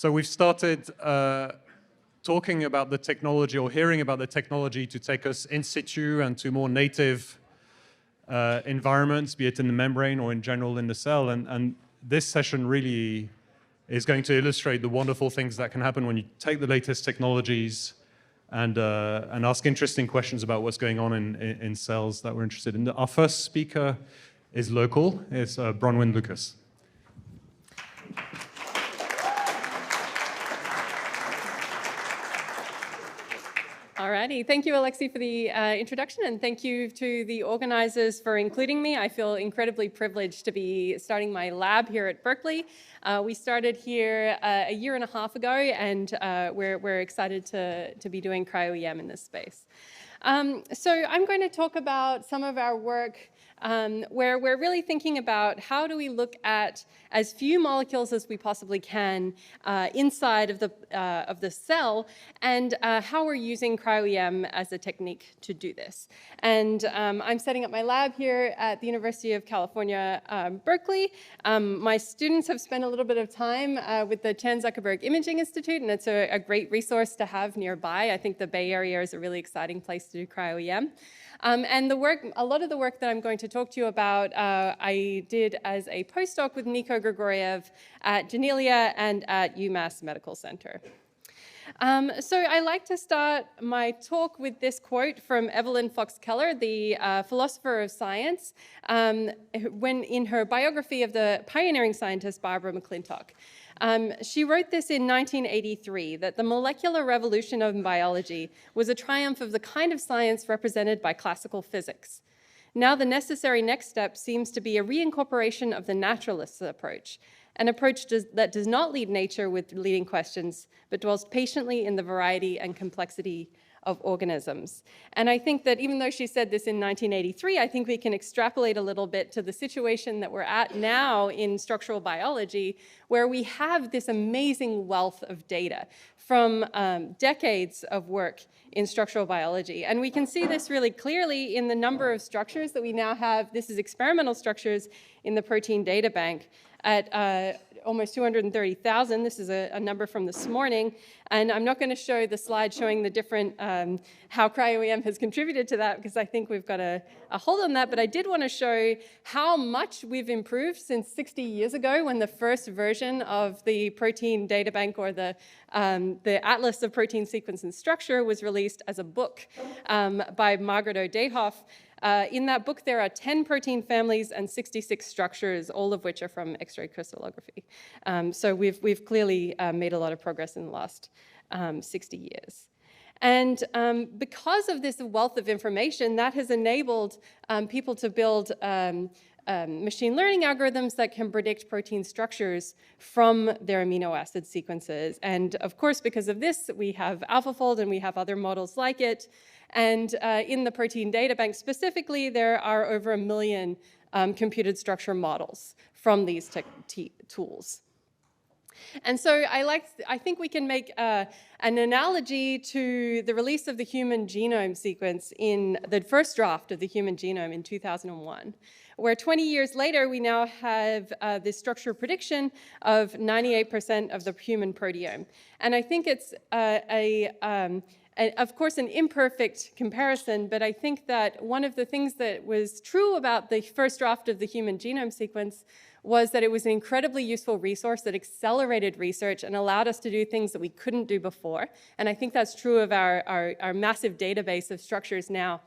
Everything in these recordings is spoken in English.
So we've started talking about the technology, or hearing about the technology, to take us in situ and to more native environments, be it in the membrane or in general in the cell. And this session really is going to illustrate the wonderful things that can happen when you take the latest technologies and ask interesting questions about what's going on in cells that we're interested in. Our first speaker is local. It's Bronwyn Lucas. Alrighty, thank you, Alexis, for the introduction, and thank you to the organizers for including me. I feel incredibly privileged to be starting my lab here at Berkeley. We started here a year and a half ago, and we're excited to be doing Cryo EM in this space. So I'm going to talk about some of our work where we're really thinking about how do we look at as few molecules as we possibly can inside of the cell, and how we're using Cryo EM as a technique to do this. And I'm setting up my lab here at the University of California, Berkeley. My students have spent a little bit of time with the Chan Zuckerberg Imaging Institute, and it's a great resource to have nearby. I think the Bay Area is a really exciting place to do Cryo EM. And a lot of the work that I'm going to talk to you about, I did as a postdoc with Nico Grigoriev at Janelia and at UMass Medical Center. So I like to start my talk with this quote from Evelyn Fox Keller, the philosopher of science, when in her biography of the pioneering scientist Barbara McClintock. She wrote this in 1983, that the molecular revolution of biology was a triumph of the kind of science represented by classical physics. Now the necessary next step seems to be a reincorporation of the naturalist's approach, an approach that does not lead nature with leading questions, but dwells patiently in the variety and complexity of organisms. And I think that even though she said this in 1983, I think we can extrapolate a little bit to the situation that we're at now in structural biology, where we have this amazing wealth of data from decades of work in structural biology. And we can see this really clearly in the number of structures that we now have. This is experimental structures in the protein data bank at almost 230,000. This is a number from this morning. And I'm not going to show the slide showing the different, how Cryo EM has contributed to that, because I think we've got a hold on that. But I did want to show how much we've improved since 60 years ago, when the first version of the protein data bank, or the Atlas of Protein Sequence and Structure, was released as a book by Margaret O'Dayhoff. In that book, there are 10 protein families and 66 structures, all of which are from X-ray crystallography. So we've clearly made a lot of progress in the last 60 years. And because of this wealth of information, that has enabled people to build machine learning algorithms that can predict protein structures from their amino acid sequences. And of course, because of this, we have AlphaFold and we have other models like it. And in the protein data bank specifically, there are over 1 million computed structure models from these tools. And so I think we can make an analogy to the release of the human genome sequence in the first draft of the human genome in 2001, where 20 years later, we now have this structure prediction of 98% of the human proteome. And I think it's of course, an imperfect comparison, but I think that one of the things that was true about the first draft of the human genome sequence was that it was an incredibly useful resource that accelerated research and allowed us to do things that we couldn't do before. And I think that's true of our massive database of structures now.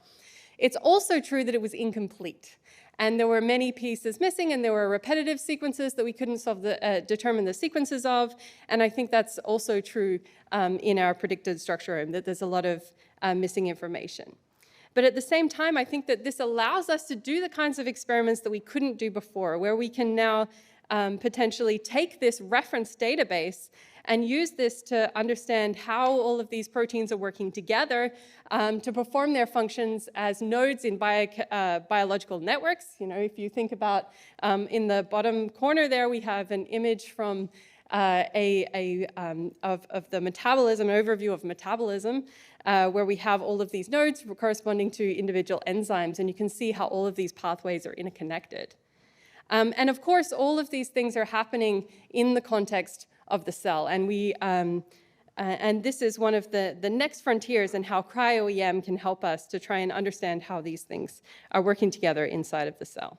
It's also true that it was incomplete. And there were many pieces missing, and there were repetitive sequences that we couldn't determine the sequences of. And I think that's also true in our predicted structure, that there's a lot of missing information. But at the same time, I think that this allows us to do the kinds of experiments that we couldn't do before, where we can now potentially take this reference database and use this to understand how all of these proteins are working together to perform their functions as nodes in biological networks. You know, if you think about in the bottom corner there, we have an image from of the metabolism, an overview of metabolism, where we have all of these nodes corresponding to individual enzymes, and you can see how all of these pathways are interconnected. And of course, all of these things are happening in the context of the cell. And this is one of the next frontiers in how Cryo EM can help us to try and understand how these things are working together inside of the cell.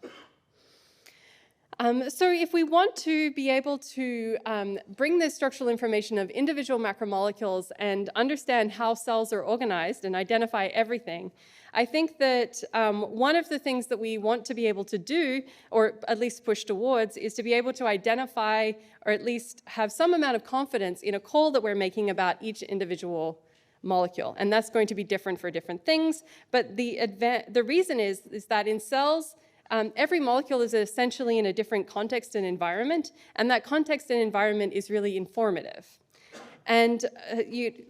So if we want to be able to bring the structural information of individual macromolecules and understand how cells are organized and identify everything, I think that one of the things that we want to be able to do, or at least push towards, is to be able to identify, or at least have some amount of confidence in a call that we're making about each individual molecule. And that's going to be different for different things. But the reason is that in cells, every molecule is essentially in a different context and environment, and that context and environment is really informative. And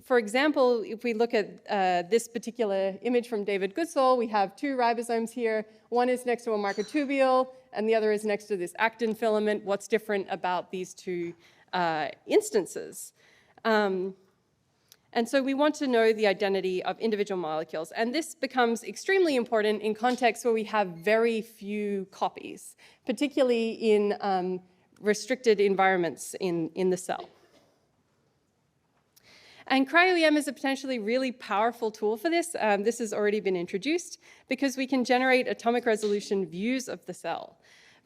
for example, if we look at this particular image from David Goodsall, we have two ribosomes here. One is next to a microtubule, and the other is next to this actin filament. What's different about these two instances? And so we want to know the identity of individual molecules. And this becomes extremely important in contexts where we have very few copies, particularly in restricted environments in the cell. And Cryo EM is a potentially really powerful tool for this. This has already been introduced because we can generate atomic resolution views of the cell.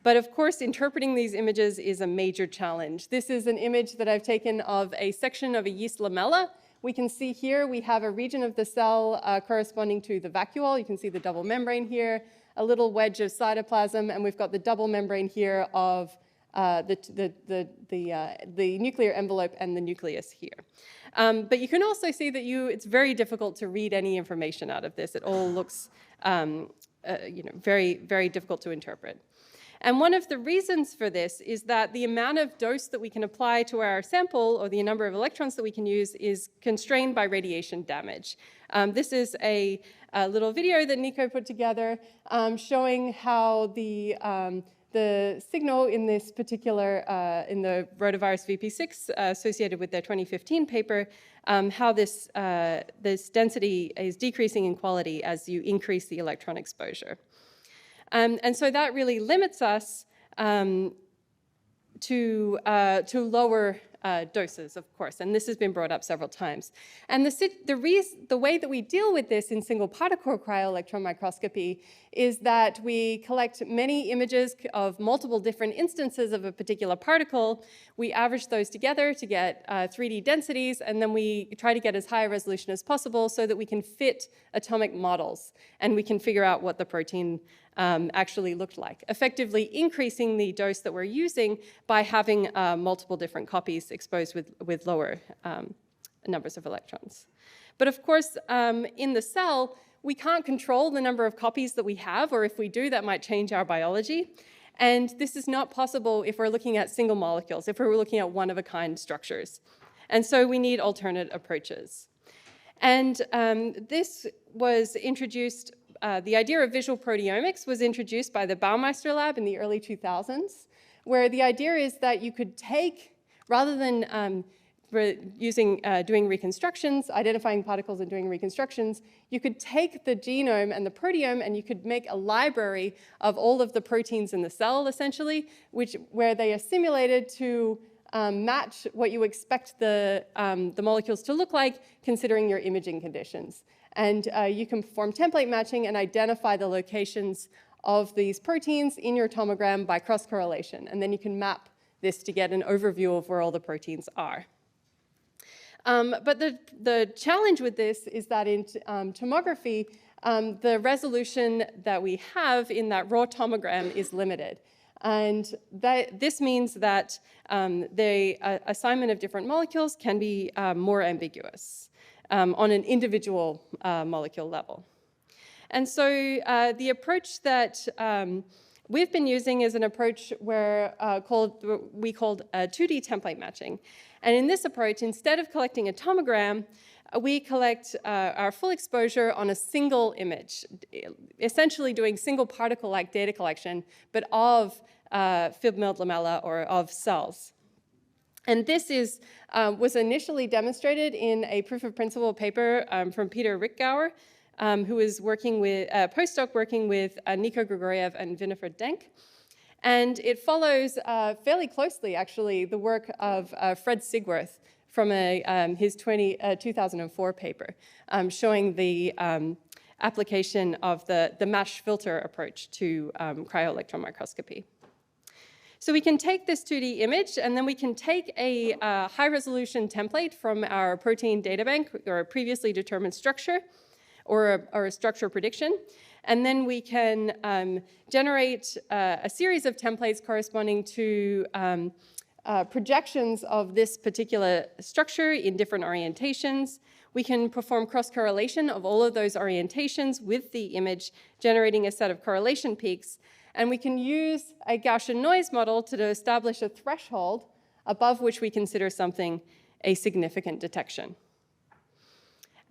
But of course, interpreting these images is a major challenge. This is an image that I've taken of a section of a yeast lamella. We can see here we have a region of the cell corresponding to the vacuole. You can see the double membrane here, a little wedge of cytoplasm, and we've got the double membrane here of the nuclear envelope and the nucleus here. But you can also see that it's very difficult to read any information out of this. It all looks very, very difficult to interpret. And one of the reasons for this is that the amount of dose that we can apply to our sample, or the number of electrons that we can use, is constrained by radiation damage. This is a little video that Nico put together showing how the signal in this particular, in the rotavirus VP6 associated with their 2015 paper, how this density is decreasing in quality as you increase the electron exposure. And so that really limits us to lower doses, of course, and this has been brought up several times. And the way that we deal with this in single particle cryo-electron microscopy is that we collect many images of multiple different instances of a particular particle. We average those together to get 3D densities, and then we try to get as high a resolution as possible so that we can fit atomic models, and we can figure out what the protein actually looked like, effectively increasing the dose that we're using by having multiple different copies exposed with lower numbers of electrons. But of course, in the cell, we can't control the number of copies that we have, or if we do, that might change our biology. And this is not possible if we're looking at single molecules, if we're looking at one-of-a-kind structures. And so we need alternate approaches. And this was introduced, the idea of visual proteomics was introduced by the Baumeister lab in the early 2000s, where the idea is that you could take, rather than doing reconstructions, identifying particles and doing reconstructions, you could take the genome and the proteome and you could make a library of all of the proteins in the cell, essentially, where they are simulated to match what you expect the molecules to look like, considering your imaging conditions. And you can perform template matching and identify the locations of these proteins in your tomogram by cross-correlation. And then you can map this to get an overview of where all the proteins are. But the challenge with this is that in tomography, the resolution that we have in that raw tomogram is limited. And this means that the assignment of different molecules can be more ambiguous on an individual molecule level. And so the approach that we've been using is an approach we called 2D template matching. And in this approach, instead of collecting a tomogram, we collect our full exposure on a single image, essentially doing single particle-like data collection, but of fib-milled lamella or of cells. And this was initially demonstrated in a proof of principle paper from Peter Rickgauer, who is working with a postdoc working with Nico Grigoriev and Winifred Denk. And it follows fairly closely, actually, the work of Fred Sigworth from his 2004 paper, showing the application of the matched filter approach to cryo-electron microscopy. So we can take this 2D image, and then we can take a high-resolution template from our protein databank or a previously determined structure or a structure prediction, and then we can generate a series of templates corresponding to projections of this particular structure in different orientations. We can perform cross-correlation of all of those orientations with the image, generating a set of correlation peaks. And we can use a Gaussian noise model to establish a threshold above which we consider something a significant detection.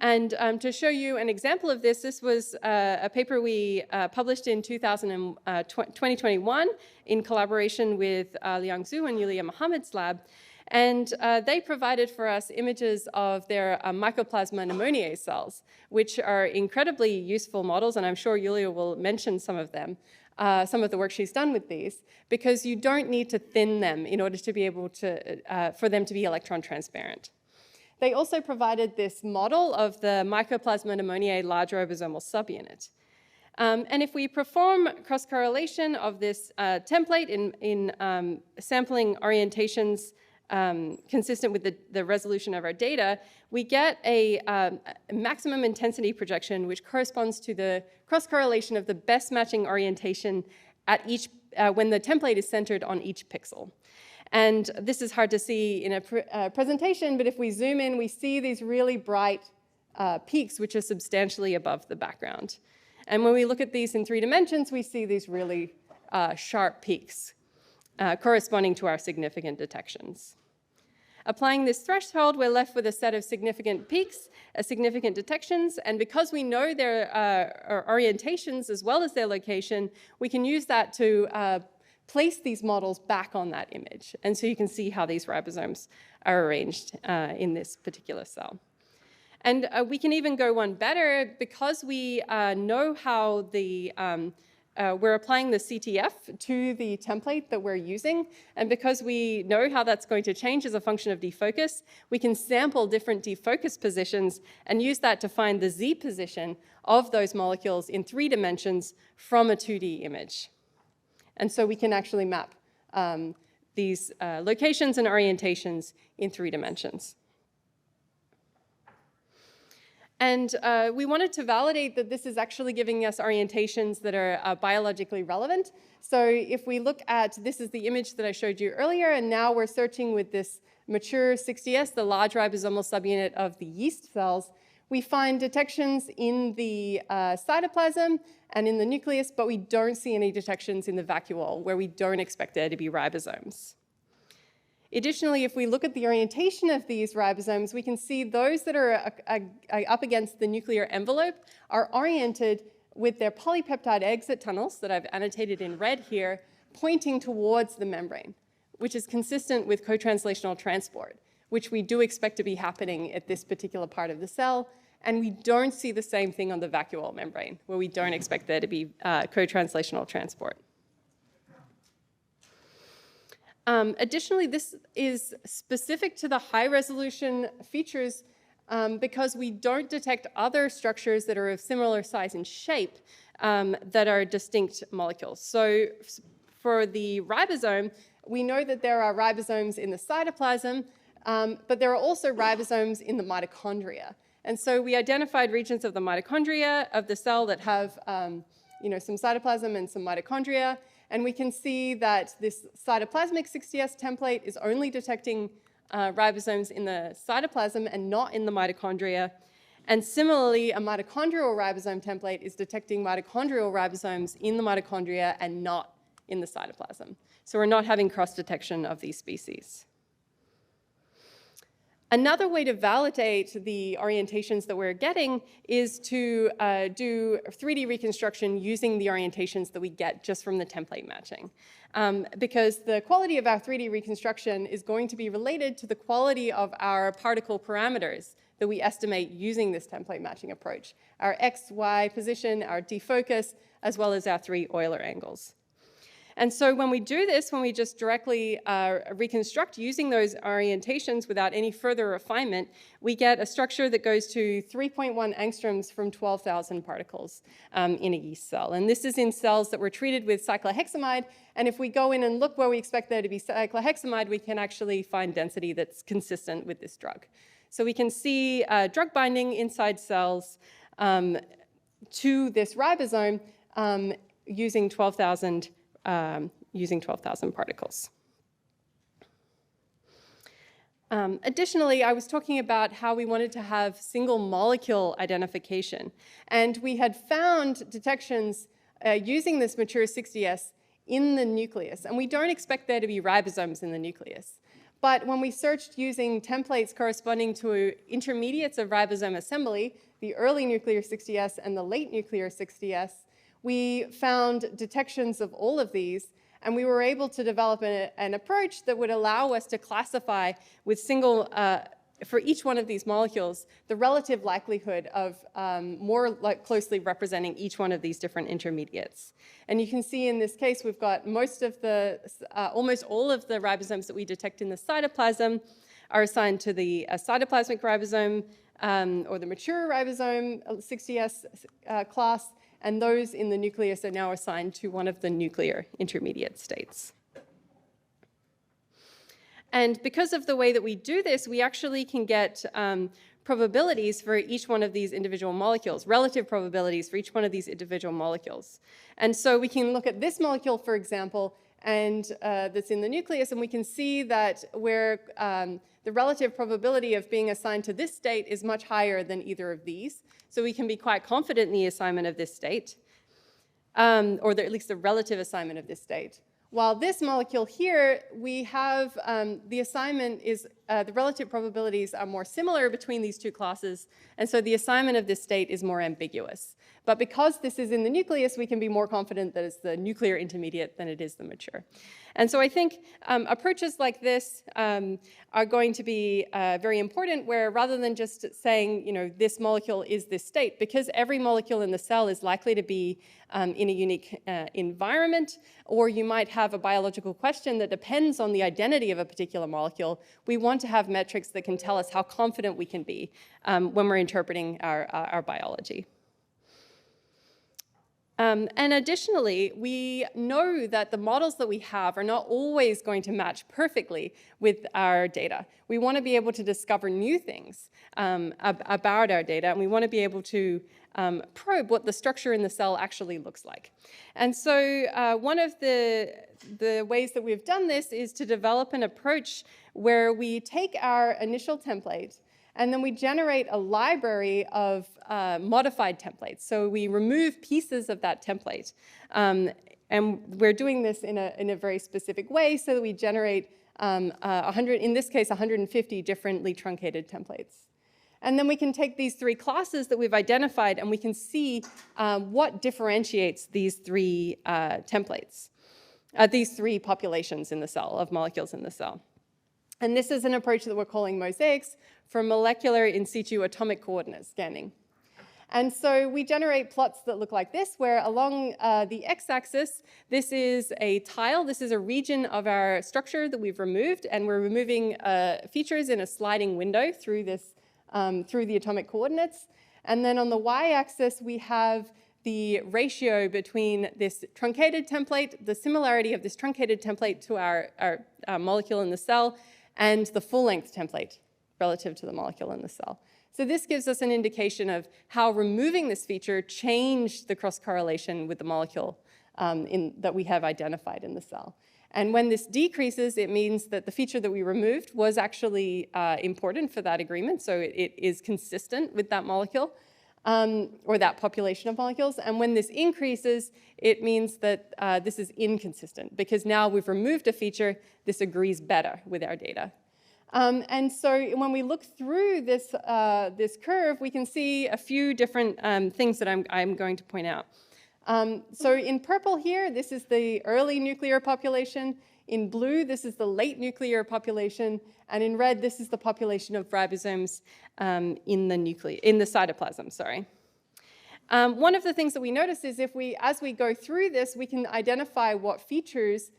And to show you an example of this, this was a paper we published in 2021 in collaboration with Liang Zhu and Yulia Mahamid's lab. And they provided for us images of their Mycoplasma pneumoniae cells, which are incredibly useful models, and I'm sure Yulia will mention some of them, some of the work she's done with these, because you don't need to thin them in order to be able to, for them to be electron transparent. They also provided this model of the Mycoplasma pneumoniae large ribosomal subunit. And if we perform cross-correlation of this template in sampling orientations consistent with the resolution of our data, we get a maximum intensity projection which corresponds to the cross-correlation of the best matching orientation at each, when the template is centered on each pixel. And this is hard to see in a presentation, but if we zoom in, we see these really bright peaks which are substantially above the background. And when we look at these in 3 dimensions, we see these really sharp peaks corresponding to our significant detections. Applying this threshold, we're left with a set of significant peaks, significant detections, and because we know their orientations as well as their location, we can use that to place these models back on that image. And so you can see how these ribosomes are arranged in this particular cell. And we can even go one better because we know how the we're applying the CTF to the template that we're using, and because we know how that's going to change as a function of defocus, we can sample different defocus positions and use that to find the Z position of those molecules in 3 dimensions from a 2D image. And so we can actually map these locations and orientations in 3 dimensions. And we wanted to validate that this is actually giving us orientations that are biologically relevant. So if we look at, this is the image that I showed you earlier, and now we're searching with this mature 60S, the large ribosomal subunit of the yeast cells, we find detections in the cytoplasm and in the nucleus, but we don't see any detections in the vacuole, where we don't expect there to be ribosomes. Additionally, if we look at the orientation of these ribosomes, we can see those that are up against the nuclear envelope are oriented with their polypeptide exit tunnels that I've annotated in red here, pointing towards the membrane, which is consistent with co-translational transport, which we do expect to be happening at this particular part of the cell. And we don't see the same thing on the vacuole membrane, where we don't expect there to be co-translational transport. Additionally, this is specific to the high-resolution features because we don't detect other structures that are of similar size and shape that are distinct molecules. So for the ribosome, we know that there are ribosomes in the cytoplasm, but there are also ribosomes in the mitochondria. And so we identified regions of the mitochondria of the cell that have some cytoplasm and some mitochondria. And we can see that this cytoplasmic 60S template is only detecting ribosomes in the cytoplasm and not in the mitochondria. And similarly, a mitochondrial ribosome template is detecting mitochondrial ribosomes in the mitochondria and not in the cytoplasm. So we're not having cross-detection of these species. Another way to validate the orientations that we're getting is to do 3D reconstruction using the orientations that we get just from the template matching. Because the quality of our 3D reconstruction is going to be related to the quality of our particle parameters that we estimate using this template matching approach. Our X, Y position, our defocus, as well as our 3 Euler angles. And so when we do this, when we just directly reconstruct using those orientations without any further refinement, we get a structure that goes to 3.1 angstroms from 12,000 particles in a yeast cell. And this is in cells that were treated with cyclohexamide. And if we go in and look where we expect there to be cyclohexamide, we can actually find density that's consistent with this drug. So we can see drug binding inside cells to this ribosome using 12,000 particles. Additionally, I was talking about how we wanted to have single molecule identification. And we had found detections using this mature 60S in the nucleus. And we don't expect there to be ribosomes in the nucleus. But when we searched using templates corresponding to intermediates of ribosome assembly, the early nuclear 60S and the late nuclear 60S, we found detections of all of these, and we were able to develop an approach that would allow us to classify with for each one of these molecules, the relative likelihood of more closely representing each one of these different intermediates. And you can see in this case, we've got almost all of the ribosomes that we detect in the cytoplasm are assigned to the cytoplasmic ribosome or the mature ribosome 60S class, and those in the nucleus are now assigned to one of the nuclear intermediate states. And because of the way that we do this, we actually can get probabilities for each one of these individual molecules, relative probabilities for each one of these individual molecules. And so we can look at this molecule, for example, and that's in the nucleus, and we can see that where the relative probability of being assigned to this state is much higher than either of these. So we can be quite confident in the assignment of this state, or at least the relative assignment of this state. While this molecule here, we have the assignment is, the relative probabilities are more similar between these two classes, and so the assignment of this state is more ambiguous. But because this is in the nucleus, we can be more confident that it's the nuclear intermediate than it is the mature. And so I think approaches like this are going to be very important, where rather than just saying, this molecule is this state, because every molecule in the cell is likely to be in a unique environment, or you might have a biological question that depends on the identity of a particular molecule, we want to have metrics that can tell us how confident we can be when we're interpreting our biology. And additionally, we know that the models that we have are not always going to match perfectly with our data. We want to be able to discover new things about our data, and we want to be able to probe what the structure in the cell actually looks like. And so one of the ways that we've done this is to develop an approach where we take our initial template and then we generate a library of modified templates. So we remove pieces of that template. And we're doing this in a very specific way so that we generate, in this case, 150 differently truncated templates. And then we can take these three classes that we've identified and we can see what differentiates these three templates, these three populations in the cell, of molecules in the cell. And this is an approach that we're calling mosaics for molecular in situ atomic coordinate scanning. And so we generate plots that look like this, where along the x-axis, this is a tile. This is a region of our structure that we've removed, and we're removing features in a sliding window through this, through the atomic coordinates. And then on the y-axis, we have the ratio between this truncated template, the similarity of this truncated template to our molecule in the cell, and the full-length template relative to the molecule in the cell. So this gives us an indication of how removing this feature changed the cross-correlation with the molecule that we have identified in the cell. And when this decreases, it means that the feature that we removed was actually important for that agreement, so it is consistent with that molecule, or that population of molecules. And when this increases, it means that this is inconsistent, because now we've removed a feature, this agrees better with our data. And so when we look through this, this curve, we can see a few different things that I'm going to point out. So in purple here, this is the early nuclear population. In blue, this is the late nuclear population. And in red, this is the population of ribosomes in the cytoplasm, sorry. One of the things that we notice is as we go through this, we can identify what features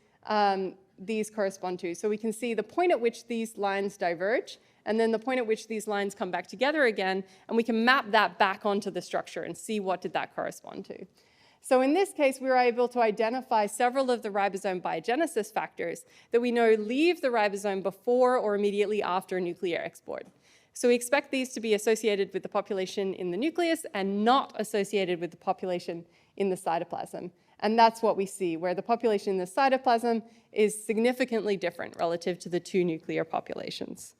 these correspond to. So we can see the point at which these lines diverge, and then the point at which these lines come back together again, and we can map that back onto the structure and see what did that correspond to. So in this case, we were able to identify several of the ribosome biogenesis factors that we know leave the ribosome before or immediately after nuclear export. So we expect these to be associated with the population in the nucleus and not associated with the population in the cytoplasm. And that's what we see, where the population in the cytoplasm is significantly different relative to the two nuclear populations.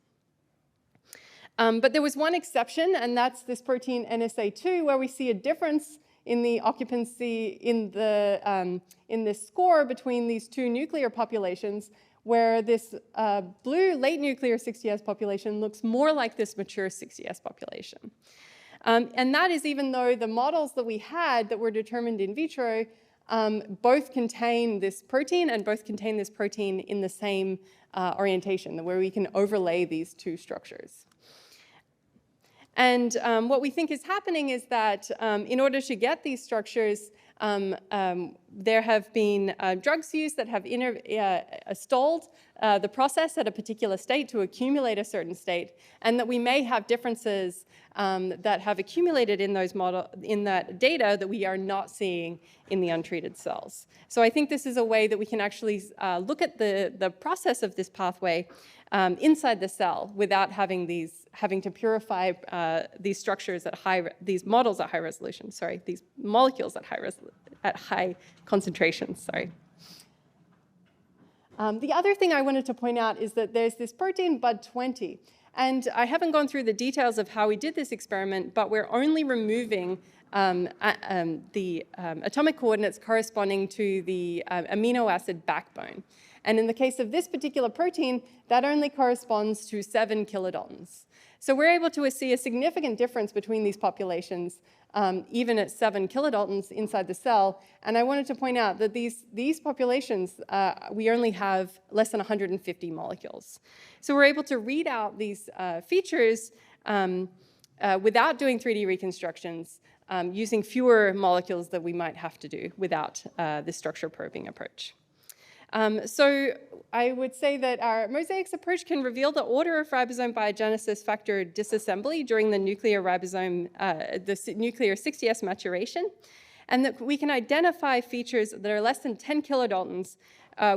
But there was one exception, and that's this protein NSA2, where we see a difference in the occupancy in this score between these two nuclear populations, where this blue late nuclear 60S population looks more like this mature 60S population. And that is even though the models that we had that were determined in vitro both contain this protein and both contain this protein in the same orientation, where we can overlay these two structures. And what we think is happening is that in order to get these structures, there have been drugs used that have stalled the process at a particular state to accumulate a certain state, and that we may have differences that have accumulated in that data that we are not seeing in the untreated cells. So I think this is a way that we can actually look at the process of this pathway inside the cell without having to purify these structures these models at high resolution. Sorry, these molecules at high concentrations. Sorry. The other thing I wanted to point out is that there's this protein BUD20, and I haven't gone through the details of how we did this experiment, but we're only removing the atomic coordinates corresponding to the amino acid backbone. And in the case of this particular protein, that only corresponds to 7 kilodaltons. So we're able to see a significant difference between these populations, even at 7 kilodaltons inside the cell. And I wanted to point out that these populations, we only have less than 150 molecules. So we're able to read out these features without doing 3D reconstructions, using fewer molecules that we might have to do without the structure probing approach. So I would say that our mosaics approach can reveal the order of ribosome biogenesis factor disassembly during the nuclear ribosome, the nuclear 60S maturation, and that we can identify features that are less than 10 kilodaltons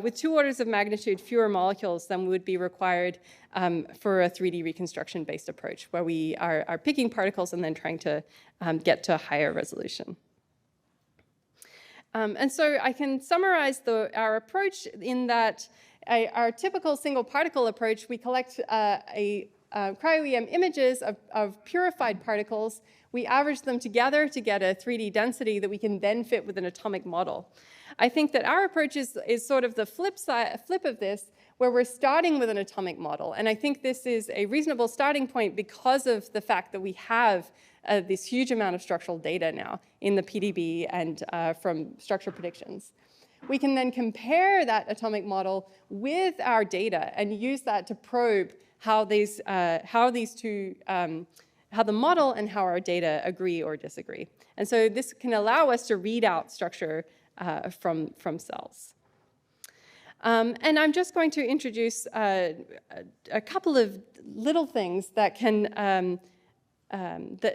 with 2 orders of magnitude fewer molecules than would be required for a 3D reconstruction-based approach, where we are picking particles and then trying to get to a higher resolution. And so I can summarize our approach in that our typical single particle approach, we collect Cryo EM images of purified particles. We average them together to get a 3D density that we can then fit with an atomic model. I think that our approach is sort of the flip of this, where we're starting with an atomic model. And I think this is a reasonable starting point because of the fact that we have this huge amount of structural data now in the PDB and from structure predictions. We can then compare that atomic model with our data and use that to probe how the model and how our data agree or disagree. And so this can allow us to read out structure from cells. And I'm just going to introduce a couple of little things that can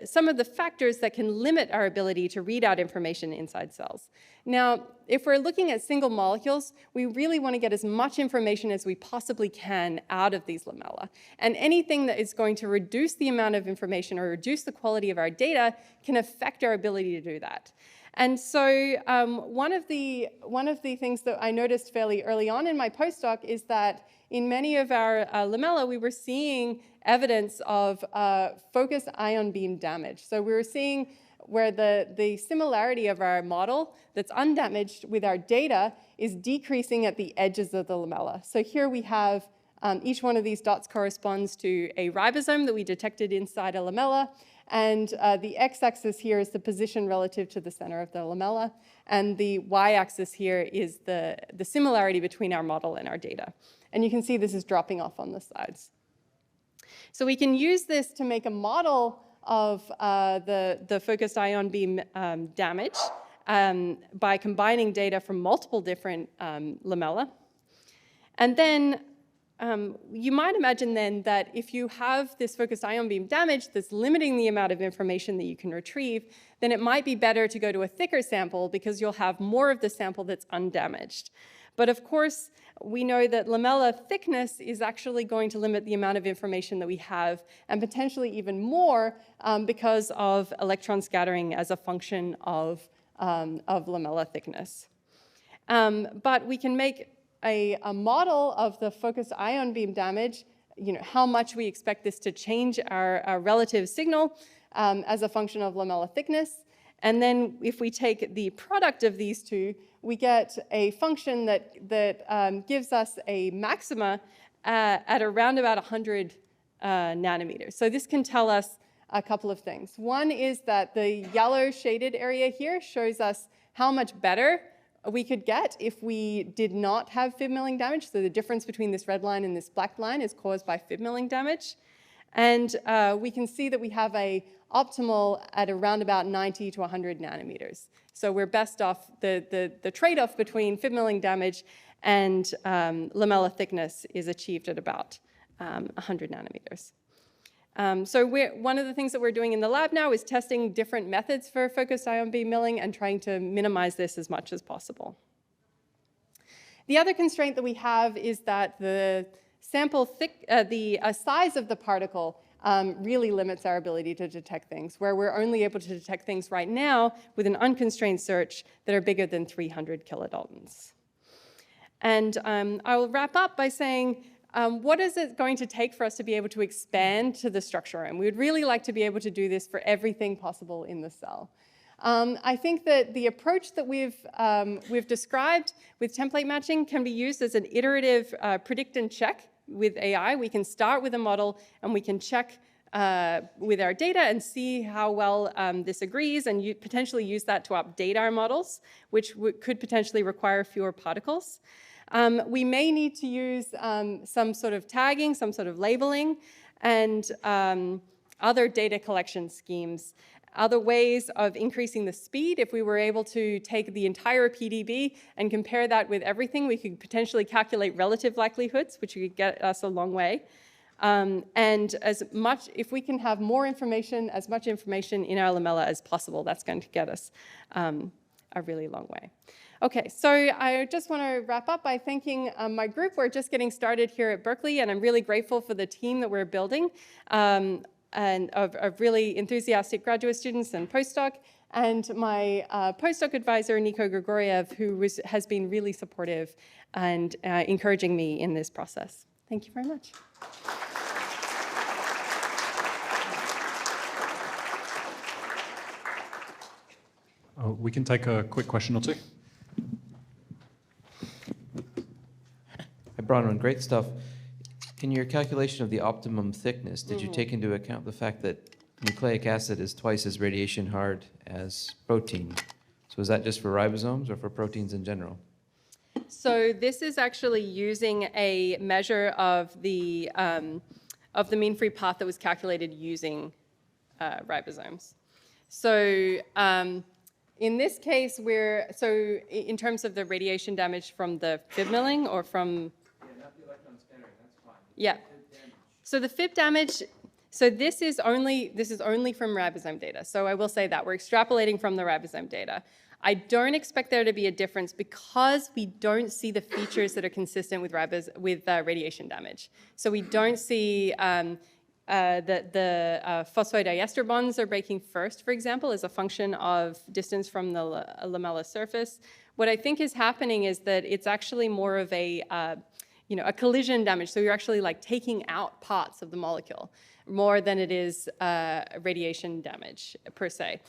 some of the factors that can limit our ability to read out information inside cells. Now, if we're looking at single molecules, we really want to get as much information as we possibly can out of these lamella. And anything that is going to reduce the amount of information or reduce the quality of our data can affect our ability to do that. And so one of the things that I noticed fairly early on in my postdoc is that in many of our lamella, we were seeing evidence of focused ion beam damage. So we were seeing where the similarity of our model that's undamaged with our data is decreasing at the edges of the lamella. So here we have each one of these dots corresponds to a ribosome that we detected inside a lamella. And the x-axis here is the position relative to the center of the lamella. And the y-axis here is the similarity between our model and our data. And you can see this is dropping off on the sides. So we can use this to make a model of the focused ion beam damage by combining data from multiple different lamella. And then you might imagine then that if you have this focused ion beam damage that's limiting the amount of information that you can retrieve, then it might be better to go to a thicker sample because you'll have more of the sample that's undamaged. But of course, we know that lamella thickness is actually going to limit the amount of information that we have, and potentially even more because of electron scattering as a function of lamella thickness. But we can make a model of the focused ion beam damage, how much we expect this to change our relative signal as a function of lamella thickness. And then if we take the product of these two, we get a function that gives us a maxima at around about 100 nanometers. So this can tell us a couple of things. One is that the yellow shaded area here shows us how much better we could get if we did not have fib milling damage. So the difference between this red line and this black line is caused by fib milling damage. And we can see that we have a optimal at around about 90 to 100 nanometers. So we're best off, the trade-off between fib milling damage and lamella thickness is achieved at about 100 nanometers. So one of the things that we're doing in the lab now is testing different methods for focused ion beam milling and trying to minimize this as much as possible. The other constraint that we have is that the sample size of the particle really limits our ability to detect things, where we're only able to detect things right now with an unconstrained search that are bigger than 300 kilodaltons. And I will wrap up by saying, what is it going to take for us to be able to expand to the structurome? We would really like to be able to do this for everything possible in the cell. I think that the approach that we've described with template matching can be used as an iterative predict and check with AI. We can start with a model and we can check with our data and see how well this agrees, and potentially use that to update our models, which could potentially require fewer particles. We may need to use some sort of tagging, some sort of labeling, and other data collection schemes. Other ways of increasing the speed, if we were able to take the entire PDB and compare that with everything, we could potentially calculate relative likelihoods, which could get us a long way. And if we can have more information, as much information in our lamella as possible, that's going to get us a really long way. Okay, so I just want to wrap up by thanking my group. We're just getting started here at Berkeley, and I'm really grateful for the team that we're building, and of really enthusiastic graduate students and postdoc, and my postdoc advisor, Nico Grigoriev, who has been really supportive and encouraging me in this process. Thank you very much. We can take a quick question or two. Hi, Bronwyn, great stuff. In your calculation of the optimum thickness, did you take into account the fact that nucleic acid is twice as radiation hard as protein? So is that just for ribosomes or for proteins in general? So this is actually using a measure of the mean free path that was calculated using ribosomes. So in this case, in terms of the radiation damage from the fib milling or from... Yeah, not the electron scattering, that's fine. Yeah. So the fib damage, so this is only from ribosome data. So I will say that we're extrapolating from the ribosome data. I don't expect there to be a difference because we don't see the features that are consistent with radiation damage. So we don't see the phosphodiester bonds are breaking first, for example, as a function of distance from the lamella surface. What I think is happening is that it's actually more of a collision damage. So you're actually like taking out parts of the molecule more than it is radiation damage per se.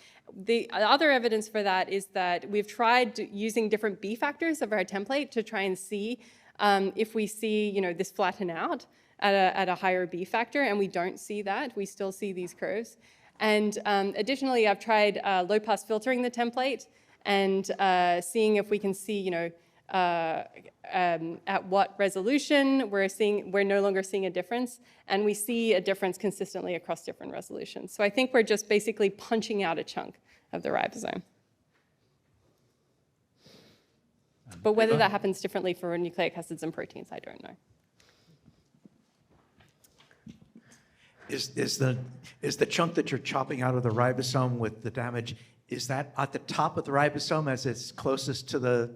The other evidence for that is that we've tried using different B factors of our template to try and see if we see this flatten out at a higher B factor, and we don't see that. We still see these curves. And additionally, I've tried low-pass filtering the template and seeing if we can see at what resolution we're no longer seeing a difference, and we see a difference consistently across different resolutions. So I think we're just basically punching out a chunk of the ribosome. But whether that happens differently for nucleic acids and proteins, I don't know. Is the chunk that you're chopping out of the ribosome with the damage, is that at the top of the ribosome as it's closest to the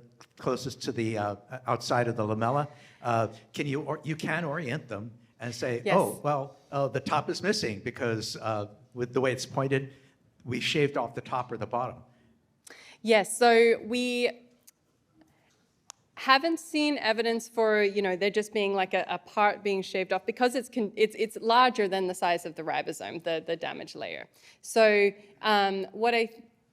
outside of the lamella? You can orient them and say, yes. Oh, well, the top is missing because with the way it's pointed, we shaved off the top or the bottom. Yes, so we haven't seen evidence for, there just being like a part being shaved off because it's larger than the size of the ribosome, the damaged layer. So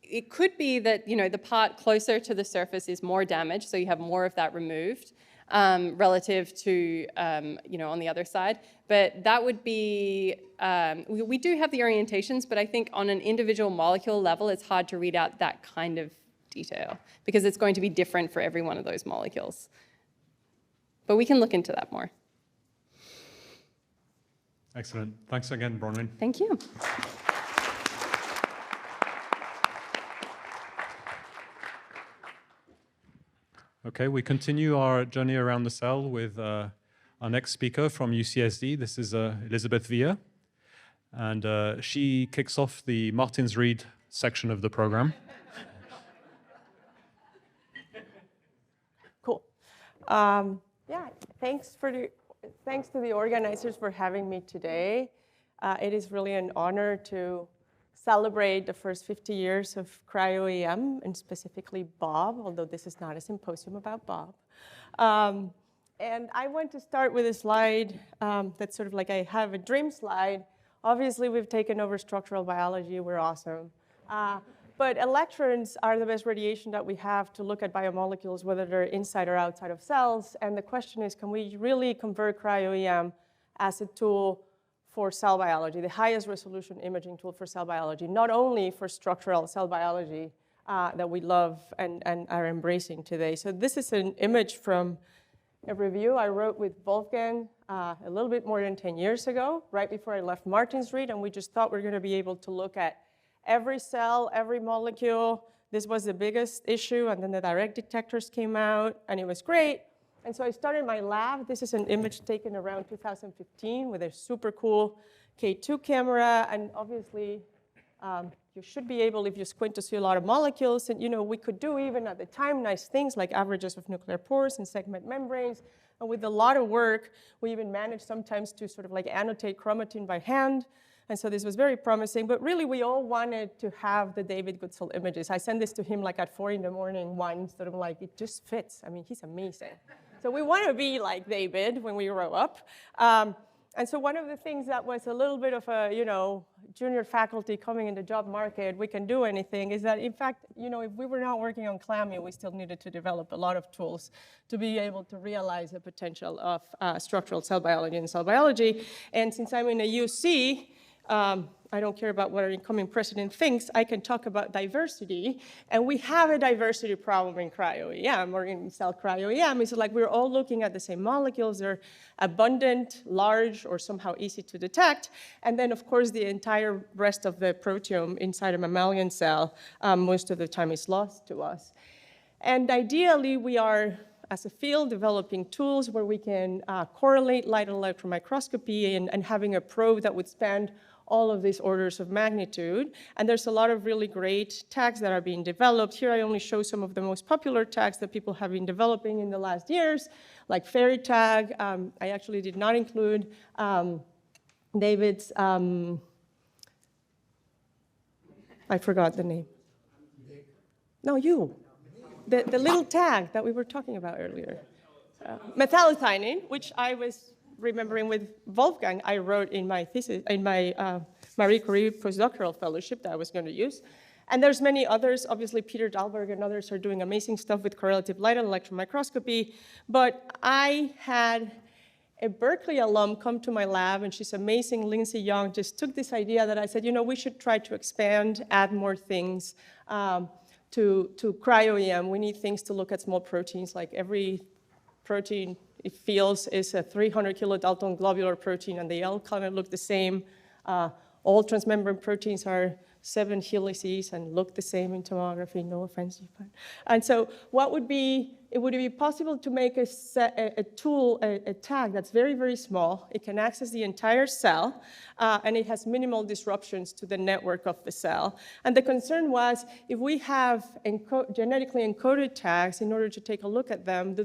it could be that, the part closer to the surface is more damaged, so you have more of that removed relative to, on the other side. But that would be, we do have the orientations, but I think on an individual molecule level, it's hard to read out that kind of detail because it's going to be different for every one of those molecules. But we can look into that more. Excellent. Thanks again, Bronwyn. Thank you. Okay, we continue our journey around the cell with our next speaker from UCSD. This is Elizabeth Villa, and she kicks off the Martins Reed section of the program. Cool. Yeah, thanks to the organizers for having me today. It is really an honor to celebrate the first 50 years of Cryo EM, and specifically Bob, although this is not a symposium about Bob. And I want to start with a slide that's sort of like I have a dream slide. Obviously, we've taken over structural biology. We're awesome. But electrons are the best radiation that we have to look at biomolecules, whether they're inside or outside of cells. And the question is, can we really convert Cryo-EM as a tool for cell biology, the highest resolution imaging tool for cell biology, not only for structural cell biology that we love and are embracing today. So this is an image from a review I wrote with Wolfgang a little bit more than 10 years ago, right before I left Martins Reed, and we just thought we're going to be able to look at every cell, every molecule. This was the biggest issue, and then the direct detectors came out, and it was great. And so I started my lab. This is an image taken around 2015 with a super cool K2 camera, and obviously you should be able, if you squint, to see a lot of molecules. And we could do even at the time nice things like averages of nuclear pores and segment membranes. And with a lot of work, we even managed sometimes to sort of like annotate chromatin by hand. And so this was very promising, but really we all wanted to have the David Goodsell images. I sent this to him like at 4 in the morning once, sort of like, it just fits. I mean, he's amazing. So we want to be like David when we grow up. And so one of the things that was a little bit of a, junior faculty coming in the job market, we can do anything, is that in fact, if we were not working on CLAMI, we still needed to develop a lot of tools to be able to realize the potential of structural cell biology and cell biology. And since I'm in a UC, I don't care about what our incoming president thinks. I can talk about diversity. And we have a diversity problem in Cryo-EM or in cell Cryo-EM. It's like we're all looking at the same molecules. They're abundant, large, or somehow easy to detect. And then, of course, the entire rest of the proteome inside a mammalian cell most of the time is lost to us. And ideally, we are, as a field, developing tools where we can correlate light electron microscopy and having a probe that would span all of these orders of magnitude. And there's a lot of really great tags that are being developed. Here I only show some of the most popular tags that people have been developing in the last years, like fairy tag. I actually did not include David's, I forgot the name. No, you. The little tag that we were talking about earlier. Methylethionine, which I was remembering with Wolfgang, I wrote in my thesis, in my Marie Curie postdoctoral fellowship that I was going to use. And there's many others. Obviously, Peter Dahlberg and others are doing amazing stuff with correlative light and electron microscopy. But I had a Berkeley alum come to my lab, and she's amazing. Lindsay Young just took this idea that I said, we should try to expand, add more things, to to Cryo EM, we need things to look at small proteins, like every protein it feels is a 300 kilodalton globular protein, and they all kind of look the same. All transmembrane proteins are 7 helices and look the same in tomography, no offense. And so it would be possible to make a tag that's very, very small. It can access the entire cell, and it has minimal disruptions to the network of the cell. And the concern was, if we have genetically encoded tags, in order to take a look at them,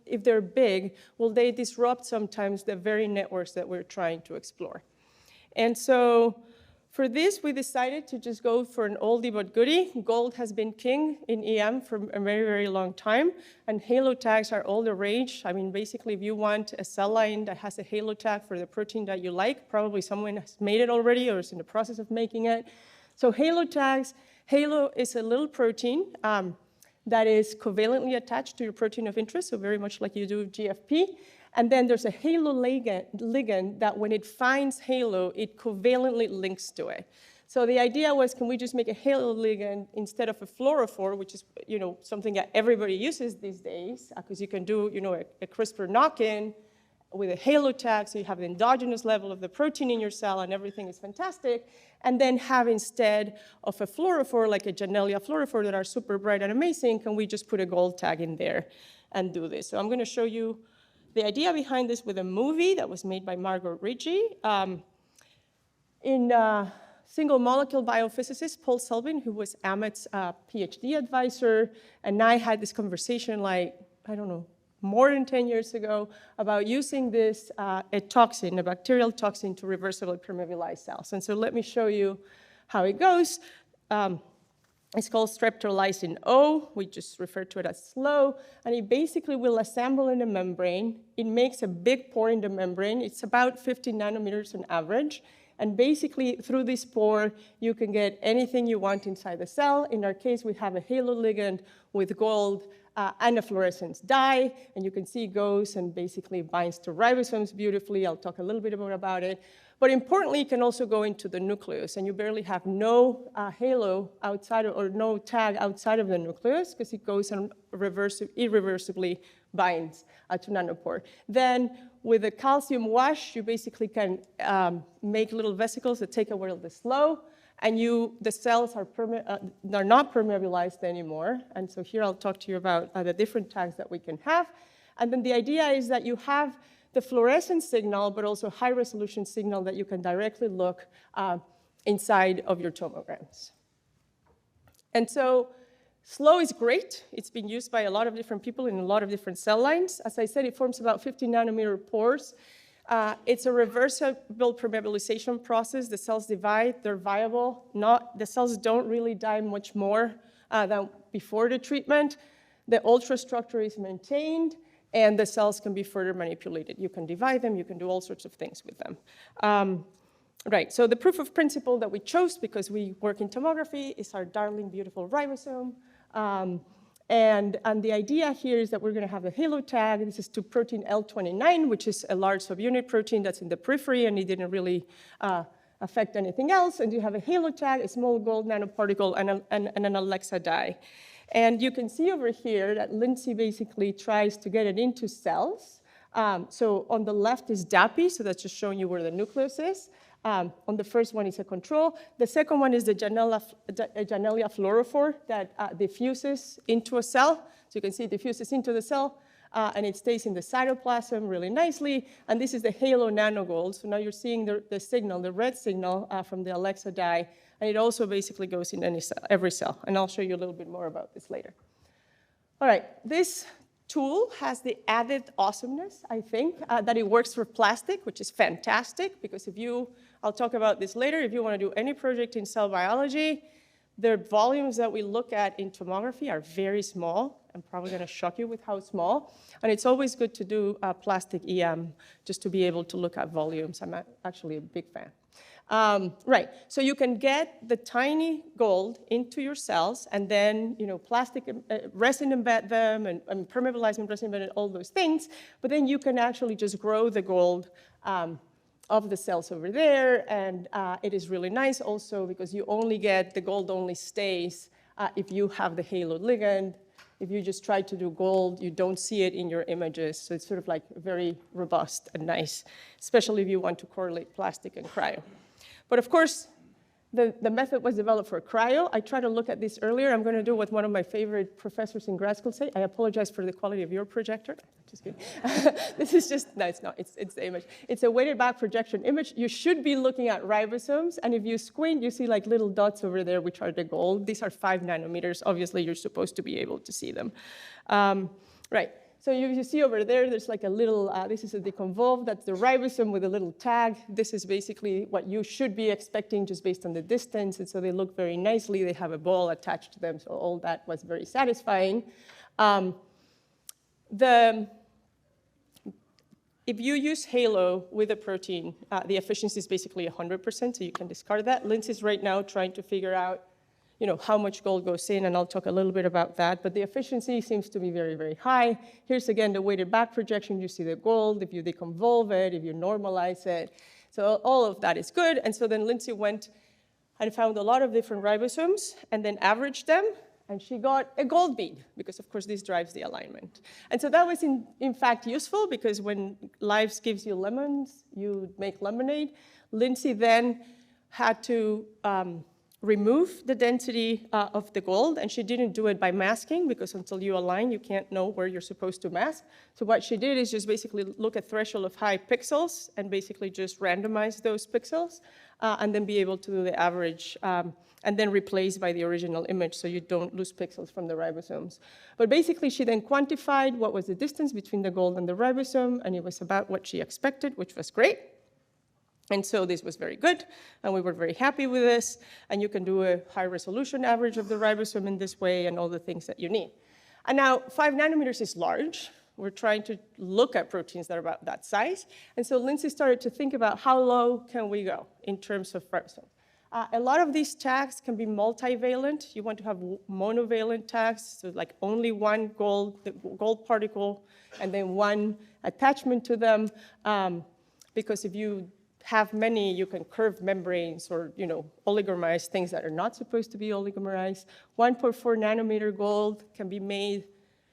if they're big, will they disrupt sometimes the very networks that we're trying to explore? And so for this, we decided to just go for an oldie but goodie. Gold has been king in EM for a very, very long time, and halo tags are all the rage. I mean, basically, if you want a cell line that has a halo tag for the protein that you like, probably someone has made it already or is in the process of making it. So halo tags, halo is a little protein that is covalently attached to your protein of interest, so very much like you do with GFP. And then there's a halo ligand that when it finds halo, it covalently links to it. So the idea was, can we just make a halo ligand instead of a fluorophore, which is something that everybody uses these days, because you can do a CRISPR knock-in with a halo tag, so you have the endogenous level of the protein in your cell, and everything is fantastic. And then have, instead of a fluorophore, like a Janelia fluorophore that are super bright and amazing, can we just put a gold tag in there and do this? So I'm going to show you the idea behind this with a movie that was made by Margot Ricci. Single molecule biophysicist Paul Selvin, who was Amit's PhD advisor, and I had this conversation more than 10 years ago about using this, a bacterial toxin, to reversibly permeabilize cells. And so let me show you how it goes. It's called streptolysin O. We just refer to it as SLO. And it basically will assemble in a membrane. It makes a big pore in the membrane. It's about 50 nanometers on average. And basically, through this pore, you can get anything you want inside the cell. In our case, we have a halo ligand with gold and a fluorescence dye. And you can see it goes and basically binds to ribosomes beautifully. I'll talk a little bit more about it. But importantly, it can also go into the nucleus, and you barely have no halo outside or no tag outside of the nucleus, because it goes and irreversibly binds to nanopore. Then with a calcium wash, you basically can make little vesicles that take away the SLO, and the cells are not permeabilized anymore. And so here I'll talk to you about the different tags that we can have. And then the idea is that you have the fluorescence signal, but also high resolution signal that you can directly look inside of your tomograms. And so SLO is great. It's been used by a lot of different people in a lot of different cell lines. As I said, it forms about 50 nanometer pores. It's a reversible permeabilization process. The cells divide, they're viable. The cells don't really die much more than before the treatment. The ultrastructure is maintained, and the cells can be further manipulated. You can divide them, you can do all sorts of things with them. Right, so the proof of principle that we chose, because we work in tomography, is our darling, beautiful ribosome. And the idea here is that we're gonna have a halo tag. This is to protein L29, which is a large subunit protein that's in the periphery, and it didn't really affect anything else. And you have a halo tag, a small gold nanoparticle, and an Alexa dye. And you can see over here that Lindsay basically tries to get it into cells. So on the left is DAPI, so that's just showing you where the nucleus is. On the first one is a control. The second one is the Janelia fluorophore that diffuses into a cell. So you can see it diffuses into the cell, and it stays in the cytoplasm really nicely. And this is the halo nanogold. So now you're seeing the signal, the red signal from the Alexa dye. And it also basically goes in every cell. And I'll show you a little bit more about this later. All right, this tool has the added awesomeness, I think, that it works for plastic, which is fantastic, because I'll talk about this later, if you want to do any project in cell biology, the volumes that we look at in tomography are very small. I'm probably going to shock you with how small. And it's always good to do plastic EM just to be able to look at volumes. I'm actually a big fan. Right, so you can get the tiny gold into your cells, and then plastic resin embed them, and permeabilizing resin embed, all those things. But then you can actually just grow the gold of the cells over there, and it is really nice also because you only get the gold only stays if you have the halo ligand. If you just try to do gold, you don't see it in your images. So it's sort of like very robust and nice, especially if you want to correlate plastic and cryo. But of course, the method was developed for cryo. I tried to look at this earlier. I'm going to do what one of my favorite professors in grad school say. I apologize for the quality of your projector. Just kidding. This is just, no, it's not. It's the image. It's a weighted back projection image. You should be looking at ribosomes. And if you squint, you see like little dots over there, which are the gold. These are 5 nanometers. Obviously, you're supposed to be able to see them. Right. So you see over there, there's like a little, this is a deconvolved, that's the ribosome with a little tag. This is basically what you should be expecting just based on the distance. And so they look very nicely. They have a ball attached to them. So all that was very satisfying. If you use halo with a protein, the efficiency is basically 100%, so you can discard that. Lindsay's right now trying to figure out how much gold goes in, and I'll talk a little bit about that. But the efficiency seems to be very, very high. Here's, again, the weighted back projection. You see the gold, if you deconvolve it, if you normalize it. So all of that is good. And so then Lindsay went and found a lot of different ribosomes and then averaged them. And she got a gold bead, because, of course, this drives the alignment. And so that was, in fact, useful, because when Lives gives you lemons, you make lemonade. Lindsay then had to remove the density of the gold, and she didn't do it by masking, because until you align, you can't know where you're supposed to mask. So what she did is just basically look at threshold of high pixels and basically just randomize those pixels and then be able to do the average and then replace by the original image so you don't lose pixels from the ribosomes. But basically, she then quantified what was the distance between the gold and the ribosome, and it was about what she expected, which was great. And so this was very good, and we were very happy with this. And you can do a high-resolution average of the ribosome in this way and all the things that you need. And now, 5 nanometers is large. We're trying to look at proteins that are about that size. And so Lindsay started to think about how low can we go in terms of ribosome. A lot of these tags can be multivalent. You want to have monovalent tags, so like only one gold particle and then one attachment to them, because if you have many, you can curve membranes or oligomerize things that are not supposed to be oligomerized. 1.4 nanometer gold can be made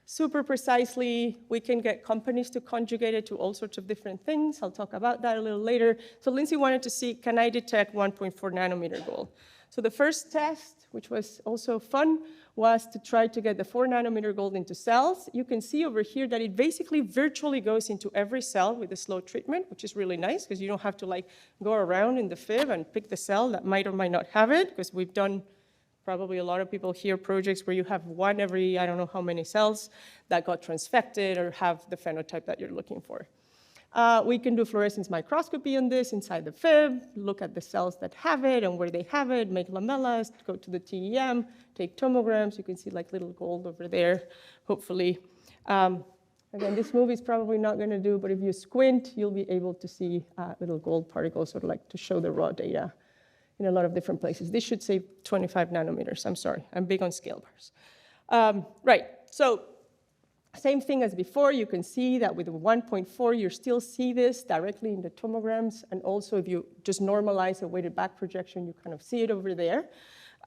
super precisely. We can get companies to conjugate it to all sorts of different things. I'll talk about that a little later. So Lindsay wanted to see, can I detect 1.4 nanometer gold? So the first test, which was also fun, was to try to get the 4 nanometer gold into cells. You can see over here that it basically virtually goes into every cell with a slow treatment, which is really nice because you don't have to go around in the fib and pick the cell that might or might not have it, because we've done probably a lot of people here projects where you have one every I don't know how many cells that got transfected or have the phenotype that you're looking for. We can do fluorescence microscopy on this inside the fib, look at the cells that have it and where they have it, make lamellas, go to the TEM, take tomograms. You can see like little gold over there, hopefully. Again, this movie is probably not going to do, but if you squint, you'll be able to see little gold particles, sort of like to show the raw data in a lot of different places. This should say 25 nanometers. I'm sorry. I'm big on scale bars. Right. So same thing as before. You can see that with 1.4, you still see this directly in the tomograms. And also, if you just normalize a weighted back projection, you kind of see it over there.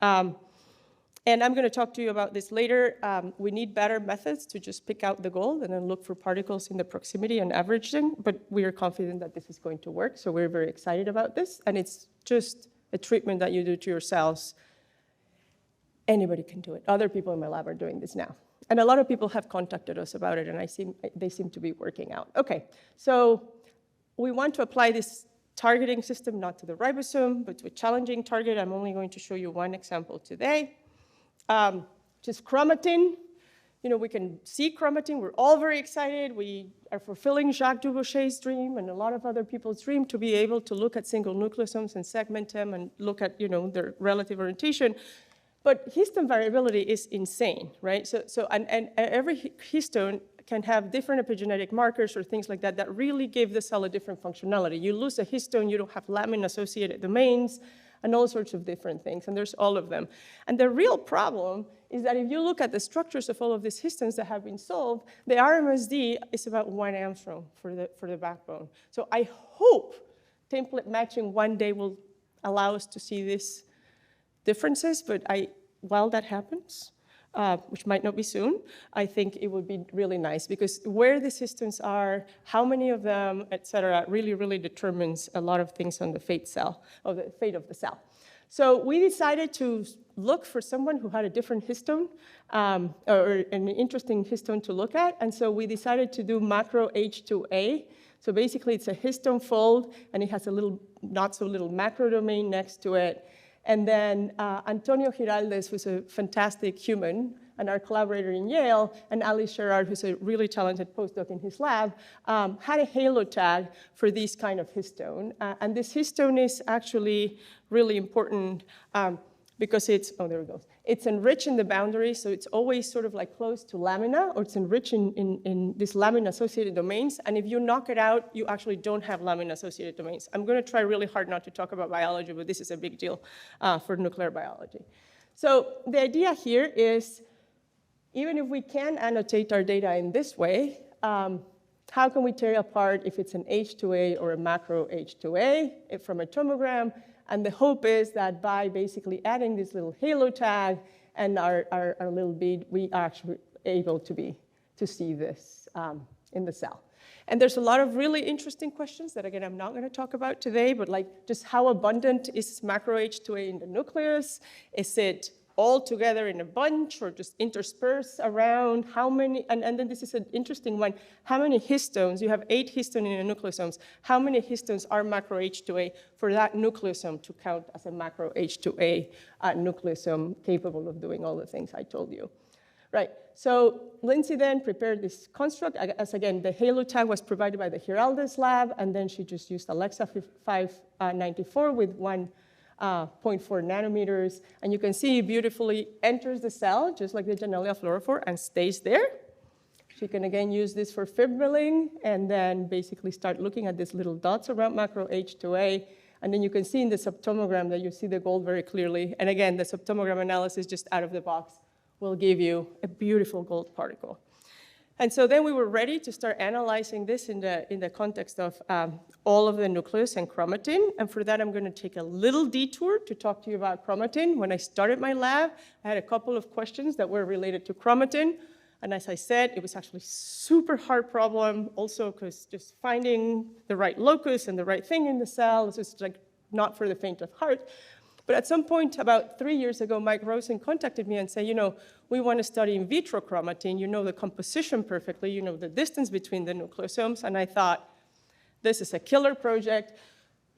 And I'm going to talk to you about this later. We need better methods to just pick out the gold and then look for particles in the proximity and average them. But we are confident that this is going to work. So we're very excited about this. And it's just a treatment that you do to your cells. Anybody can do it. Other people in my lab are doing this now. And a lot of people have contacted us about it, and they seem to be working out. Okay, so we want to apply this targeting system not to the ribosome, but to a challenging target. I'm only going to show you one example today. Just chromatin. We can see chromatin. We're all very excited. We are fulfilling Jacques Dubochet's dream and a lot of other people's dream to be able to look at single nucleosomes and segment them and look at their relative orientation. But histone variability is insane, right? And every histone can have different epigenetic markers or things like that that really give the cell a different functionality. You lose a histone, you don't have laminin-associated domains, and all sorts of different things, and there's all of them. And the real problem is that if you look at the structures of all of these histones that have been solved, the RMSD is about 1 angstrom for the backbone. So I hope template matching one day will allow us to see these differences, but while that happens, which might not be soon, I think it would be really nice, because where these histones are, how many of them, et cetera, really, really determines a lot of things on the fate of the cell. So we decided to look for someone who had a different histone, or an interesting histone to look at. And so we decided to do macro H2A. So basically it's a histone fold, and it has a little, not so little macro domain next to it. And then Antonio Giraldes, who's a fantastic human, and our collaborator in Yale, and Alice Sherrard, who's a really talented postdoc in his lab, had a halo tag for this kind of histone. And this histone is actually really important because it's, oh, there it goes. It's enriched in the boundary, so it's always sort of like close to lamina, or it's enriched in these lamina-associated domains. And if you knock it out, you actually don't have lamina-associated domains. I'm going to try really hard not to talk about biology, but this is a big deal for nuclear biology. So the idea here is, even if we can annotate our data in this way, how can we tell apart if it's an H2A or a macro H2A from a tomogram? And the hope is that by basically adding this little halo tag and our little bead, we are actually able to see this in the cell. And there's a lot of really interesting questions that, again, I'm not going to talk about today, but like just how abundant is macro H2A in the nucleus? Is it all together in a bunch or just interspersed around? How many, and then this is an interesting one, how many histones, you have 8 histones in the nucleosomes, how many histones are macro H2A for that nucleosome to count as a macro H2A nucleosome capable of doing all the things I told you? Right, so Lindsay then prepared this construct. As again, the halo tag was provided by the Giraldes lab, and then she just used Alexa 594 with 1.4 nanometers, and you can see it beautifully enters the cell, just like the Janelia fluorophore, and stays there. She can again use this for fibrillating, and then basically start looking at these little dots around macro H2A, and then you can see in the subtomogram that you see the gold very clearly. And again, the subtomogram analysis just out of the box will give you a beautiful gold particle. And so then we were ready to start analyzing this in the context of all of the nucleus and chromatin. And for that, I'm going to take a little detour to talk to you about chromatin. When I started my lab, I had a couple of questions that were related to chromatin. And as I said, it was actually a super hard problem, also because just finding the right locus and the right thing in the cell is just like not for the faint of heart. But at some point, about 3 years ago, Mike Rosen contacted me and said, you know, we want to study in vitro chromatin. You know the composition perfectly. You know the distance between the nucleosomes. And I thought, this is a killer project.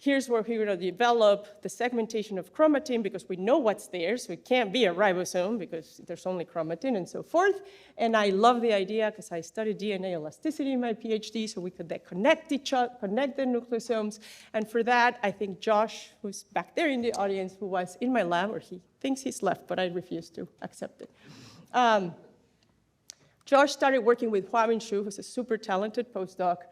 Here's where we're going to develop the segmentation of chromatin, because we know what's there, so it can't be a ribosome because there's only chromatin and so forth. And I love the idea because I studied DNA elasticity in my PhD, so we could then connect the nucleosomes. And for that, I think Josh, who's back there in the audience, who was in my lab, or he thinks he's left, but I refuse to accept it. Josh started working with Chiu, who's a super talented postdoc,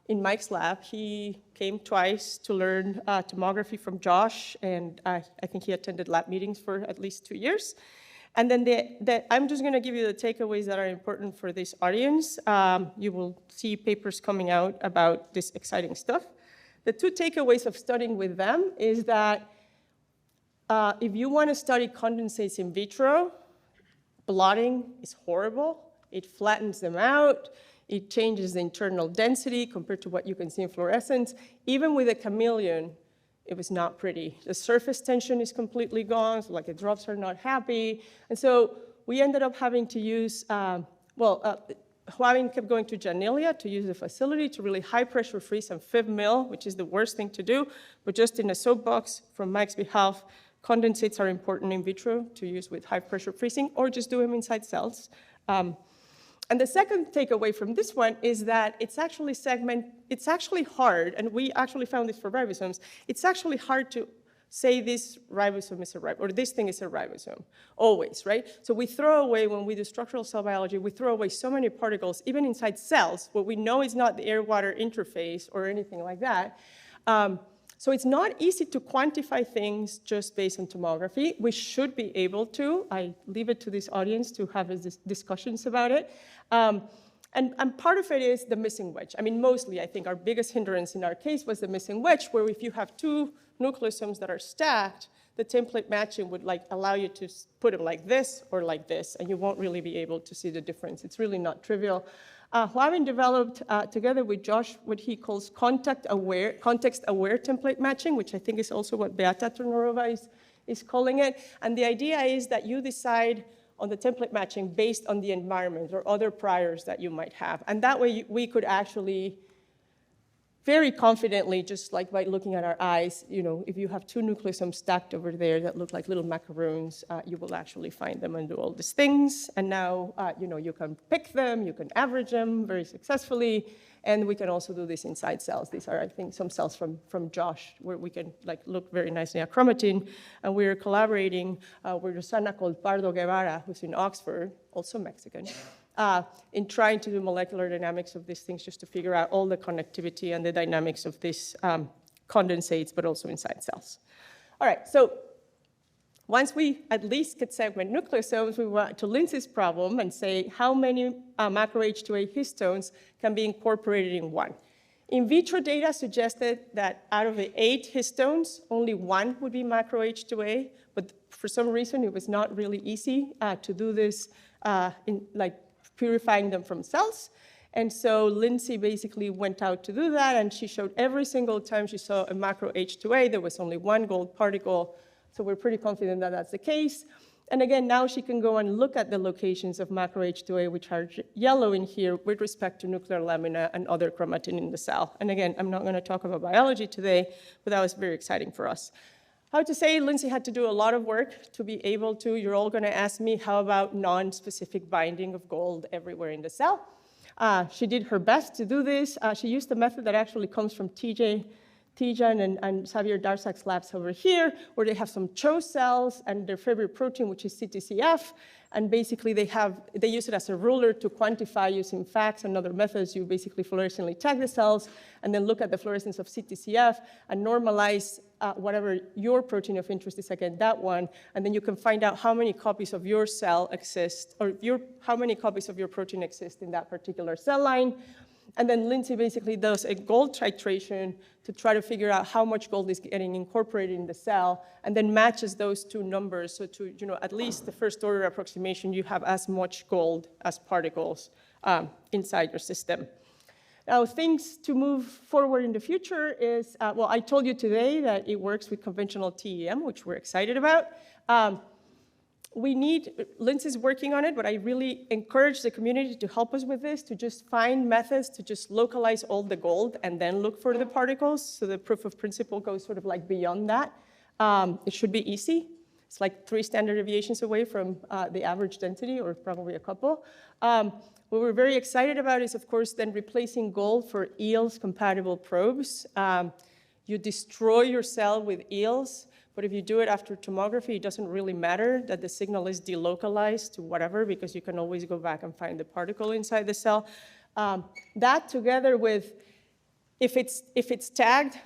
in Mike's lab. He came twice to learn tomography from Josh, and I think he attended lab meetings for at least 2 years. And then I'm just going to give you the takeaways that are important for this audience. You will see papers coming out about this exciting stuff. The 2 takeaways of studying with them is that if you want to study condensates in vitro, blotting is horrible. It flattens them out. It changes the internal density compared to what you can see in fluorescence. Even with a chameleon, it was not pretty. The surface tension is completely gone, so like the drops are not happy. And so we ended up having to use, Huawei kept going to Janelia to use the facility to really high pressure freeze and fib mill, which is the worst thing to do. But just in a soapbox, from Mike's behalf, condensates are important in vitro to use with high pressure freezing, or just do them inside cells. And the second takeaway from this one is that it's actually hard, and we actually found this for ribosomes, it's actually hard to say this ribosome is a ribosome, or this thing is a ribosome, always, right? So we throw away, when we do structural cell biology, we throw away so many particles, even inside cells, what we know is not the air-water interface or anything like that. So it's not easy to quantify things just based on tomography. We should be able to. I leave it to this audience to have discussions about it. And part of it is the missing wedge. I mean, mostly, I think our biggest hindrance in our case was the missing wedge, where if you have 2 nucleosomes that are stacked, the template matching would like allow you to put them like this or like this, and you won't really be able to see the difference. It's really not trivial. Having developed together with Josh what he calls context-aware template matching, which I think is also what Beata Turnorova is calling it. And the idea is that you decide on the template matching based on the environment or other priors that you might have. And that way we could actually very confidently, just like by looking at our eyes, if you have two nucleosomes stacked over there that look like little macaroons, you will actually find them and do all these things. And now, you can pick them, you can average them very successfully, and we can also do this inside cells. These are, I think, some cells from Josh, where we can look very nicely at chromatin. And we're collaborating with Rosana called Pardo Guevara, who's in Oxford, also Mexican, in trying to do molecular dynamics of these things, just to figure out all the connectivity and the dynamics of these condensates, but also inside cells. All right, so once we at least could segment nucleosomes, we went to Lindsay's problem and say how many macro H2A histones can be incorporated in one. In vitro data suggested that out of the 8 histones, only 1 would be macro H2A, but for some reason it was not really easy to do this purifying them from cells. And so Lindsay basically went out to do that, and she showed every single time she saw a macro H2A, there was only 1 gold particle. So we're pretty confident that that's the case. And again, now she can go and look at the locations of macro H2A, which are yellow in here with respect to nuclear lamina and other chromatin in the cell. And again, I'm not going to talk about biology today, but that was very exciting for us. How to say, Lindsay had to do a lot of work to be able to, you're all going to ask me, how about non-specific binding of gold everywhere in the cell? She did her best to do this. She used a method that actually comes from Tijan and Xavier Darsak's labs over here, where they have some CHO cells and their favorite protein, which is CTCF. And basically they use it as a ruler to quantify using FACS and other methods. You basically fluorescently tag the cells and then look at the fluorescence of CTCF and normalize whatever your protein of interest is against that one. And then you can find out how many copies of your cell exist, or how many copies of your protein exist in that particular cell line. And then Lindsay basically does a gold titration to try to figure out how much gold is getting incorporated in the cell, and then matches those two numbers. So to at least the first order approximation, you have as much gold as particles inside your system. Now, things to move forward in the future is, well, I told you today that it works with conventional TEM, which we're excited about. Lindsay's working on it, but I really encourage the community to help us with this, to just find methods to just localize all the gold and then look for the particles. So the proof of principle goes sort of like beyond that. It should be easy. It's like 3 standard deviations away from the average density, or probably a couple. What we're very excited about is, of course, then replacing gold for EELS-compatible probes. You destroy your cell with EELS, but if you do it after tomography, it doesn't really matter that the signal is delocalized to whatever, because you can always go back and find the particle inside the cell. That together with, if it's tagged,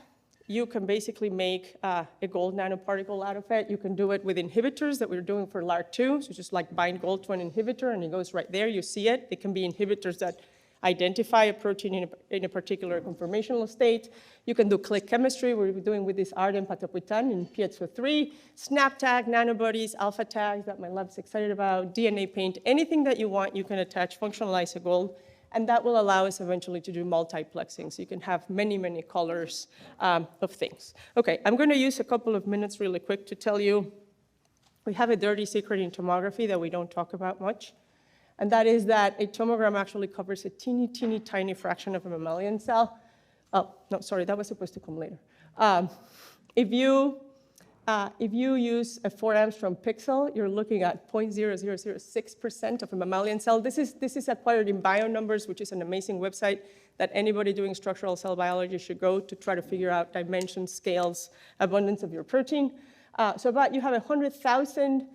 you can basically make a gold nanoparticle out of it. You can do it with inhibitors that we're doing for LAR2, so just like bind gold to an inhibitor, and it goes right there, you see it. It can be inhibitors that identify a protein in a particular conformational state. You can do click chemistry, we're doing with this Arden Patapuitan in piezo3, snap tag, nanobodies, alpha tags that my lab's excited about, DNA paint, anything that you want, you can attach functionalize a gold, and that will allow us eventually to do multiplexing, so you can have many, many colors of things. Okay, I'm gonna use a couple of minutes really quick to tell you, we have a dirty secret in tomography that we don't talk about much. And that is that a tomogram actually covers a teeny, teeny, tiny fraction of a mammalian cell. Oh, no, sorry, that was supposed to come later. If you use a 4 Angstrom pixel, you're looking at 0.0006% of a mammalian cell. This is acquired in BioNumbers, which is an amazing website that anybody doing structural cell biology should go to try to figure out dimensions, scales, abundance of your protein. So you have 100,000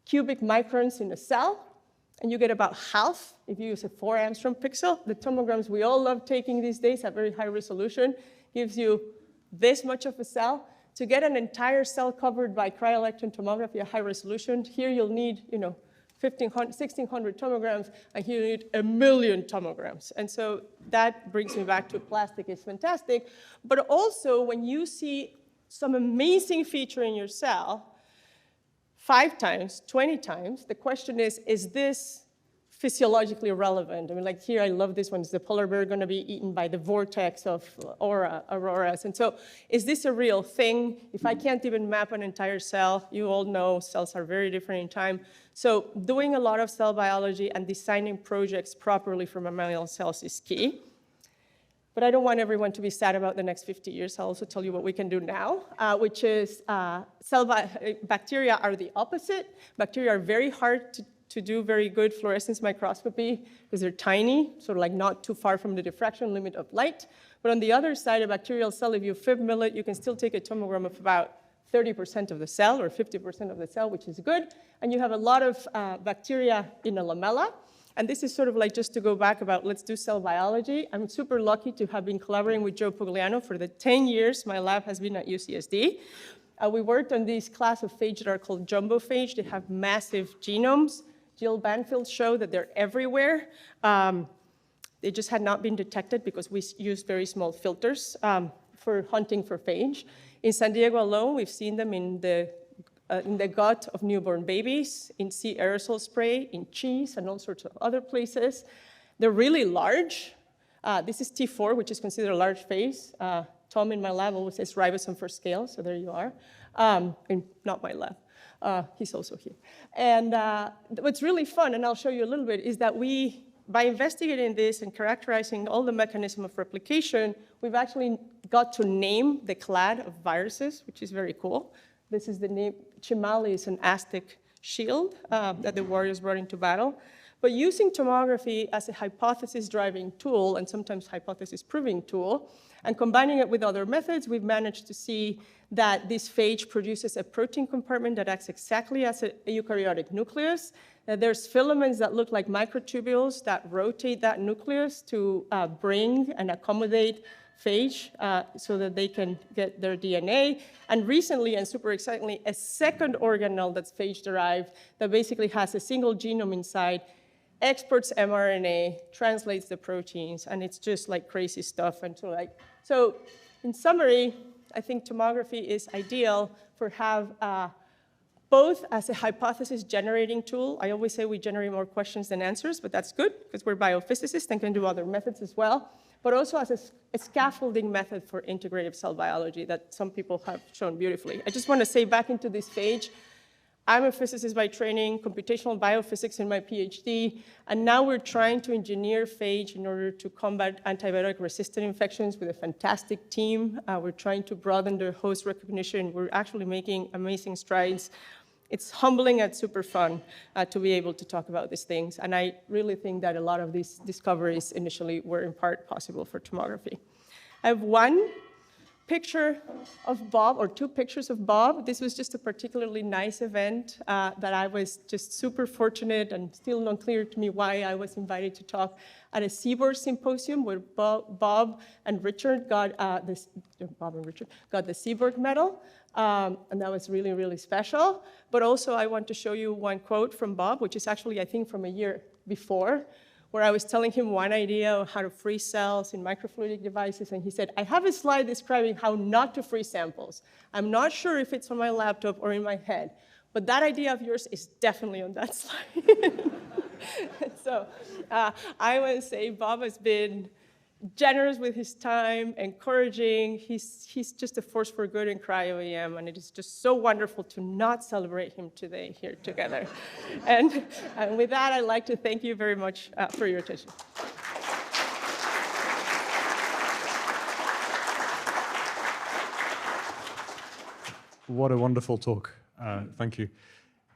cubic microns in a cell, and you get about half if you use a 4 Angstrom pixel. The tomograms we all love taking these days at very high resolution gives you this much of a cell. To get an entire cell covered by cryo-electron tomography at high resolution, here you'll need 1,600 tomograms, and here you need 1,000,000 tomograms. And so that brings me back to plastic is fantastic. But also, when you see some amazing feature in your cell, 5 times, 20 times. The question is this physiologically relevant? I mean, like here, I love this one. Is the polar bear going to be eaten by the vortex of auroras? And so is this a real thing? If I can't even map an entire cell, you all know cells are very different in time. So doing a lot of cell biology and designing projects properly for mammalian cells is key. But I don't want everyone to be sad about the next 50 years. I'll also tell you what we can do now, which is bacteria are the opposite. Bacteria are very hard to do very good fluorescence microscopy because they're tiny, sort of like not too far from the diffraction limit of light. But on the other side, a bacterial cell, if you fib mill it, you can still take a tomogram of about 30% of the cell or 50% of the cell, which is good. And you have a lot of bacteria in a lamella. And this is sort of like just to go back about let's do cell biology. I'm super lucky to have been collaborating with Joe Pugliano for the 10 years my lab has been at UCSD. We worked on this class of phage that are called jumbo phage. They have massive genomes. Jill Banfield showed that they're everywhere. They just had not been detected because we used very small filters for hunting for phage. In San Diego alone, we've seen them in the gut of newborn babies, in sea aerosol spray, in cheese, and all sorts of other places. They're really large. This is T4, which is considered a large phage. Tom in my lab always says ribosome for scale, so there you are. And not my lab. He's also here. And what's really fun, and I'll show you a little bit, is that by investigating this and characterizing all the mechanism of replication, we've actually got to name the clade of viruses, which is very cool. This is the name. Chimali is an Aztec shield that the warriors brought into battle. But using tomography as a hypothesis-driving tool, and sometimes hypothesis-proving tool, and combining it with other methods, we've managed to see that this phage produces a protein compartment that acts exactly as a eukaryotic nucleus. There's filaments that look like microtubules that rotate that nucleus to bring and accommodate phage so that they can get their DNA. And recently, and super excitingly, a second organelle that's phage-derived that basically has a single genome inside, exports mRNA, translates the proteins, and it's just like crazy stuff. And so in summary, I think tomography is ideal for both as a hypothesis-generating tool. I always say we generate more questions than answers, but that's good because we're biophysicists and can do other methods as well, but also as a scaffolding method for integrative cell biology that some people have shown beautifully. I just want to say back into this phage, I'm a physicist by training, computational biophysics in my PhD, and now we're trying to engineer phage in order to combat antibiotic-resistant infections with a fantastic team. We're trying to broaden their host recognition. We're actually making amazing strides. It's humbling and super fun to be able to talk about these things, and I really think that a lot of these discoveries initially were in part possible for tomography. I have one picture of Bob, or 2 pictures of Bob. This was just a particularly nice event that I was just super fortunate, and still unclear to me why I was invited to talk at a Seaboard Symposium where Bob and Richard got the Seaboard Medal. And that was really, really special. But also I want to show you one quote from Bob, which is actually, I think, from a year before, where I was telling him one idea of how to freeze cells in microfluidic devices, and he said, I have a slide describing how not to freeze samples. I'm not sure if it's on my laptop or in my head, but that idea of yours is definitely on that slide. So I want to say Bob has been generous with his time, encouraging. He's just a force for good in Cryo EM, and it is just so wonderful to not celebrate him today here together. And with that, I'd like to thank you very much for your attention. What a wonderful talk. Thank you.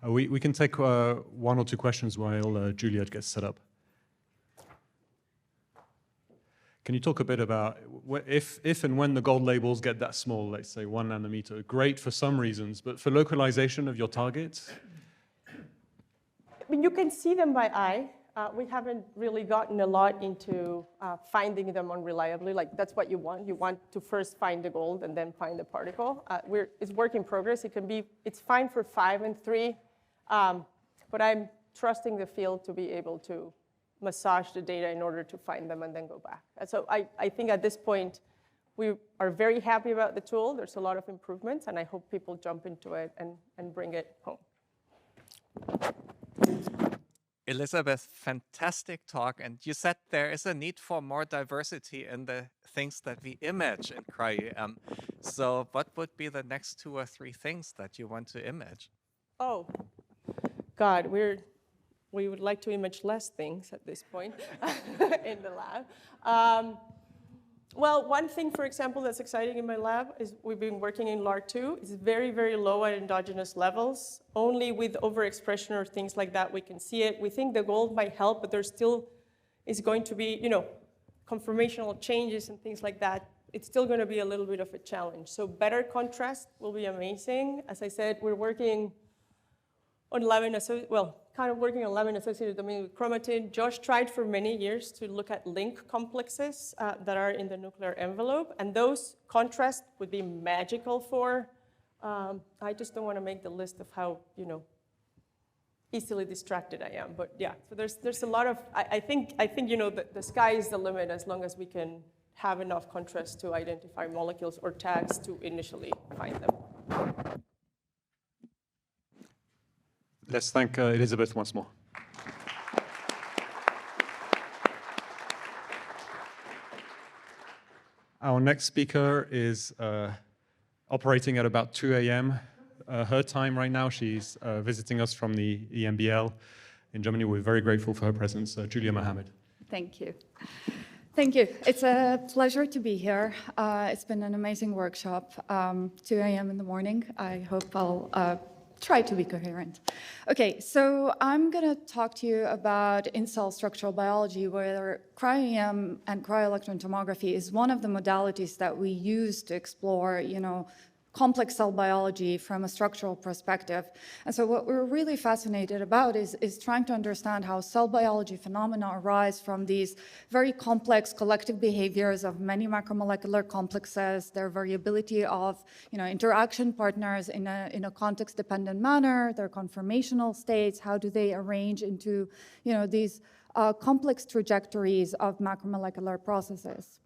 We can take 1 or 2 questions while Juliet gets set up. Can you talk a bit about if and when the gold labels get that small, let's say 1 nanometer, great for some reasons, but for localization of your targets? I mean, you can see them by eye. We haven't really gotten a lot into finding them unreliably. Like, that's what you want. You want to first find the gold and then find the particle. It's work in progress. It's fine for 5 and 3, but I'm trusting the field to be able to massage the data in order to find them and then go back. So I think at this point, we are very happy about the tool. There's a lot of improvements, and I hope people jump into it and bring it home. Elizabeth, fantastic talk. And you said there is a need for more diversity in the things that we image in Cryo EM. So what would be the next 2 or 3 things that you want to image? Oh, God, we would like to image less things at this point in the lab. Well, one thing, for example, that's exciting in my lab is we've been working in LAR2. It's very, very low at endogenous levels. Only with overexpression or things like that we can see it. We think the gold might help, but there still is going to be, conformational changes and things like that. It's still going to be a little bit of a challenge. So better contrast will be amazing. As I said, we're working on working on laminin-associated domain with chromatin. Josh tried for many years to look at link complexes that are in the nuclear envelope, and those contrasts would be magical for. I just don't want to make the list of how easily distracted I am, but yeah. So there's a lot of. I think the sky is the limit as long as we can have enough contrast to identify molecules or tags to initially find them. Let's thank Elizabeth once more. Our next speaker is operating at about 2 a.m. Her time right now. She's visiting us from the EMBL in Germany. We're very grateful for her presence. Julia Mahamid. Thank you. Thank you. It's a pleasure to be here. It's been an amazing workshop. 2 a.m. in the morning. I hope I'll try to be coherent. Okay, so I'm going to talk to you about in-cell structural biology, where Cryo EM and cryo-electron tomography is one of the modalities that we use to explore, complex cell biology from a structural perspective. And so what we're really fascinated about is trying to understand how cell biology phenomena arise from these very complex collective behaviors of many macromolecular complexes, their variability of interaction partners in a context-dependent manner, their conformational states, how do they arrange into these complex trajectories of macromolecular processes.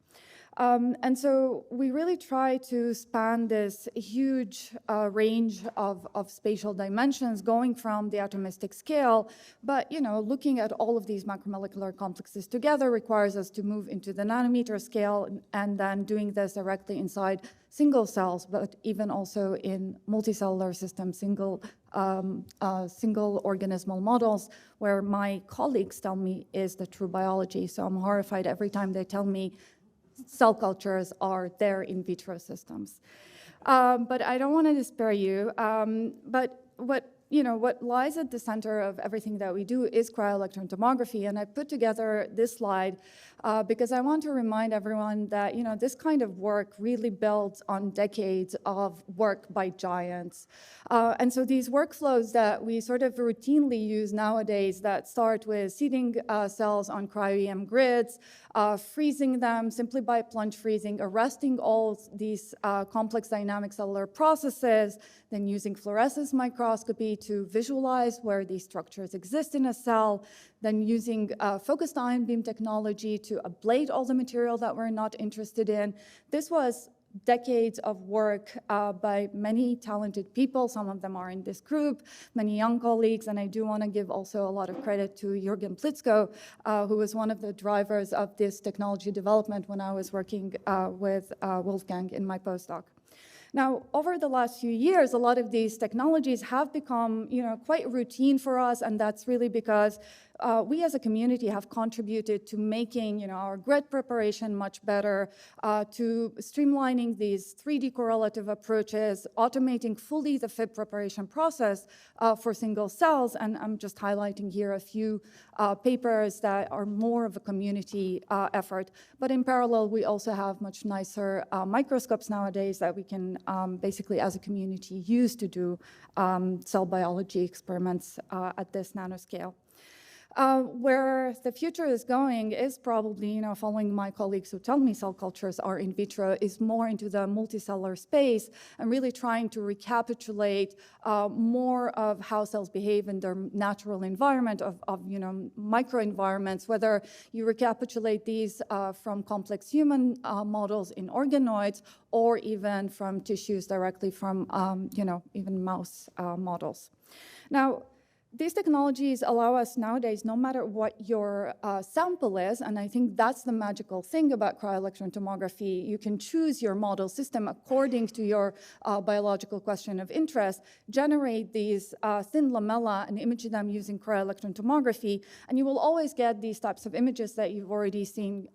And so we really try to span this huge range of spatial dimensions going from the atomistic scale, but looking at all of these macromolecular complexes together requires us to move into the nanometer scale and then doing this directly inside single cells, but even also in multicellular systems, single organismal models, where my colleagues tell me is the true biology. So I'm horrified every time they tell me cell cultures are their in vitro systems. But I don't want to despair you. But what lies at the center of everything that we do is cryo-electron tomography. And I put together this slide because I want to remind everyone that this kind of work really builds on decades of work by giants. And so these workflows that we sort of routinely use nowadays that start with seeding cells on Cryo EM grids, freezing them simply by plunge freezing, arresting all these complex dynamic cellular processes, then using fluorescence microscopy to visualize where these structures exist in a cell, then using focused ion beam technology to ablate all the material that we're not interested in. This was decades of work by many talented people. Some of them are in this group, many young colleagues, and I do want to give also a lot of credit to Jürgen Plitzko, who was one of the drivers of this technology development when I was working with Wolfgang in my postdoc. Now, over the last few years, a lot of these technologies have become, quite routine for us, and that's really because we as a community have contributed to making, our grid preparation much better, to streamlining these 3D correlative approaches, automating fully the Fib preparation process for single cells, and I'm just highlighting here a few papers that are more of a community effort. But in parallel, we also have much nicer microscopes nowadays that we can basically, as a community, use to do cell biology experiments at this nanoscale. Where the future is going is probably, following my colleagues who tell me cell cultures are in vitro, is more into the multicellular space and really trying to recapitulate more of how cells behave in their natural environment of microenvironments, whether you recapitulate these from complex human models in organoids or even from tissues directly from, even mouse models. Now, these technologies allow us nowadays, no matter what your sample is, and I think that's the magical thing about cryo-electron tomography, you can choose your model system according to your biological question of interest, generate these thin lamella and image them using cryo-electron tomography, and you will always get these types of images that you've already seen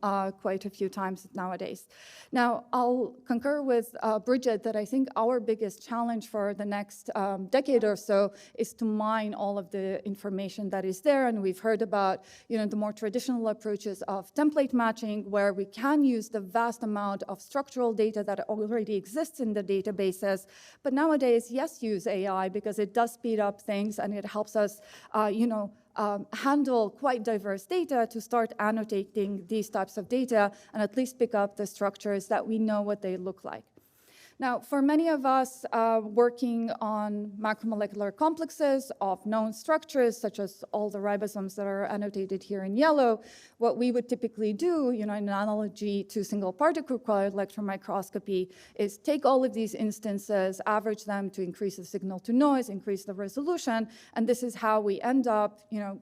quite a few times nowadays. Now, I'll concur with Bridget that I think our biggest challenge for the next decade or so is to mine all of the information that is there, and we've heard about the more traditional approaches of template matching, where we can use the vast amount of structural data that already exists in the databases. But nowadays, yes, use AI because it does speed up things and it helps us, handle quite diverse data to start annotating these types of data and at least pick up the structures that we know what they look like. Now, for many of us working on macromolecular complexes of known structures, such as all the ribosomes that are annotated here in yellow, what we would typically do, in analogy to single particle cryo-electron microscopy, is take all of these instances, average them to increase the signal to noise, increase the resolution, and this is how we end up,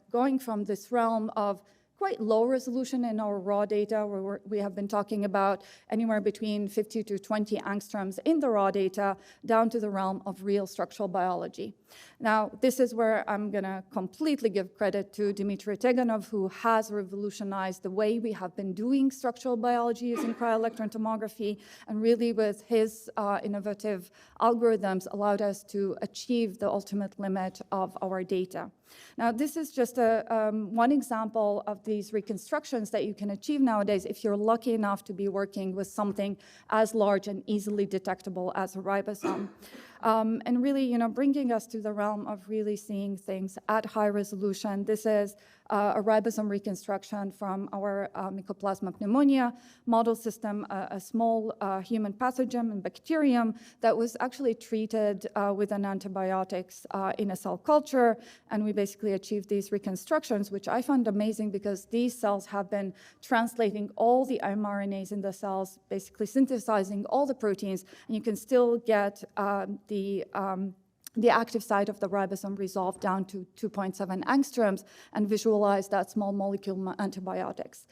going from this realm of quite low resolution in our raw data, where we have been talking about anywhere between 50 to 20 angstroms in the raw data, down to the realm of real structural biology. Now, this is where I'm going to completely give credit to Dmitry Teganov, who has revolutionized the way we have been doing structural biology using cryo-electron tomography, and really with his innovative algorithms allowed us to achieve the ultimate limit of our data. Now, this is just one example of these reconstructions that you can achieve nowadays if you're lucky enough to be working with something as large and easily detectable as a ribosome. And really, bringing us to the realm of really seeing things at high resolution. This is a ribosome reconstruction from our Mycoplasma pneumonia model system, a small human pathogen and bacterium that was actually treated with an antibiotics in a cell culture. And we basically achieved these reconstructions, which I found amazing because these cells have been translating all the mRNAs in the cells, basically synthesizing all the proteins, and you can still get the active site of the ribosome resolved down to 2.7 angstroms and visualize that small molecule antibiotics.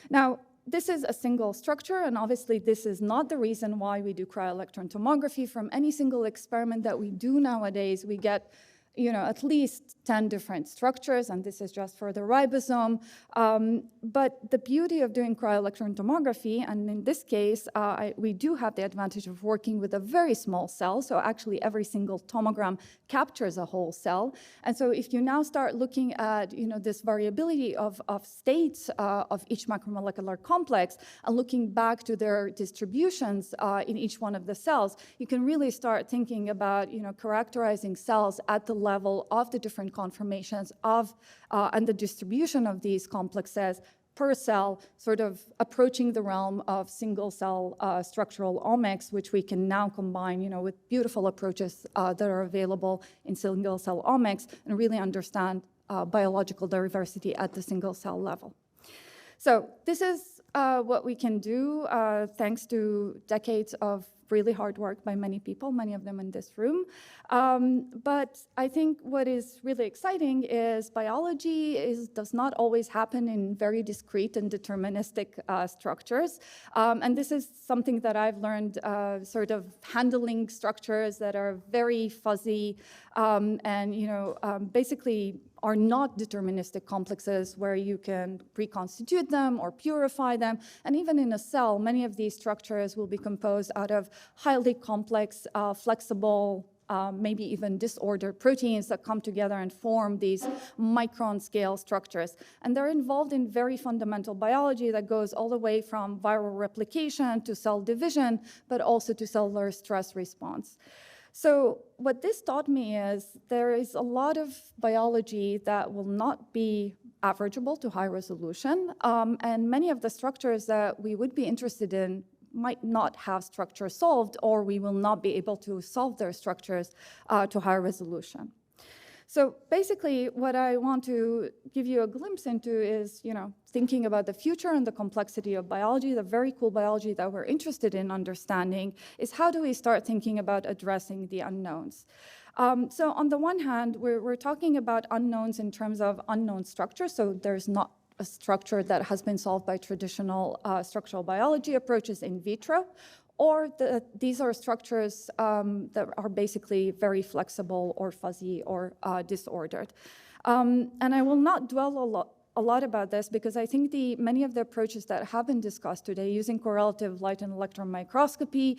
Now, this is a single structure, and obviously this is not the reason why we do cryo-electron tomography. From any single experiment that we do nowadays, we get at least 10 different structures, and this is just for the ribosome. But the beauty of doing cryo-electron tomography, and in this case, we do have the advantage of working with a very small cell, so actually every single tomogram captures a whole cell. And so if you now start looking at this variability of states of each macromolecular complex and looking back to their distributions in each one of the cells, you can really start thinking about characterizing cells at the level of the different conformations of and the distribution of these complexes per cell, sort of approaching the realm of single cell structural omics, which we can now combine with beautiful approaches that are available in single cell omics and really understand biological diversity at the single cell level. So this is what we can do thanks to decades of really hard work by many people, many of them in this room. But I think what is really exciting is biology does not always happen in very discrete and deterministic structures. And this is something that I've learned sort of handling structures that are very fuzzy and basically are not deterministic complexes where you can reconstitute them or purify them. And even in a cell, many of these structures will be composed out of highly complex, flexible, maybe even disordered proteins that come together and form these micron-scale structures. And they're involved in very fundamental biology that goes all the way from viral replication to cell division, but also to cellular stress response. So what this taught me is there is a lot of biology that will not be averageable to high resolution, and many of the structures that we would be interested in might not have structure solved, or we will not be able to solve their structures to high resolution. So basically, what I want to give you a glimpse into is, thinking about the future and the complexity of biology, the very cool biology that we're interested in understanding, is how do we start thinking about addressing the unknowns? So on the one hand, we're talking about unknowns in terms of unknown structure, so there's not a structure that has been solved by traditional structural biology approaches in vitro, or these are structures that are basically very flexible or fuzzy or disordered. And I will not dwell a lot about this because I think many of the approaches that have been discussed today using correlative light and electron microscopy,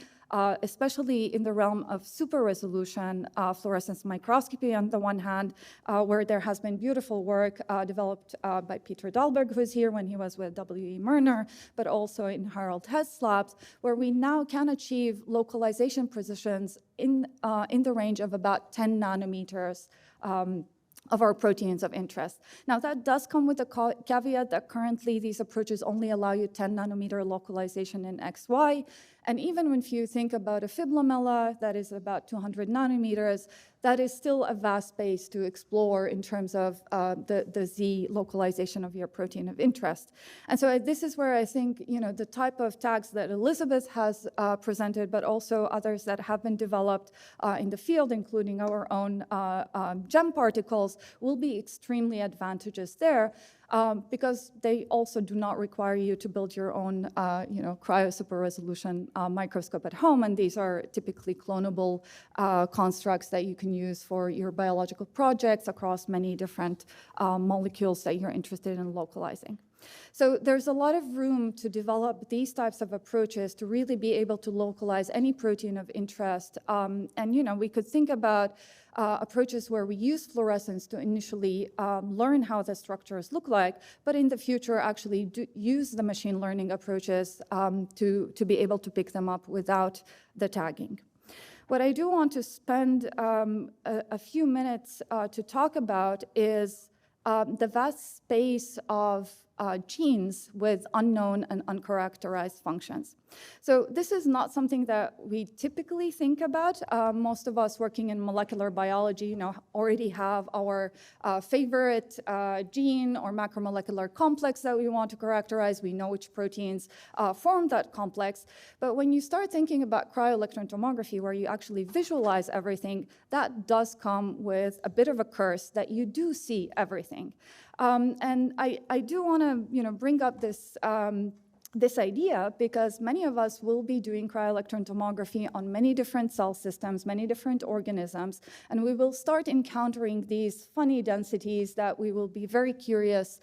especially in the realm of super resolution fluorescence microscopy on the one hand, where there has been beautiful work developed by Peter Dahlberg, who's here when he was with W.E. Murner, but also in Harold Hess' labs, where we now can achieve localization precisions in the range of about 10 nanometers of our proteins of interest. Now, that does come with the caveat that currently these approaches only allow you 10 nanometer localization in XY. And even if you think about a Fib lamella that is about 200 nanometers, that is still a vast space to explore in terms of the Z localization of your protein of interest. And so this is where I think, the type of tags that Elizabeth has presented, but also others that have been developed in the field, including our own GEM particles, will be extremely advantageous there. Because they also do not require you to build your own, cryo super resolution microscope at home, and these are typically clonable constructs that you can use for your biological projects across many different molecules that you're interested in localizing. So there's a lot of room to develop these types of approaches to really be able to localize any protein of interest. And we could think about approaches where we use fluorescence to initially learn how the structures look like, but in the future actually use the machine learning approaches to be able to pick them up without the tagging. What I do want to spend a few minutes to talk about is the vast space of genes with unknown and uncharacterized functions. So this is not something that we typically think about. Most of us working in molecular biology, already have our favorite gene or macromolecular complex that we want to characterize. We know which proteins form that complex. But when you start thinking about cryo-electron tomography, where you actually visualize everything, that does come with a bit of a curse that you do see everything. And I do want to, bring up this this idea because many of us will be doing cryo-electron tomography on many different cell systems, many different organisms, and we will start encountering these funny densities that we will be very curious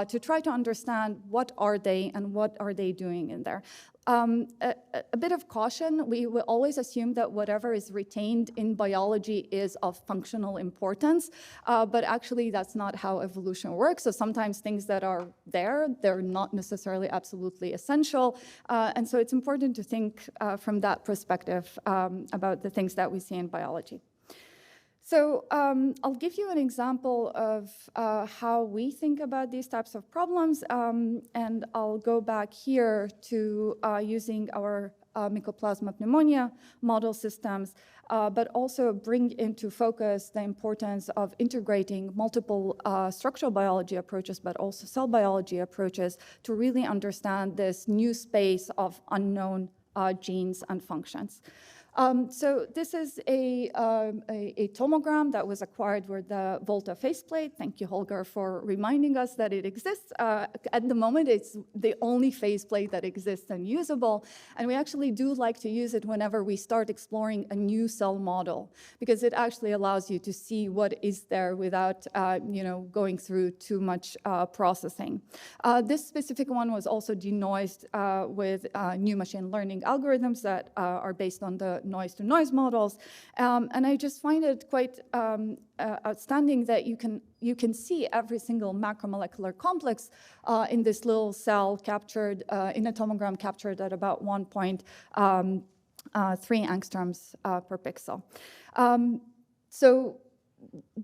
to try to understand what are they and what are they doing in there. A bit of caution, we will always assume that whatever is retained in biology is of functional importance, but actually that's not how evolution works. So sometimes things that are there, they're not necessarily absolutely essential. And so it's important to think from that perspective about the things that we see in biology. So I'll give you an example of how we think about these types of problems, and I'll go back here to using our Mycoplasma pneumonia model systems, but also bring into focus the importance of integrating multiple structural biology approaches, but also cell biology approaches to really understand this new space of unknown genes and functions. So this is a tomogram that was acquired with the Volta faceplate. Thank you, Holger, for reminding us that it exists. At the moment, it's the only faceplate that exists and usable. And we actually do like to use it whenever we start exploring a new cell model, because it actually allows you to see what is there without going through too much processing. This specific one was also denoised with new machine learning algorithms that are based on the noise-to-noise models, and I just find it quite outstanding that you can see every single macromolecular complex in this little cell captured in a tomogram captured at about 1.3 angstroms per pixel. So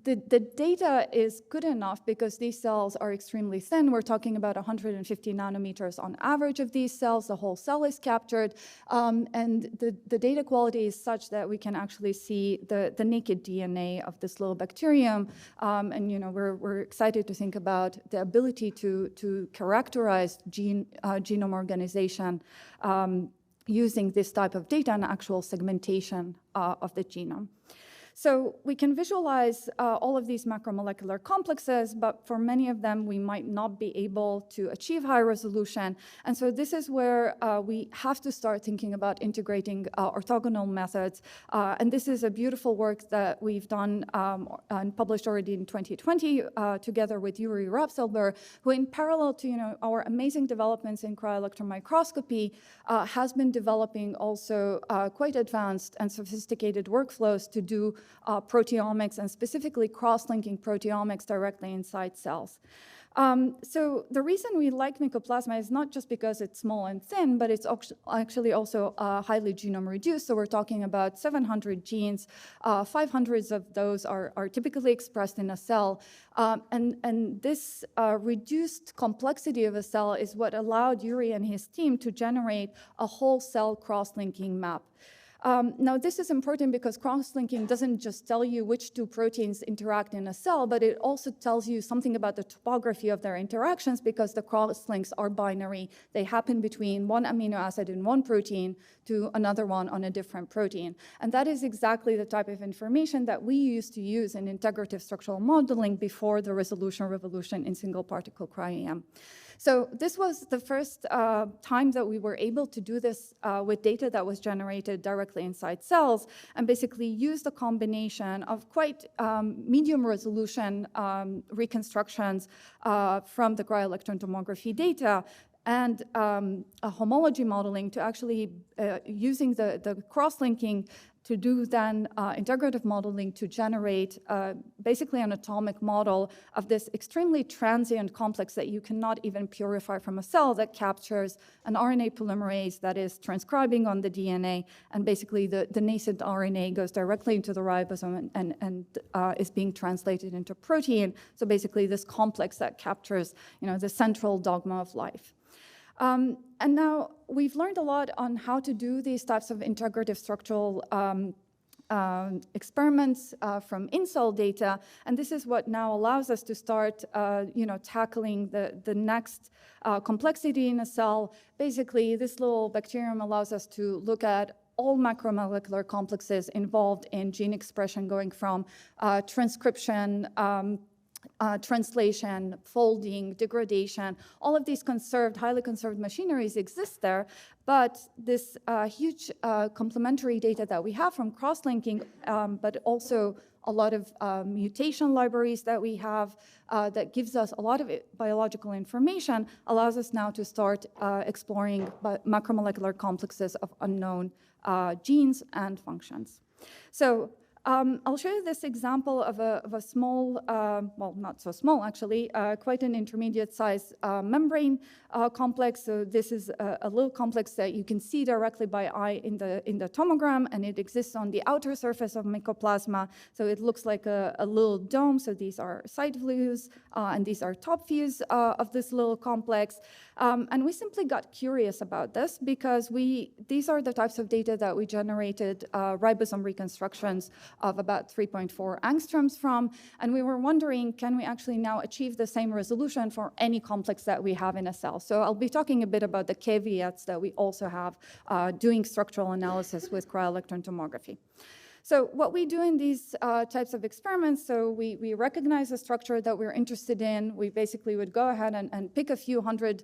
the data is good enough because these cells are extremely thin. We're talking about 150 nanometers on average of these cells. The whole cell is captured, and the data quality is such that we can actually see the naked DNA of this little bacterium. And we're excited to think about the ability to characterize genome organization using this type of data and actual segmentation of the genome. So we can visualize all of these macromolecular complexes, but for many of them, we might not be able to achieve high resolution. And so this is where we have to start thinking about integrating orthogonal methods. And this is a beautiful work that we've done and published already in 2020 together with Yuri Rapselber, who in parallel to our amazing developments in cryo-electron microscopy has been developing also quite advanced and sophisticated workflows to do proteomics, and specifically cross-linking proteomics directly inside cells. So the reason we like Mycoplasma is not just because it's small and thin, but it's actually also highly genome reduced. So we're talking about 700 genes. 500 of those are typically expressed in a cell. And this reduced complexity of a cell is what allowed Yuri and his team to generate a whole cell cross-linking map. Now, this is important because cross-linking doesn't just tell you which two proteins interact in a cell, but it also tells you something about the topography of their interactions because the cross-links are binary. They happen between one amino acid in one protein to another one on a different protein. And that is exactly the type of information that we used to use in integrative structural modeling before the resolution revolution in single-particle Cryo EM. So this was the first time that we were able to do this with data that was generated directly inside cells and basically use the combination of quite medium resolution reconstructions from the cryo-electron tomography data and a homology modeling to actually using the cross-linking to do then integrative modeling to generate basically an atomic model of this extremely transient complex that you cannot even purify from a cell that captures an RNA polymerase that is transcribing on the DNA, and basically the nascent RNA goes directly into the ribosome and is being translated into protein. So basically this complex that captures the central dogma of life. And now we've learned a lot on how to do these types of integrative structural experiments from in-cell data, and this is what now allows us to start, tackling the next complexity in a cell. Basically, this little bacterium allows us to look at all macromolecular complexes involved in gene expression, going from transcription, translation, folding, degradation. All of these highly conserved machineries exist there, but this huge complementary data that we have from cross-linking, but also a lot of mutation libraries that we have that gives us a lot of biological information, allows us now to start exploring macromolecular complexes of unknown genes and functions. So I'll show you this example of a small, well, not so small actually, quite an intermediate size membrane complex. So this is a little complex that you can see directly by eye in the tomogram, and it exists on the outer surface of Mycoplasma. So it looks like a little dome. So these are side views, and these are top views of this little complex. And we simply got curious about this because these are the types of data that we generated ribosome reconstructions of about 3.4 angstroms from. And we were wondering, can we actually now achieve the same resolution for any complex that we have in a cell? So I'll be talking a bit about the caveats that we also have doing structural analysis with cryo-electron tomography. So what we do in these types of experiments, so we recognize a structure that we're interested in. We basically would go ahead and pick a few hundred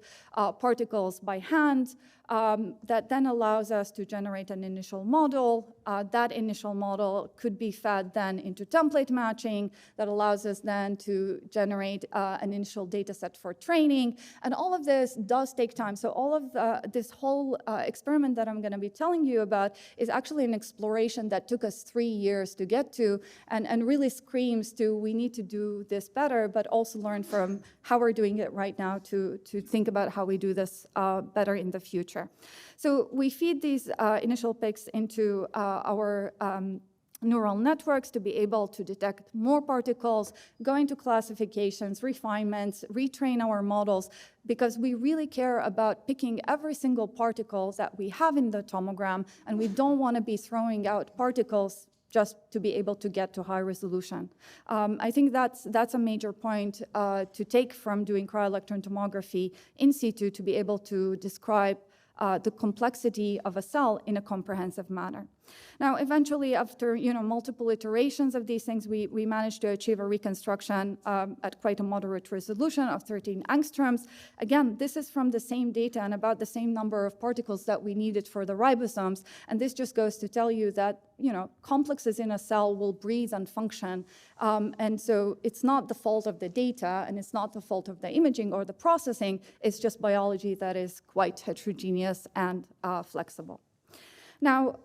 particles by hand. That then allows us to generate an initial model. That initial model could be fed then into template matching. That allows us then to generate an initial data set for training. And all of this does take time. So all of this whole experiment that I'm going to be telling you about is actually an exploration that took us 3 years to get to, and really screams to we need to do this better, but also learn from how we're doing it right now to think about how we do this better in the future. So we feed these initial picks into our neural networks to be able to detect more particles, go into classifications, refinements, retrain our models, because we really care about picking every single particle that we have in the tomogram, and we don't want to be throwing out particles just to be able to get to high resolution. I think that's a major point to take from doing cryo-electron tomography in situ, to be able to describe the complexity of a cell in a comprehensive manner. Now, eventually, after multiple iterations of these things, we managed to achieve a reconstruction at quite a moderate resolution of 13 angstroms. Again, this is from the same data and about the same number of particles that we needed for the ribosomes. And this just goes to tell you that complexes in a cell will breathe and function. And so it's not the fault of the data, and it's not the fault of the imaging or the processing. It's just biology that is quite heterogeneous and flexible. Now,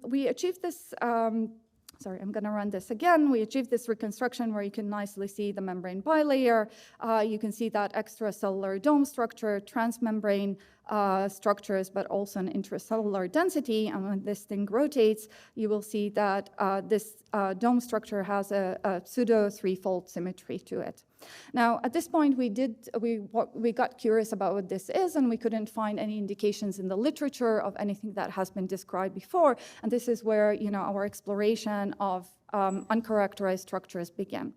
we achieved this, sorry, I'm going to run this again. We achieved this reconstruction where you can nicely see the membrane bilayer. You can see that extracellular dome structure, transmembrane structures, but also an intracellular density. And when this thing rotates, you will see that this dome structure has a pseudo threefold symmetry to it. Now, at this point, we got curious about what this is, and we couldn't find any indications in the literature of anything that has been described before. And this is where our exploration of uncharacterized structures begin.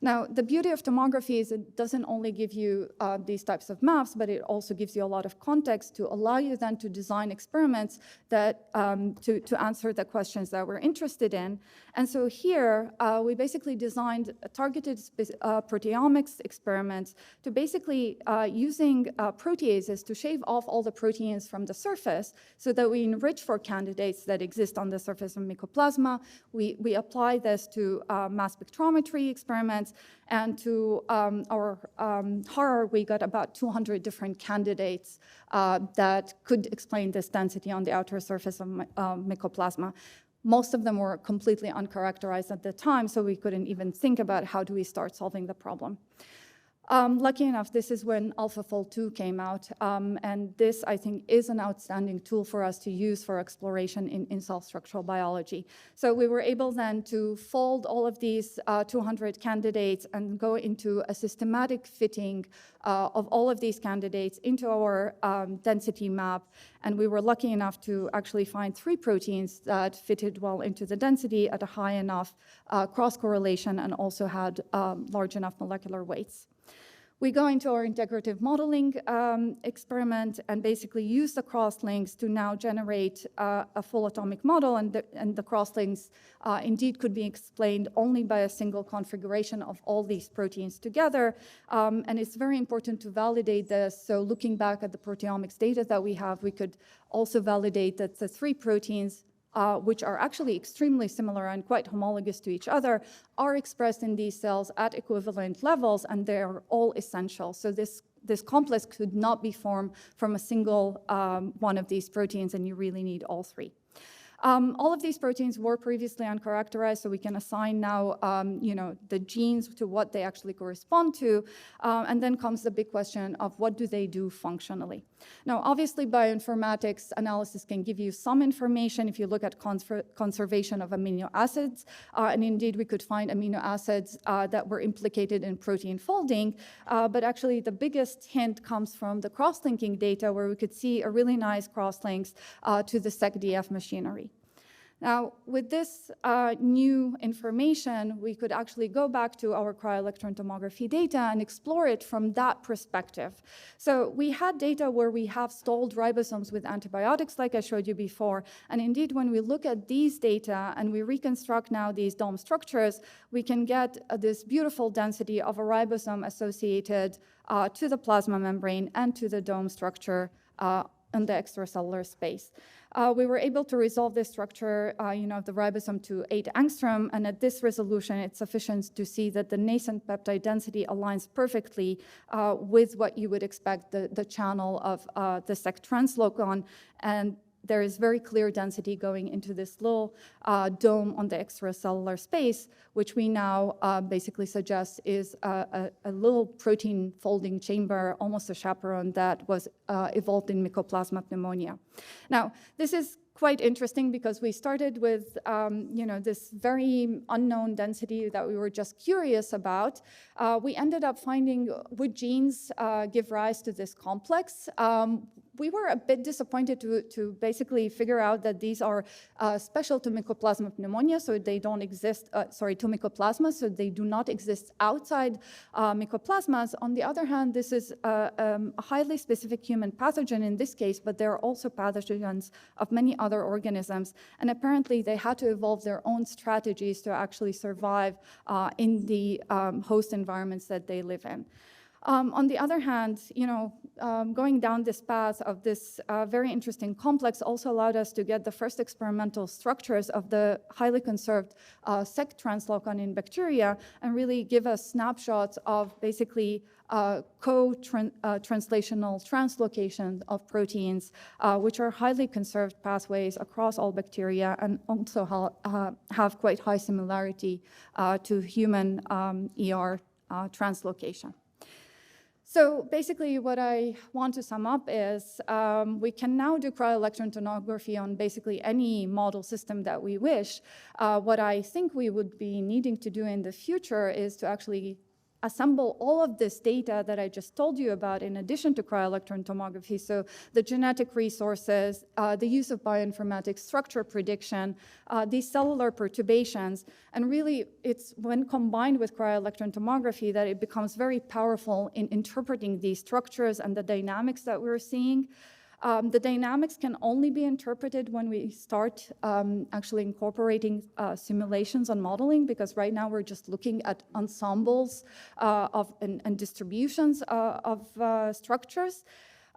Now, the beauty of tomography is it doesn't only give you these types of maps, but it also gives you a lot of context to allow you then to design experiments that to answer the questions that we're interested in. And so here, we basically designed a targeted proteomics experiments to basically using proteases to shave off all the proteins from the surface so that we enrich for candidates that exist on the surface of mycoplasma. We apply this to mass spectrometry experiments, and to our horror, we got about 200 different candidates that could explain this density on the outer surface of mycoplasma. Most of them were completely uncharacterized at the time, so we couldn't even think about how do we start solving the problem. Lucky enough, this is when AlphaFold 2 came out, and this, I think, is an outstanding tool for us to use for exploration in cell structural biology. So we were able then to fold all of these 200 candidates and go into a systematic fitting of all of these candidates into our density map, and we were lucky enough to actually find 3 proteins that fitted well into the density at a high enough cross-correlation and also had large enough molecular weights. We go into our integrative modeling experiment and basically use the crosslinks to now generate a full atomic model, and the crosslinks indeed could be explained only by a single configuration of all these proteins together. And it's very important to validate this. So looking back at the proteomics data that we have, we could also validate that the 3 proteins which are actually extremely similar and quite homologous to each other, are expressed in these cells at equivalent levels, and they're all essential. So this complex could not be formed from a single one of these proteins, and you really need all 3. All of these proteins were previously uncharacterized, so we can assign now, the genes to what they actually correspond to. And then comes the big question of what do they do functionally? Now, obviously, bioinformatics analysis can give you some information if you look at conservation of amino acids. And indeed, we could find amino acids that were implicated in protein folding. But actually, the biggest hint comes from the cross-linking data, where we could see a really nice cross-links to the SECDF machinery. Now, with this new information, we could actually go back to our cryo-electron tomography data and explore it from that perspective. So we had data where we have stalled ribosomes with antibiotics, like I showed you before. And indeed, when we look at these data and we reconstruct now these dome structures, we can get this beautiful density of a ribosome associated to the plasma membrane and to the dome structure in the extracellular space. We were able to resolve this structure, of the ribosome to 8 angstrom, and at this resolution, it's sufficient to see that the nascent peptide density aligns perfectly with what you would expect the channel of the sec translocon, and there is very clear density going into this little dome on the extracellular space, which we now basically suggest is a little protein folding chamber, almost a chaperone that was evolved in Mycoplasma pneumonia. Now, this is quite interesting because we started with this very unknown density that we were just curious about. We ended up finding would genes give rise to this complex. We were a bit disappointed to basically figure out that these are special to Mycoplasma pneumonia, so they don't exist, to Mycoplasma, so they do not exist outside Mycoplasmas. On the other hand, this is a highly specific human pathogen in this case, but there are also pathogens of many other organisms, and apparently they had to evolve their own strategies to actually survive in the host environments that they live in. On the other hand, going down this path of this very interesting complex also allowed us to get the first experimental structures of the highly conserved sec translocon in bacteria and really give us snapshots of basically co-translational translocation of proteins, which are highly conserved pathways across all bacteria and also have quite high similarity to human ER translocation. So basically what I want to sum up is we can now do cryo-electron tomography on basically any model system that we wish. What I think we would be needing to do in the future is to actually assemble all of this data that I just told you about in addition to cryo-electron tomography, so the genetic resources, the use of bioinformatics, structure prediction, these cellular perturbations, and really it's when combined with cryo-electron tomography that it becomes very powerful in interpreting these structures and the dynamics that we're seeing. The dynamics can only be interpreted when we start actually incorporating simulations and modeling, because right now we're just looking at ensembles and distributions of structures.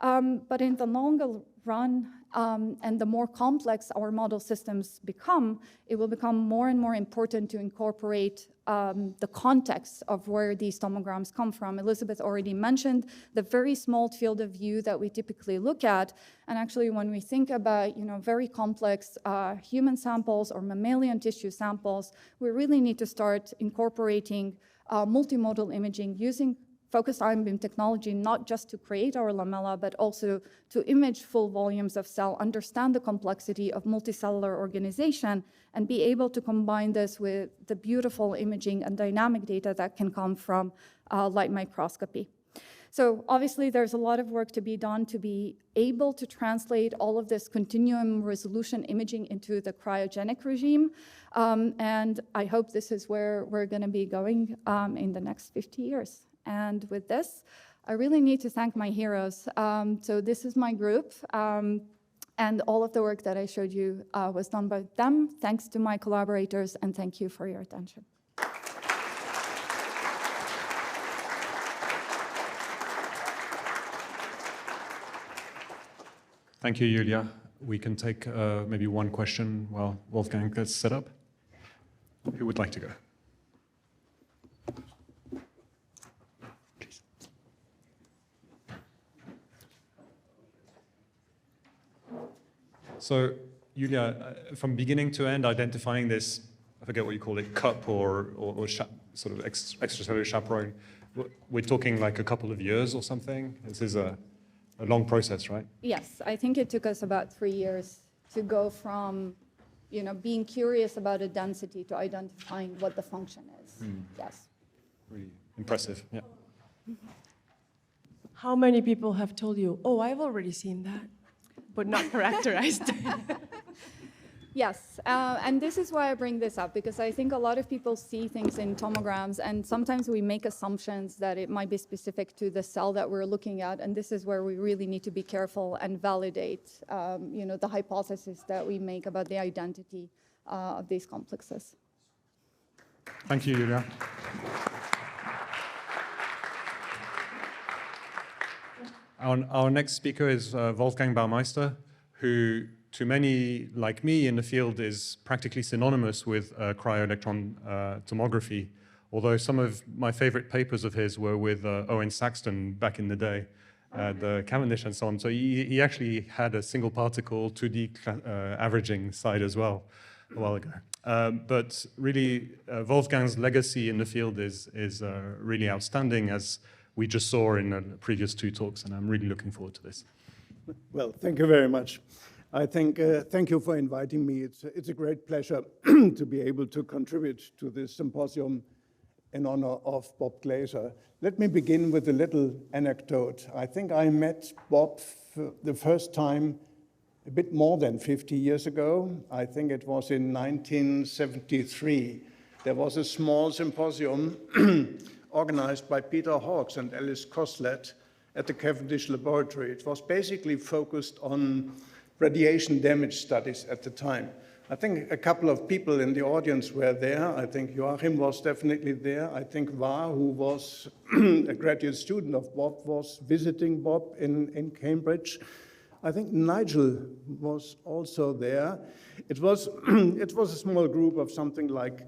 But in the longer run, and the more complex our model systems become, it will become more and more important to incorporate the context of where these tomograms come from. Elizabeth already mentioned the very small field of view that we typically look at. And actually, when we think about very complex human samples or mammalian tissue samples, we really need to start incorporating multimodal imaging using focused ion beam technology, not just to create our lamella, but also to image full volumes of cell, understand the complexity of multicellular organization, and be able to combine this with the beautiful imaging and dynamic data that can come from light microscopy. So obviously, there's a lot of work to be done to be able to translate all of this continuum resolution imaging into the cryogenic regime. And I hope this is where we're going to be going in the next 50 years. And with this, I really need to thank my heroes. So this is my group, and all of the work that I showed you was done by them. Thanks to my collaborators, and thank you for your attention. Thank you, Julia. We can take maybe one question while Wolfgang gets set up. Who would like to go? So, Julia, from beginning to end, identifying this, I forget what you call it, cup or sort of extracellular chaperone, we're talking like a couple of years or something? This is a long process, right? Yes, I think it took us about 3 years to go from, being curious about a density to identifying what the function is. Yes. Really impressive, yeah. How many people have told you, oh, I've already seen that, but not characterized? Yes, and this is why I bring this up, because I think a lot of people see things in tomograms, and sometimes we make assumptions that it might be specific to the cell that we're looking at, and this is where we really need to be careful and validate, the hypothesis that we make about the identity of these complexes. Thank you, Julia. Our next speaker is Wolfgang Baumeister, who, to many like me in the field, is practically synonymous with cryo-electron tomography, although some of my favorite papers of his were with Owen Saxton back in the day, the Cavendish and so on. So he actually had a single particle 2D averaging side as well a while ago. But really, Wolfgang's legacy in the field is really outstanding, as we just saw in the previous two talks, and I'm really looking forward to this. Well, thank you very much. I think, thank you for inviting me. It's a great pleasure to be able to contribute to this symposium in honor of Bob Glaser. Let me begin with a little anecdote. I think I met Bob for the first time a bit more than 50 years ago. I think it was in 1973. There was a small symposium organized by Peter Hawkes and Alice Coslet at the Cavendish Laboratory. It was basically focused on radiation damage studies at the time. I think a couple of people in the audience were there. I think Joachim was definitely there. I think Va, who was a graduate student of Bob, was visiting Bob in Cambridge. I think Nigel was also there. It was a small group of something like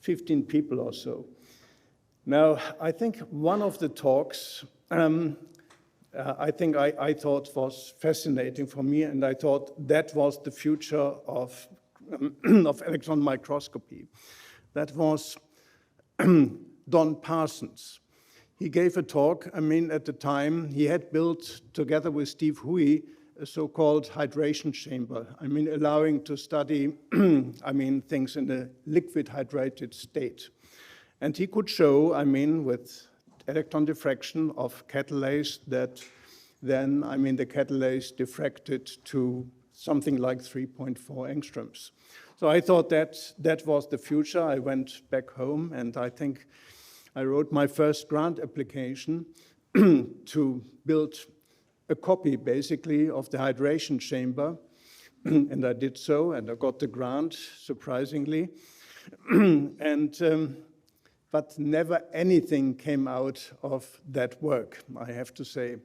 15 people or so. Now, I think one of the talks I thought was fascinating for me, and I thought that was the future of electron microscopy. That was Don Parsons. He gave a talk. I mean, at the time, he had built, together with Steve Huey, a so-called hydration chamber. I mean, allowing to study, things in a liquid hydrated state. And he could show, with electron diffraction of catalase that then, the catalase diffracted to something like 3.4 angstroms. So I thought that was the future. I went back home and I think I wrote my first grant application to build a copy, basically, of the hydration chamber. And I did so, and I got the grant, surprisingly. But never anything came out of that work, I have to say.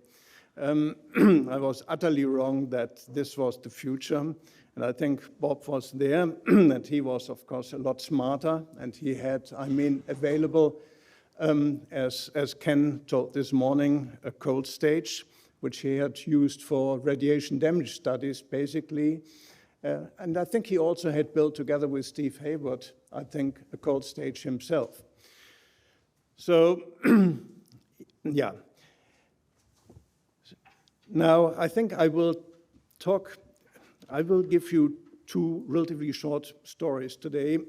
I was utterly wrong that this was the future. And I think Bob was there, and he was, of course, a lot smarter. And he had, available, as Ken told this morning, a cold stage, which he had used for radiation damage studies, basically. And I think he also had built, together with Steve Hayward, I think, a cold stage himself. So, yeah. Now, I think I will give you two relatively short stories today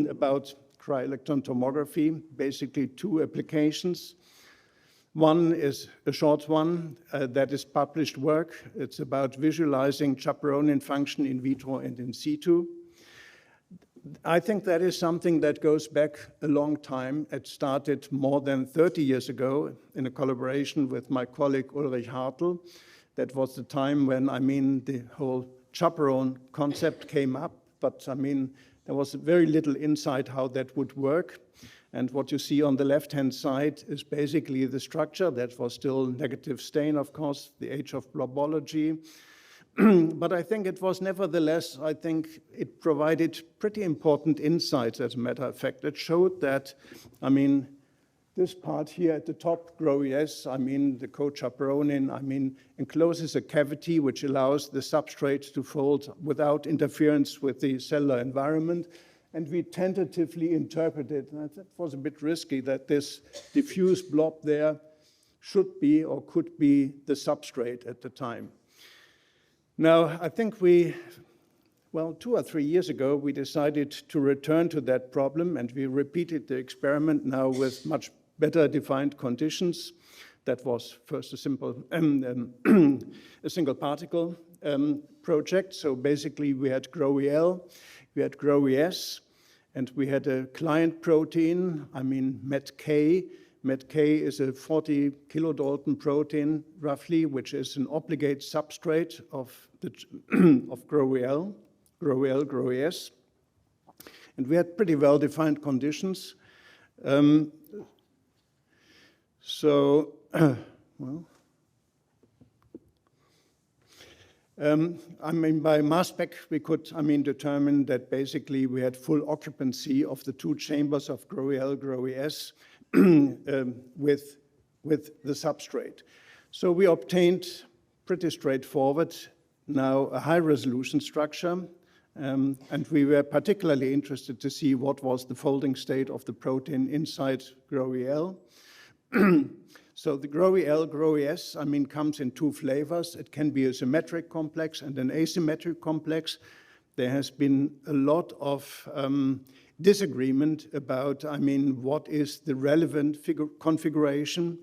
about cryo-electron tomography, basically two applications. One is a short one that is published work. It's about visualizing chaperonin function in vitro and in situ. I think that is something that goes back a long time. It started more than 30 years ago in a collaboration with my colleague Ulrich Hartl. That was the time when, the whole chaperone concept came up, but there was very little insight how that would work. And what you see on the left-hand side is basically the structure. That was still negative stain, of course, the age of blobology. But I think it was nevertheless, it provided pretty important insights, as a matter of fact. It showed that, this part here at the top, GROW-ES, the co-chaperonin, encloses a cavity which allows the substrate to fold without interference with the cellular environment. And we tentatively interpreted, and that was a bit risky, that this diffuse blob there should be or could be the substrate at the time. Now, I think 2 or 3 years ago, we decided to return to that problem, and we repeated the experiment now with much better defined conditions. That was first a simple, a single particle project. So basically, we had GROW-EL, we had GROW-ES, and we had a client protein, MET-K. MET-K is a 40 kilodalton protein, roughly, which is an obligate substrate of GROW-EL, GROW-ES. And we had pretty well-defined conditions. By mass spec, we could, determine that basically we had full occupancy of the two chambers of GROW-EL, GROW-ES with the substrate. So we obtained, pretty straightforward, now a high-resolution structure, and we were particularly interested to see what was the folding state of the protein inside GROW-EL. So the GROW-EL, GROW-ES, I mean, comes in two flavors. It can be a symmetric complex and an asymmetric complex. There has been a lot of disagreement about, I mean, what is the relevant configuration,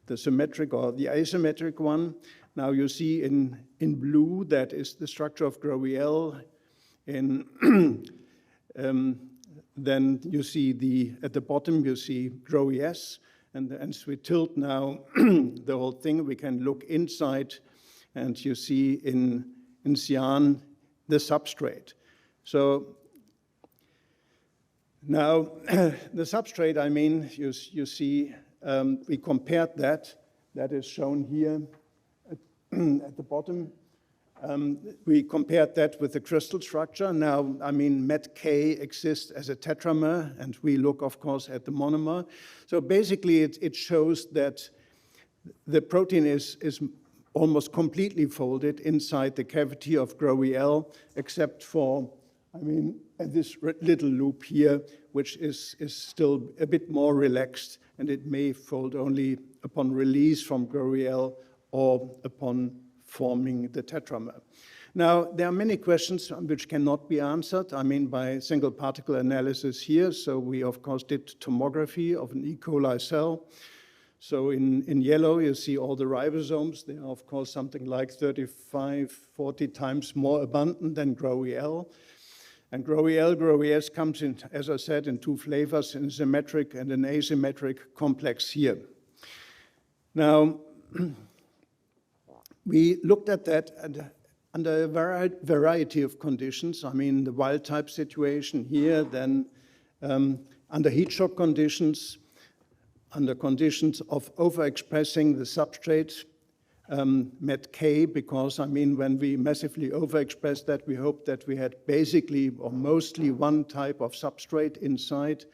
the symmetric or the asymmetric one. Now you see in blue, that is the structure of GROW-EL. Then you see at the bottom, you see GROW-ES. And as we tilt now the whole thing, we can look inside and you see in cyan the substrate. So now the substrate, I mean, you see, we compared that is shown here at the bottom. We compared that with the crystal structure. Now, I mean, MET-K exists as a tetramer, and we look, of course, at the monomer. So basically, it shows that the protein is almost completely folded inside the cavity of GROW-EL, except for, I mean, this little loop here, which is still a bit more relaxed, and it may fold only upon release from GROW-EL or upon forming the tetramer. Now, there are many questions which cannot be answered, I mean, by single particle analysis here. So we, of course, did tomography of an E. coli cell. So in yellow, you see all the ribosomes. They are, of course, something like 35, 40 times more abundant than GROW-EL. And GROW-EL, GROW-ES comes in, as I said, in two flavors, in symmetric and an asymmetric complex here. Now, we looked at that under a variety of conditions. I mean, the wild type situation here, then under heat shock conditions, under conditions of overexpressing the substrate, MET-K, because, I mean, when we massively overexpressed that, we hoped that we had basically or mostly one type of substrate inside.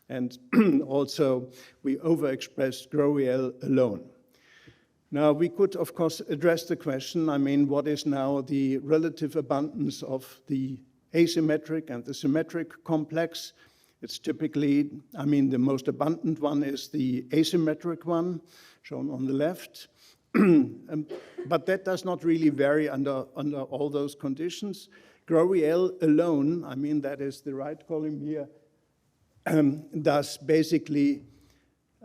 And also, we overexpressed GROW-EL alone. Now, we could, of course, address the question, I mean, what is now the relative abundance of the asymmetric and the symmetric complex? It's typically, I mean, the most abundant one is the asymmetric one, shown on the left. But that does not really vary under all those conditions. GROW-EL alone, I mean, that is the right column here, does basically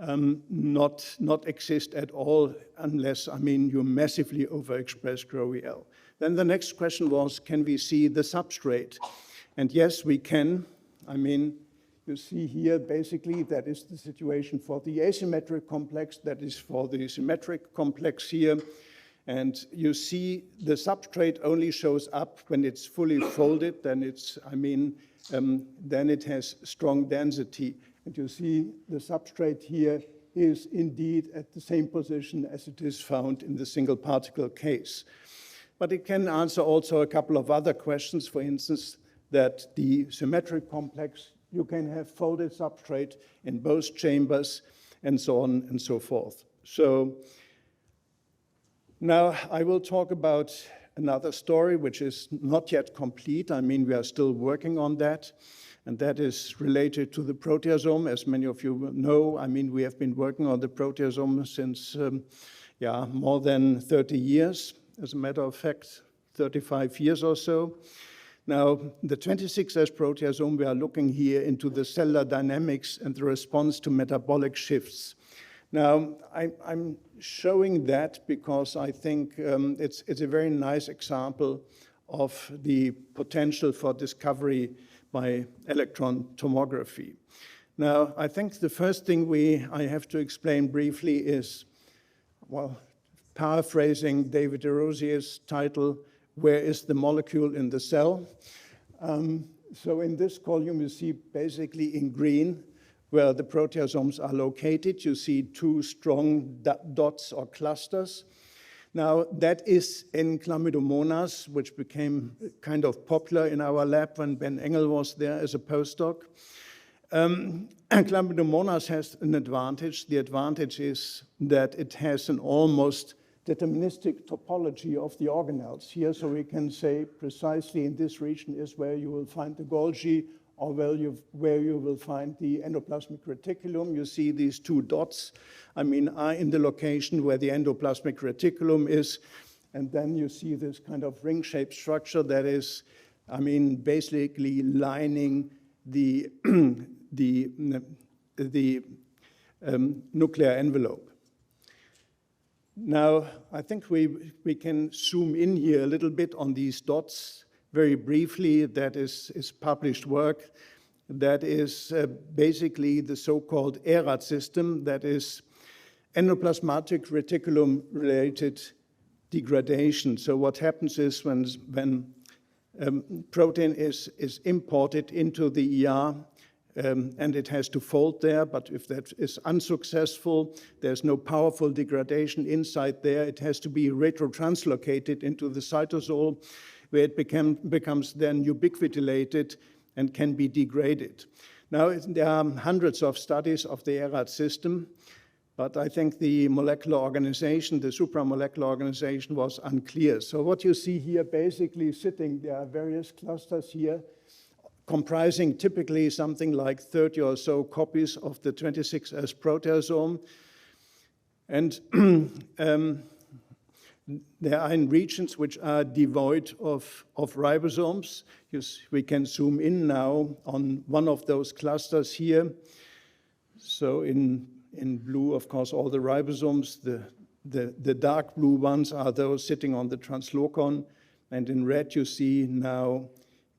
not exist at all unless, I mean, you massively overexpress GROW-EL. Then the next question was, can we see the substrate? And yes, we can. I mean, you see here, basically, that is the situation for the asymmetric complex, that is for the symmetric complex here. And you see the substrate only shows up when it's fully folded, then it's, I mean, then it has strong density. And you see the substrate here is indeed at the same position as it is found in the single particle case. But it can answer also a couple of other questions, for instance, that the symmetric complex, you can have folded substrate in both chambers and so on and so forth. So now I will talk about another story which is not yet complete. I mean, we are still working on that. And that is related to the proteasome. As many of you know, I mean, we have been working on the proteasome since, more than 30 years. As a matter of fact, 35 years or so. Now, the 26S proteasome, we are looking here into the cellular dynamics and the response to metabolic shifts. Now, I'm showing that because I think it's a very nice example of the potential for discovery by electron tomography. Now, I think the first thing I have to explain briefly is, well, paraphrasing David Derozier's title, Where is the Molecule in the Cell? So in this column, you see basically in green where the proteasomes are located. You see two strong dots or clusters. Now, that is in Chlamydomonas, which became kind of popular in our lab when Ben Engel was there as a postdoc. And Chlamydomonas has an advantage. The advantage is that it has an almost deterministic topology of the organelles here. So we can say precisely in this region is where you will find the Golgi or where you will find the endoplasmic reticulum. You see these two dots, are in the location where the endoplasmic reticulum is. And then you see this kind of ring-shaped structure that is, basically lining the, nuclear envelope. Now, I think we can zoom in here a little bit on these dots very briefly. That is published work. That is basically the so-called ERAT system, that is endoplasmatic reticulum-related degradation. So what happens is when protein is imported into the ER, and it has to fold there, but if that is unsuccessful, there's no powerful degradation inside there. It has to be retrotranslocated into the cytosol, where it becomes then ubiquitinated and can be degraded. Now, there are hundreds of studies of the ERAT system, but I think the molecular organization, the supramolecular organization, was unclear. So what you see here, basically sitting, there are various clusters here, comprising typically something like 30 or so copies of the 26S proteasome. And they are in regions which are devoid of ribosomes. We can zoom in now on one of those clusters here. So in blue, of course, all the ribosomes. The dark blue ones are those sitting on the translocon. And in red, you see now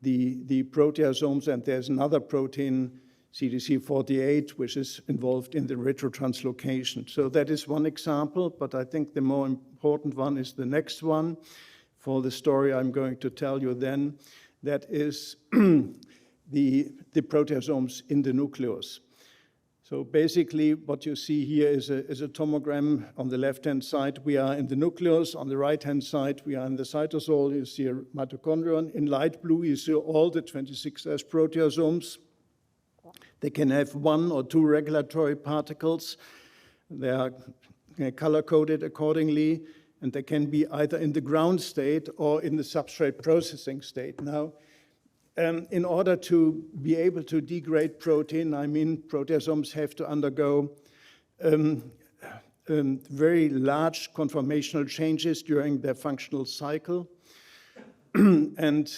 the proteasomes, and there's another protein, CDC48, which is involved in the retrotranslocation. So that is one example, but I think the more important one is the next one for the story I'm going to tell you then. That is the proteasomes in the nucleus. So basically what you see here is a tomogram. On the left-hand side, we are in the nucleus. On the right-hand side, we are in the cytosol. You see a mitochondrion. In light blue, you see all the 26S proteasomes. They can have one or two regulatory particles. They are color-coded accordingly, and they can be either in the ground state or in the substrate processing state. Now, in order to be able to degrade protein, proteasomes have to undergo very large conformational changes during their functional cycle. And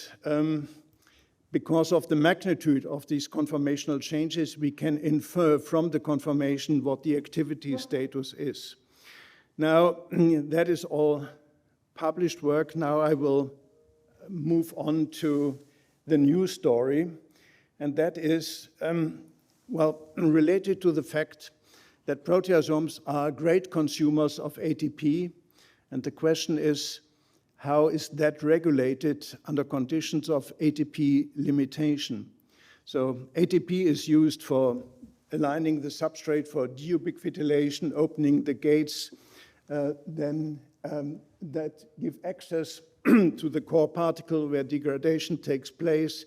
because of the magnitude of these conformational changes, we can infer from the conformation what the activity status is. Now, that is all published work. Now I will move on to the new story, and that is, related to the fact that proteasomes are great consumers of ATP, and the question is, how is that regulated under conditions of ATP limitation? So ATP is used for aligning the substrate for deubiquitination, opening the gates, that give access to the core particle where degradation takes place,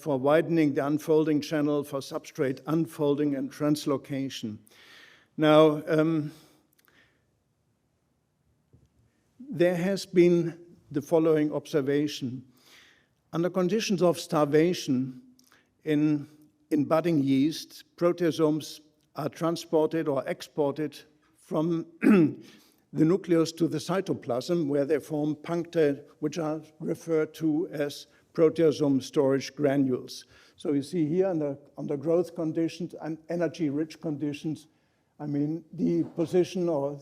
for widening the unfolding channel, for substrate unfolding and translocation. Now, there has been the following observation. Under conditions of starvation in budding yeast, proteasomes are transported or exported from the nucleus to the cytoplasm, where they form puncta, which are referred to as proteasome storage granules. So you see here under growth conditions and energy-rich conditions, the position or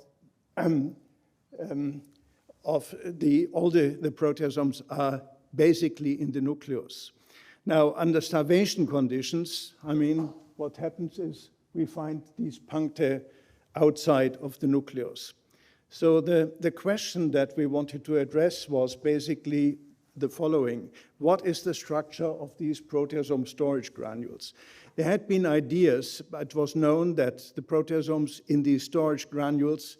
of all the proteasomes are basically in the nucleus. Now, under starvation conditions, what happens is we find these puncta outside of the nucleus. So the question that we wanted to address was basically the following. What is the structure of these proteasome storage granules? There had been ideas, but it was known that the proteasomes in these storage granules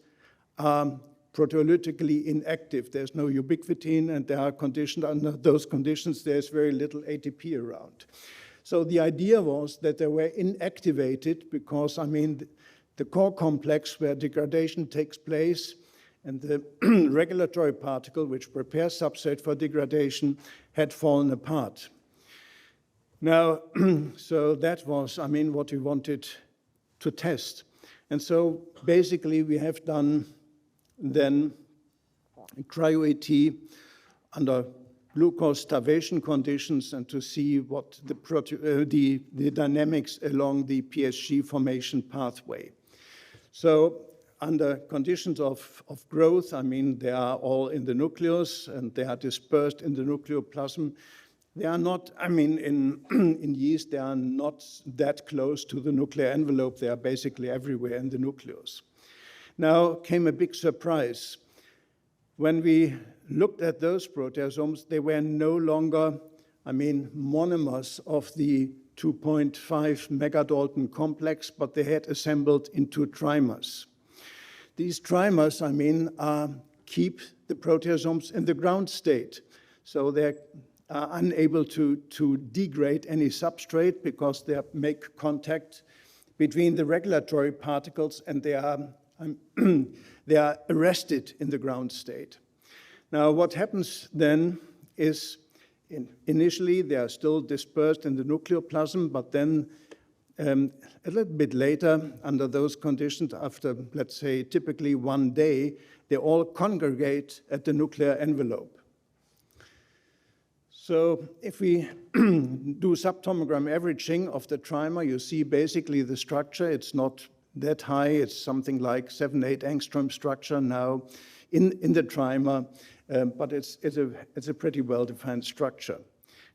are proteolytically inactive. There's no ubiquitin, and there are conditions, under those conditions, there's very little ATP around. So the idea was that they were inactivated because, the core complex where degradation takes place and the regulatory particle which prepares substrate for degradation had fallen apart. Now, so that was, I mean, what we wanted to test. And so basically we have done then cryo-ET under glucose starvation conditions and to see what the dynamics along the PSG formation pathway. So under conditions of growth, I mean, they are all in the nucleus and they are dispersed in the nucleoplasm. They are not, I mean, in yeast, they are not that close to the nuclear envelope. They are basically everywhere in the nucleus. Now came a big surprise. When we looked at those proteasomes, they were no longer, I mean, monomers of the 2.5 megadalton complex, but they had assembled into trimers. These trimers, I mean, keep the proteasomes in the ground state. So they're unable to degrade any substrate because they make contact between the regulatory particles and they are arrested in the ground state. Now, what happens then is initially they are still dispersed in the nucleoplasm, but then a little bit later, under those conditions, after, let's say, typically 1 day, they all congregate at the nuclear envelope. So if we do subtomogram averaging of the trimer, you see basically the structure. It's not that high. It's something like 7-8 angstrom structure now in the trimer, but it's a pretty well-defined structure.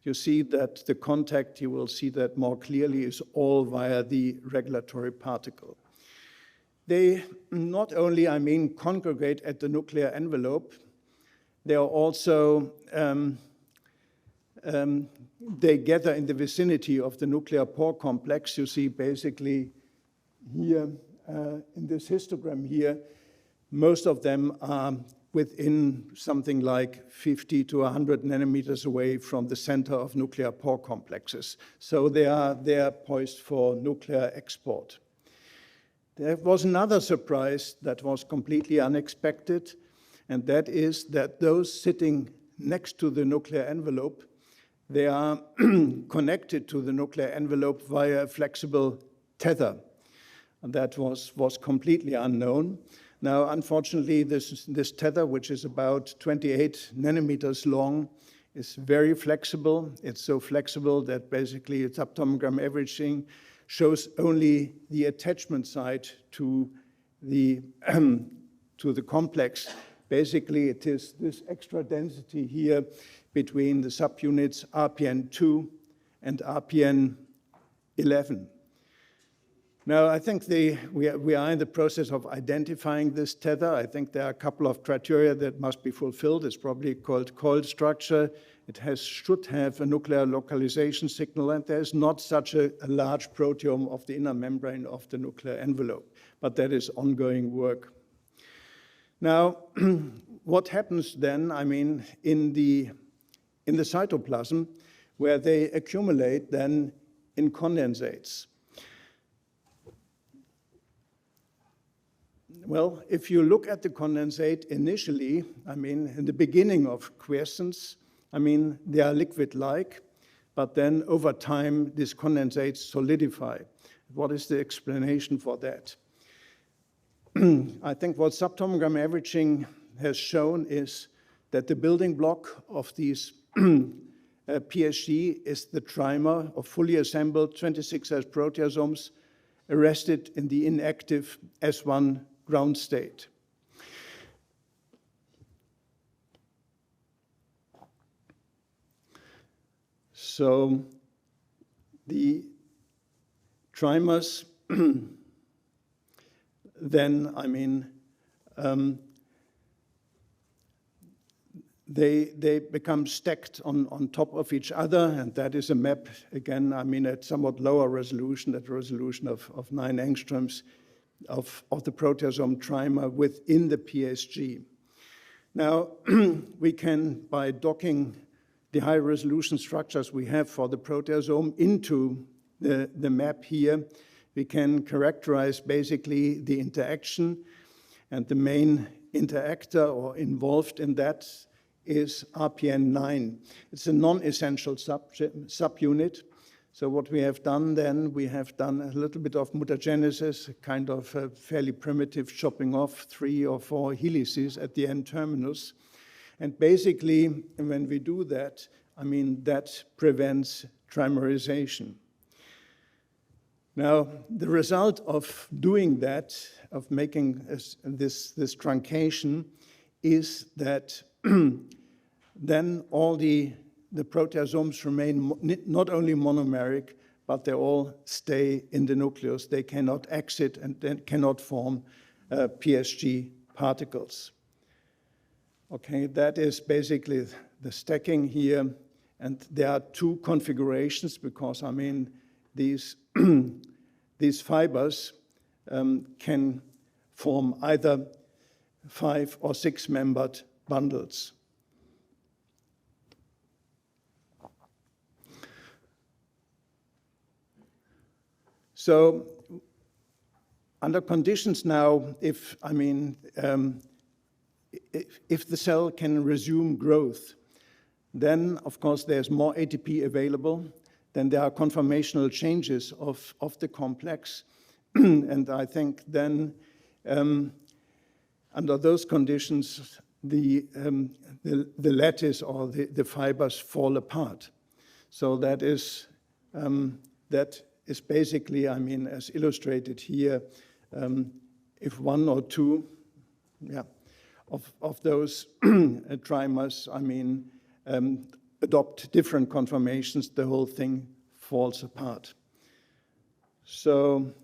You see that the contact, you will see that more clearly, is all via the regulatory particle. They not only, I mean, congregate at the nuclear envelope, they are also, they gather in the vicinity of the nuclear pore complex. You see basically here, in this histogram here, most of them are within something like 50 to 100 nanometers away from the center of nuclear pore complexes. So they are poised for nuclear export. There was another surprise that was completely unexpected, and that is that those sitting next to the nuclear envelope, they are connected to the nuclear envelope via a flexible tether. And that was completely unknown. Now, unfortunately, this tether, which is about 28 nanometers long, is very flexible. It's so flexible that basically its subtomogram averaging shows only the attachment side to the complex. Basically, it is this extra density here between the subunits RPN2 and RPN11. Now, I think we are in the process of identifying this tether. I think there are a couple of criteria that must be fulfilled. It's probably called coiled structure. It should have a nuclear localization signal, and there's not such a large proteome of the inner membrane of the nuclear envelope, but that is ongoing work. Now, what happens then, I mean, in the cytoplasm, where they accumulate then in condensates? Well, if you look at the condensate initially, I mean, in the beginning of quiescence, I mean, they are liquid-like, but then over time, these condensates solidify. What is the explanation for that? I think what subtomogram averaging has shown is that the building block of these PSG is the trimer of fully assembled 26S proteasomes arrested in the inactive S1 ground state. So the trimers then, I mean, they become stacked on top of each other, and that is a map, again, I mean, at somewhat lower resolution, at a resolution of 9 angstroms of the proteasome trimer within the PSG. Now, we can, by docking the high resolution structures we have for the proteasome into the map here, we can characterize basically the interaction, and the main interactor or involved in that is RPN9. It's a non-essential subunit. So what we have done then, we have done a little bit of mutagenesis, kind of a fairly primitive chopping off 3 or 4 helices at the end terminus. And basically, when we do that, I mean, that prevents trimerization. Now, the result of doing that, of making this truncation, is that then all the proteasomes remain not only monomeric, but they all stay in the nucleus. They cannot exit and then cannot form PSG particles. Okay, that is basically the stacking here. And there are 2 configurations because, I mean, these fibers can form either 5 or 6-membered bundles. So under conditions now, if the cell can resume growth, then of course there's more ATP available, then there are conformational changes of the complex. And I think then under those conditions, the lattice or the fibers fall apart. So that is basically, I mean, as illustrated here, if 1 or 2 of those trimers, I mean, adopt different conformations, the whole thing falls apart. So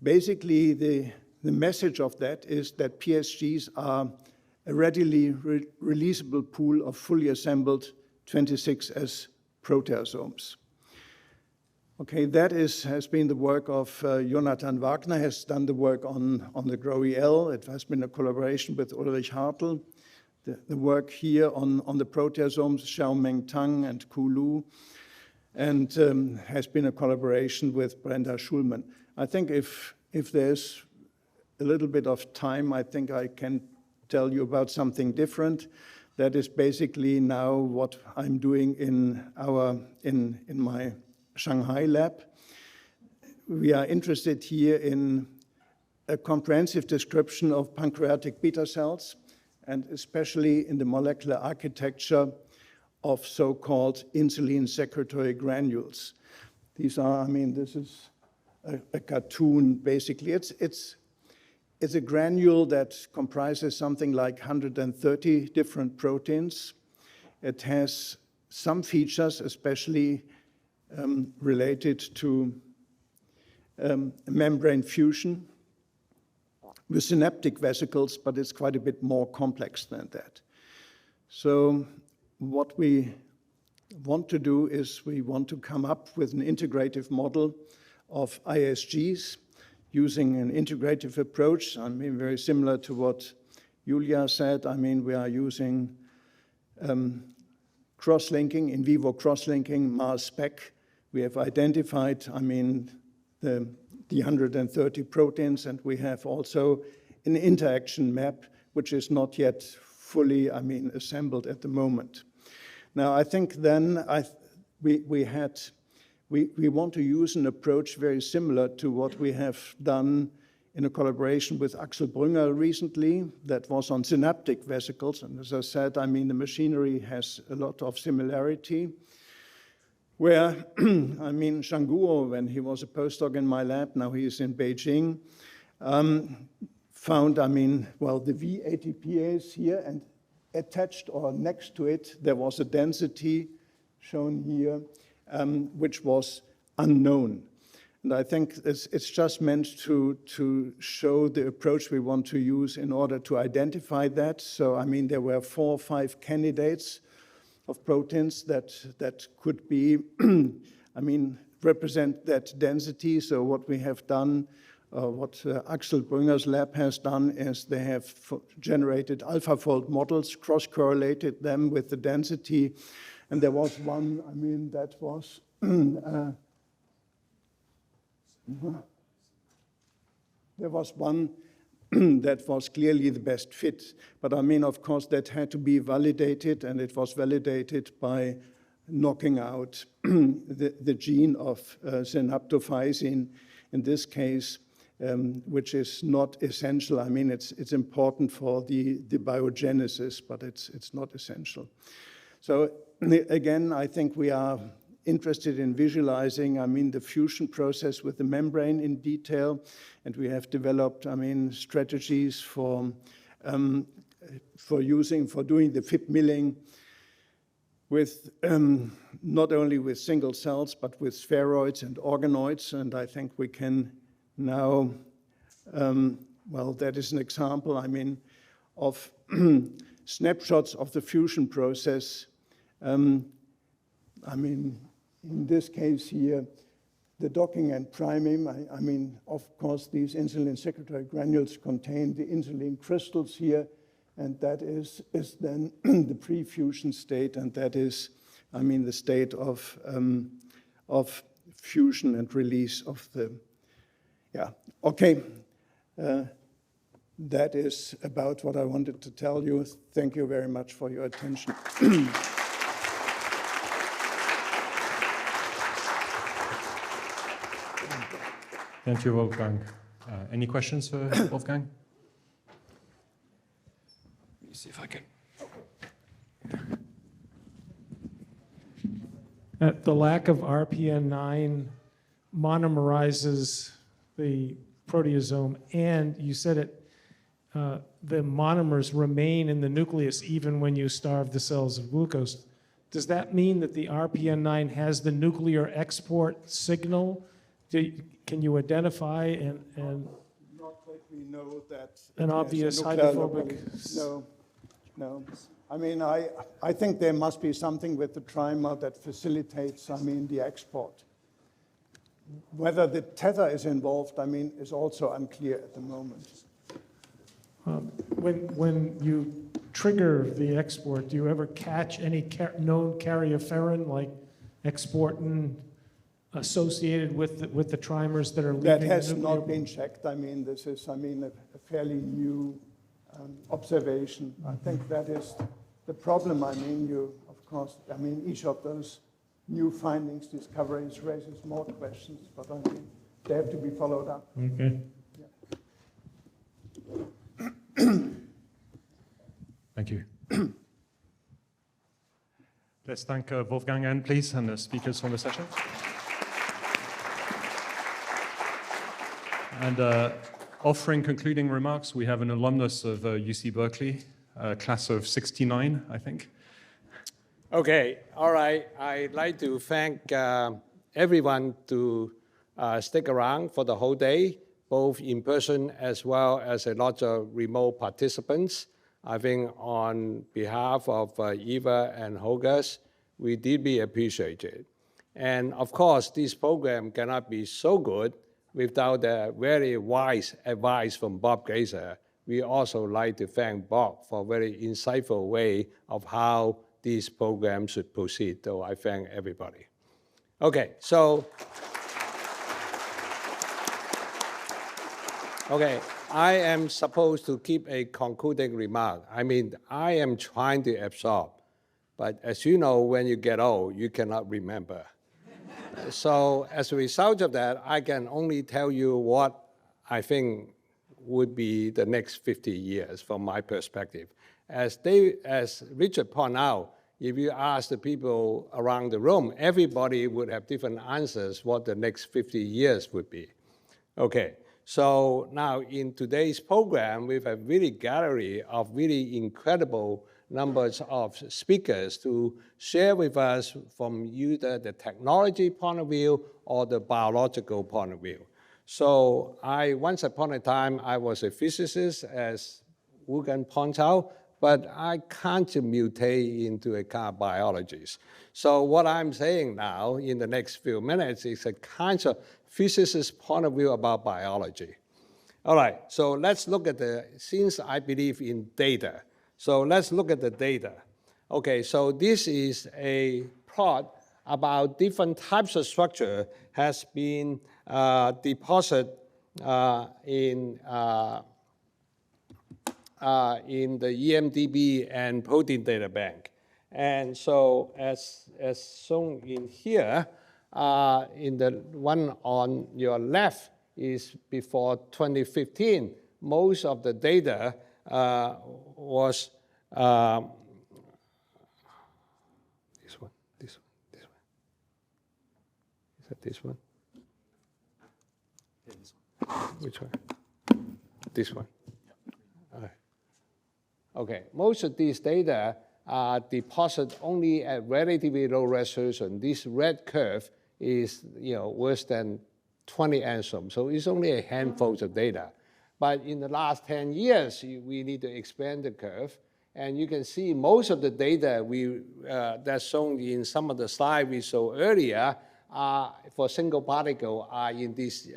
basically, the message of that is that PSGs are a readily releasable pool of fully assembled 26S proteasomes. Okay, that has been the work of Jonathan Wagner, has done the work on the Cryo-EM. It has been a collaboration with Ulrich Hartl. The work here on the proteasomes, Xiaomeng Tang and Ku Lu, and has been a collaboration with Brenda Schulman. I think if there's a little bit of time, I think I can tell you about something different. That is basically now what I'm doing in my Shanghai lab. We are interested here in a comprehensive description of pancreatic beta cells, and especially in the molecular architecture of so-called insulin secretory granules. These are, I mean, this is a cartoon, basically. It's a granule that comprises something like 130 different proteins. It has some features, especially related to membrane fusion with synaptic vesicles, but it's quite a bit more complex than that. So what we want to do is we want to come up with an integrative model of ISGs using an integrative approach. I mean, very similar to what Julia said. I mean, we are using cross-linking, in vivo cross-linking, mass spec. We have identified, I mean, the 130 proteins, and we have also an interaction map, which is not yet fully, I mean, assembled at the moment. Now, I think then we want to use an approach very similar to what we have done in a collaboration with Axel Brünger recently, that was on synaptic vesicles. And as I said, I mean, the machinery has a lot of similarity. Where, I mean, Zhang Guo, when he was a postdoc in my lab, now he is in Beijing, found, I mean, well, the V-ATPase here, and attached or next to it, there was a density shown here, which was unknown. And I think it's just meant to show the approach we want to use in order to identify that. So, I mean, there were 4 or 5 candidates of proteins that could be, I mean, represent that density. So what we have done, what Axel Brünger's lab has done is they have generated AlphaFold models, cross-correlated them with the density. And there was one, I mean, that was, there was one that was clearly the best fit. But I mean, of course, that had to be validated, and it was validated by knocking out the gene of synaptophysin in this case, which is not essential. I mean, it's important for the biogenesis, but it's not essential. So again, I think we are interested in visualizing, I mean, the fusion process with the membrane in detail, and we have developed, I mean, strategies for doing the FIP milling with not only with single cells, but with spheroids and organoids, and I think we can now, well, that is an example, I mean, of snapshots of the fusion process. I mean, in this case here, the docking and priming, I mean, of course, these insulin secretory granules contain the insulin crystals here, and that is then the pre-fusion state, and that is, I mean, the state of fusion and release of the, yeah, okay. That is about what I wanted to tell you. Thank you very much for your attention. Thank you, Wolfgang. Any questions for Wolfgang? Let me see if I can. The lack of RPN9 monomerizes the proteasome, and you said it, the monomers remain in the nucleus even when you starve the cells of glucose. Does that mean that the RPN9 has the nuclear export signal? Can you identify and not that we know that an obvious hydrophobic? No. I mean, I think there must be something with the trimer that facilitates, I mean, the export. Whether the tether is involved, I mean, is also unclear at the moment. When you trigger the export, do you ever catch any known carrioferin like exportin associated with the trimers that are leaving? That has not been checked. I mean, this is, I mean, a fairly new observation. I think that is the problem. I mean, of course, I mean, each of those new findings, discoveries raises more questions, but I think they have to be followed up. Okay. Yeah. Thank you. Let's thank Wolfgang again, please, and the speakers from the session. And offering concluding remarks, we have an alumnus of UC Berkeley, class of 69, I think. Okay, all right. I'd like to thank everyone to stick around for the whole day, both in person as well as a lot of remote participants. I think on behalf of Eva and Hogas, we deeply appreciate it. And of course, this program cannot be so good without the very wise advice from Bob Glaser. We also like to thank Bob for a very insightful way of how this program should proceed. So I thank everybody. Okay, so, okay, I am supposed to keep a concluding remark. I mean, I am trying to absorb, but as you know, when you get old, you cannot remember. So as a result of that, I can only tell you what I think would be the next 50 years from my perspective. As Richard pointed out, if you ask the people around the room, everybody would have different answers what the next 50 years would be. Okay, so now in today's program, we have a really gallery of really incredible numbers of speakers to share with us from either the technology point of view or the biological point of view. So once upon a time, I was a physicist, as Wolfgang points out, but I can't mutate into a kind of biologist. So what I'm saying now in the next few minutes is a kind of physicist point of view about biology. All right, so let's look at since I believe in data, so let's look at the data. Okay, so this is a plot about different types of structure has been deposited in the EMDB and protein data bank. And so as shown in here, in the one on your left is before 2015. Most of the data was this one. Is that this one? Which one? This one. Okay, most of these data are deposited only at relatively low resolution. This red curve is worse than 20 angstrom, so it's only a handful of data. But in the last 10 years, we need to expand the curve, and you can see most of the data that's shown in some of the slides we saw earlier for single particle are in this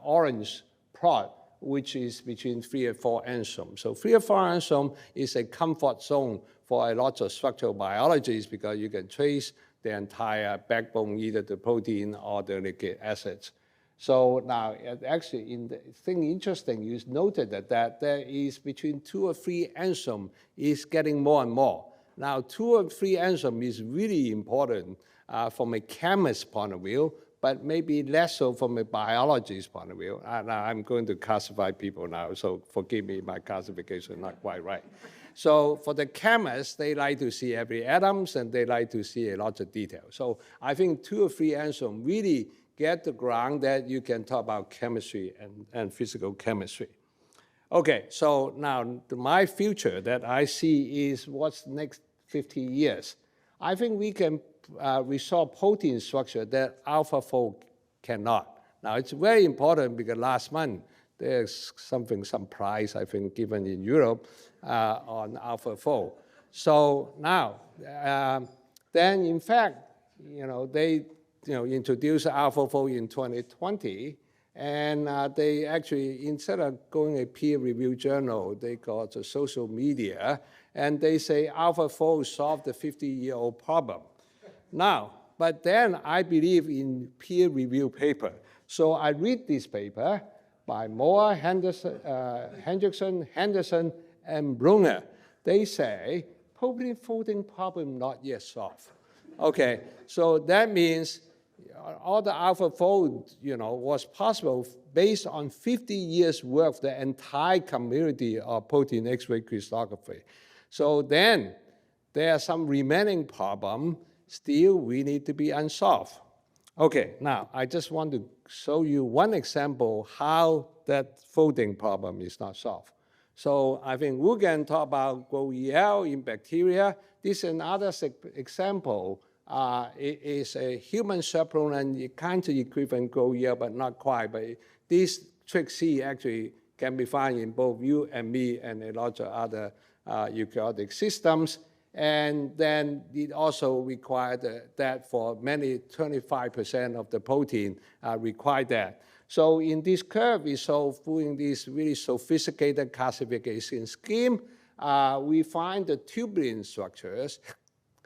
orange plot, which is between 3 and 4 angstrom. So 3 or 4 angstrom is a comfort zone for a lot of structural biologists because you can trace the entire backbone, either the protein or the nucleic acids. So now, actually, in the thing interesting, you noted that there is between 2 or 3 angstrom is getting more and more. Now, 2 or 3 angstrom is really important from a chemist's point of view, but maybe less so from a biologist's point of view. Now, I'm going to classify people now, so forgive me, my classification is not quite right. So for the chemists, they like to see every atoms, and they like to see a lot of detail. So I think 2 or 3 angstrom really get the ground that you can talk about chemistry and physical chemistry. Okay, so now my future that I see is what's next 50 years. I think we can resolve protein structure that AlphaFold cannot. Now, it's very important because last month, there's some prize, I think, given in Europe on AlphaFold. So now, then in fact, they introduced AlphaFold in 2020, and they actually, instead of going a peer-reviewed journal, they got to social media, and they say AlphaFold solved the 50-year-old problem. Now, but then I believe in peer-reviewed paper. So I read this paper by Moore, Hendrickson, Henderson, and Brunner. They say protein folding problem not yet solved. Okay, so that means all the AlphaFold, was possible based on 50 years work of the entire community of protein X-ray crystallography. So then there are some remaining problem still we need to be unsolved. Okay, now I just want to show you one example how that folding problem is not solved. So I think we can talk about GrowEL in bacteria. This is another example. It is a human chaperone, kind of equivalent GrowEL, but not quite. But this trick C actually can be found in both you and me and a lot of other eukaryotic systems. And then it also required that for many, 25% of the protein require that. So in this curve, we saw doing this really sophisticated classification scheme, we find the tubulin structures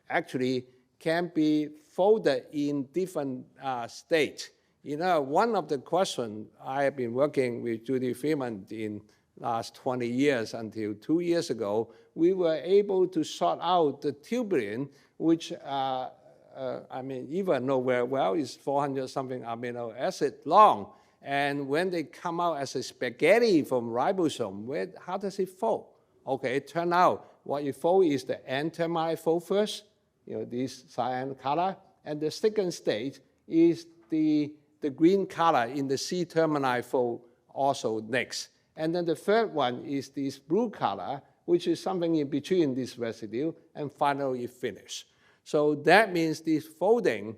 actually can be folded in different states. One of the questions I have been working with Judy Freeman in last 20 years until 2 years ago, we were able to sort out the tubulin, which even know very well is 400 something amino acid long. And when they come out as a spaghetti from ribosome, how does it fold? Okay, it turned out what it folds is the N-terminal fold first, this cyan color, and the second stage is the green color in the C-terminal fold also next. And then the third one is this blue color, which is something in between this residue, and finally finish. So that means this folding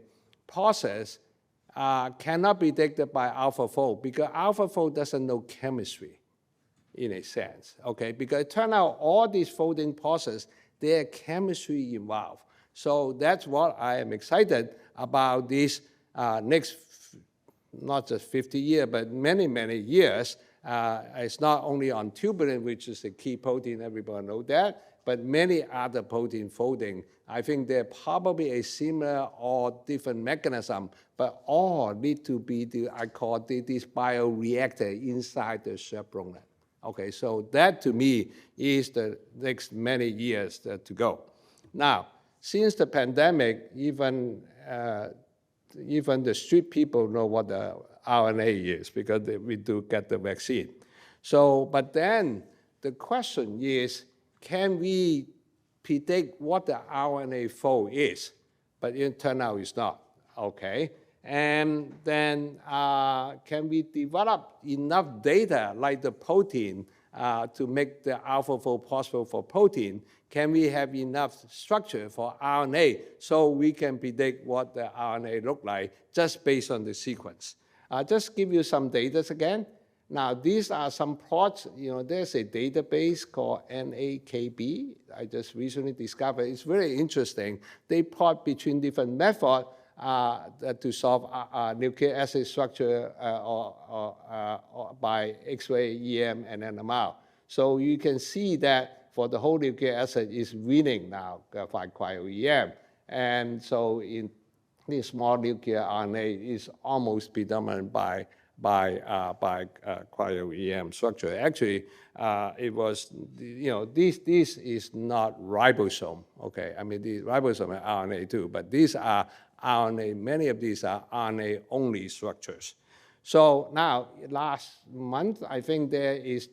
process cannot be detected by AlphaFold because AlphaFold doesn't know chemistry in a sense, okay? Because it turned out all these folding process, there are chemistry involved. So that's what I am excited about this next, not just 50 years, but many, many years. It's not only on tubulin, which is a key protein, everybody knows that, but many other protein folding. I think they're probably a similar or different mechanism, but all need to be, I call this bioreactor inside the chaperone. Okay, so that to me is the next many years to go. Now, since the pandemic, even the street people know what the RNA is because we do get the vaccine. So, but then the question is, can we predict what the RNA fold is? But it turned out it's not, okay? And then can we develop enough data like the protein to make the AlphaFold possible for protein? Can we have enough structure for RNA so we can predict what the RNA look like just based on the sequence? Just give you some data again. Now, these are some plots. You know, there's a database called NAKB. I just recently discovered. It's very interesting. They plot between different methods to solve nucleic acid structure by X-ray, EM, and NMR. So you can see that for the whole nucleic acid is winning now by Cryo-EM. And so in this small nuclear RNA is almost predominant by Cryo-EM structure. Actually, it was, you know, this is not ribosome, okay? I mean, the ribosome are RNA too, but these are RNA, many of these are RNA-only structures. So now, last month, I think there's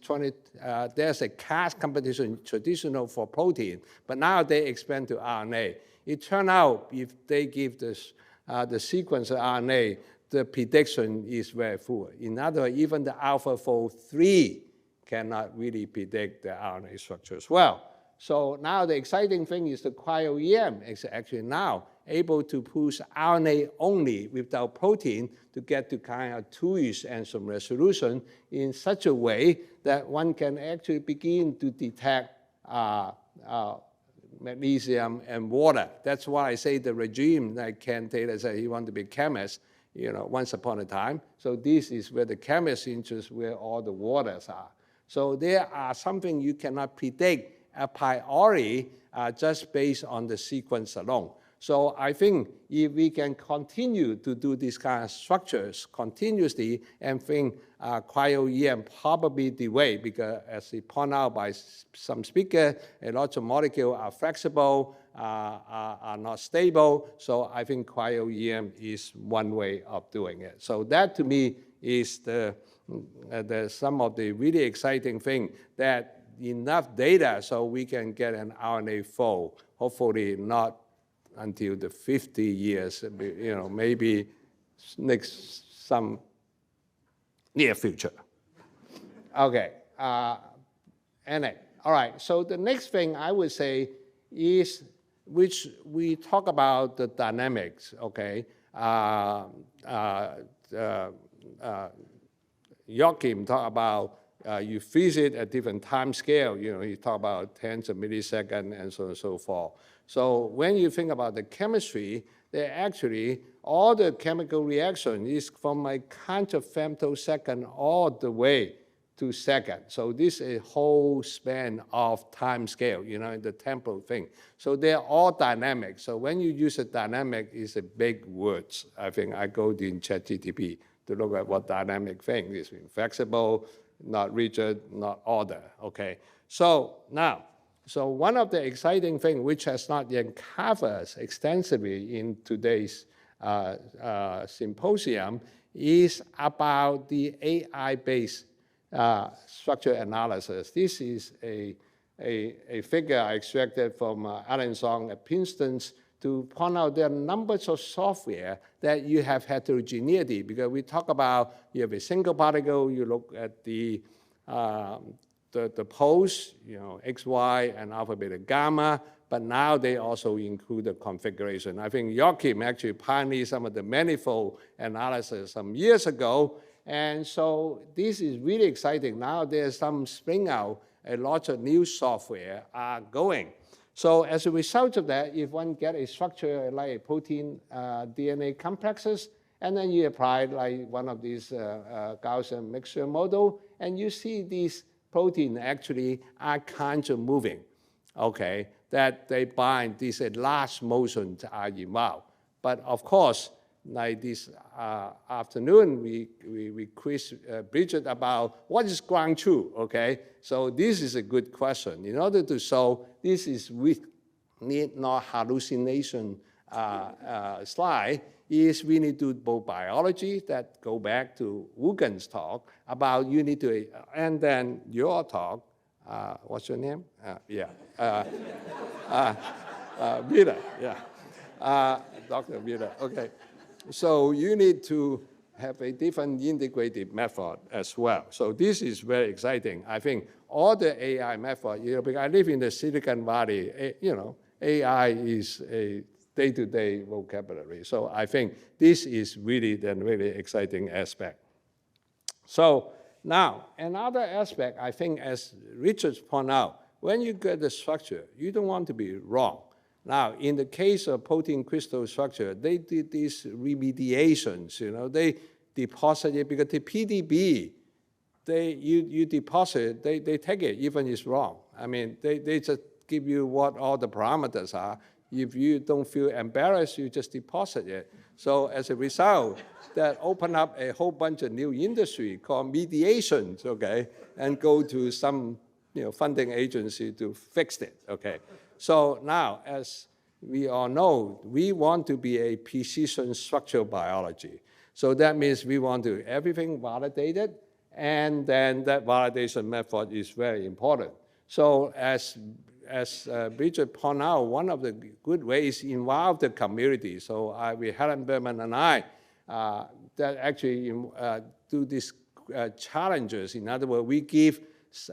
a Cas competition traditional for protein, but now they expand to RNA. It turned out if they give this, the sequence of RNA, the prediction is very poor. In other words, even the AlphaFold 3 cannot really predict the RNA structure as well. So now the exciting thing is the Cryo-EM is actually now able to push RNA only without protein to get to kind of 2-ish and some resolution in such a way that one can actually begin to detect magnesium and water. That's why I say the regime, like Ken Taylor said, he wanted to be a chemist, you know, once upon a time. So this is where the chemist's interest, where all the waters are. So there are something you cannot predict a priori just based on the sequence alone. So I think if we can continue to do these kind of structures continuously and think Cryo-EM probably the way, because as they point out by some speakers, a lot of molecules are flexible, are not stable. So I think Cryo-EM is one way of doing it. So that to me is some of the really exciting thing, that enough data so we can get an RNA fold, hopefully not until the 50 years, you know, maybe some near future. Okay, anyway, all right, so the next thing I would say is, which we talk about the dynamics, okay? Joachim talked about you freeze it at different time scale, you know, he talked about tens of milliseconds and so on and so forth. So when you think about the chemistry, they actually, all the chemical reaction is from a counter-femtosecond all the way to second. So this is a whole span of time scale, you know, the temporal thing. So they're all dynamic. So when you use a dynamic, it's a big word. I think I go in ChatGPT to look at what dynamic thing is. Flexible, not rigid, not order, okay? So now, so one of the exciting things which has not yet covered extensively in today's symposium is about the AI-based structure analysis. This is a figure I extracted from Alan Song at Princeton to point out there are numbers of software that you have heterogeneity, because we talk about you have a single particle, you look at the pose, you know, X, Y, and alpha, beta, gamma, but now they also include the configuration. I think Joachim actually pioneered some of the manifold analysis some years ago, and so this is really exciting. Now there's some spring out, a lot of new software are going. So as a result of that, if one get a structure like a protein DNA complexes, and then you apply like one of these Gaussian mixture model, and you see these protein actually are kind of moving, okay, that they bind these large motions are involved. But of course, like this afternoon, we quiz Bridget about what is ground truth, okay? So this is a good question. In order to solve, this is need not hallucination slide, is we need to do both biology, that go back to Wolfgang's talk about you need to, and then your talk, what's your name? Vida, yeah. Dr. Vida, okay. So you need to have a different integrative method as well. So this is very exciting. I think all the AI method, because I live in the Silicon Valley, AI is a day-to-day vocabulary. So I think this is really the really exciting aspect. So now, another aspect, I think, as Richard pointed out, when you get the structure, you don't want to be wrong. Now, in the case of protein crystal structure, they did these remediations, they deposit it, because the PDB, you deposit, they take it even if it's wrong. I mean, they just give you what all the parameters are. If you don't feel embarrassed, you just deposit it. So as a result, that open up a whole bunch of new industry called mediations, okay, and go to some funding agency to fix it, okay. So now, as we all know, we want to be a precision structural biology. So that means we want to everything validated, and then that validation method is very important. So as Bridget pointed out, one of the good ways involve the community. So with Helen Berman and I, that actually do these challenges. In other words, we give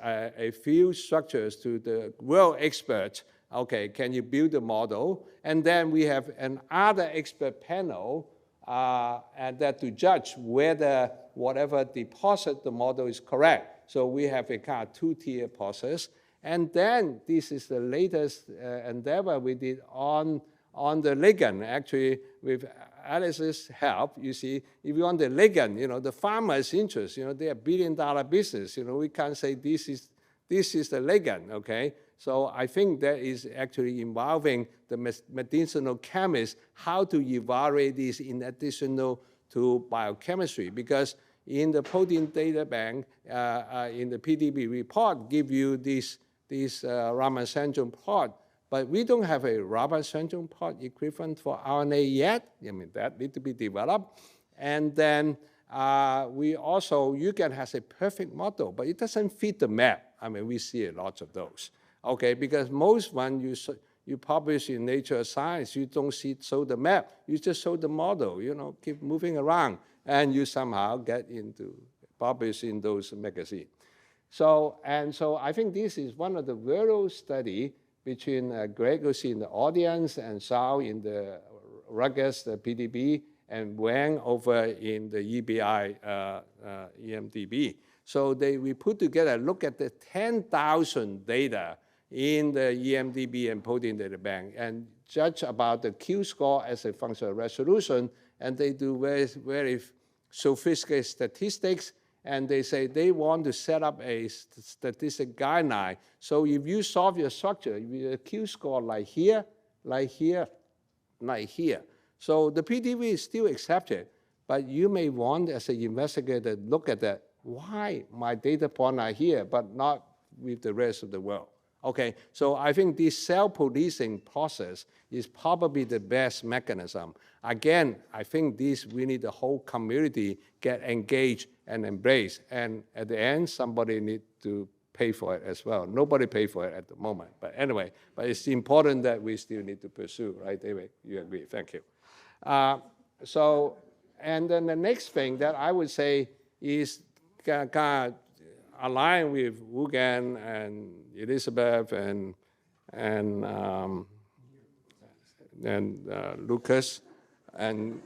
a few structures to the world experts. Okay, can you build a model? And then we have another expert panel and that to judge whether whatever deposit the model is correct. So we have a kind of two-tier process. And then this is the latest endeavor we did on the ligand. Actually, with Alexis' help, you see, if you want the ligand, the farmer's interest, they're a billion-dollar business. We can't say this is the ligand, okay? So I think that is actually involving the medicinal chemists, how to evaluate this in addition to biochemistry. Because in the protein data bank, in the PDB report, give you this Raman syndrome plot, but we don't have a Raman syndrome plot equivalent for RNA yet. I mean, that needs to be developed. And then you can have a perfect model, but it doesn't fit the map. I mean, we see lots of those. Okay, because most one you publish in Nature Science, you don't show the map, you just show the model, keep moving around, and you somehow get into publish in those magazines. So I think this is one of the viral study between Greg, who's in the audience, and Shao in the Ruggers, the PDB, and Wang over in the EBI EMDB. So we put together, look at the 10,000 data in the EMDB and protein data bank and judge about the Q score as a function of resolution. And they do very, very sophisticated statistics. And they say they want to set up a statistic guideline. So if you solve your structure, with a Q score like here, like here, like here. So the PDB is still accepted, but you may want, as an investigator, look at that. Why my data point are here, but not with the rest of the world? Okay, so I think this self-policing process is probably the best mechanism. Again, I think we need the whole community get engaged and embrace. And at the end, somebody needs to pay for it as well. Nobody pay for it at the moment. But anyway, but it's important that we still need to pursue, right, David? You agree? Thank you. And then the next thing that I would say is kind of align with Wolfgang and Elizabeth and Lucas and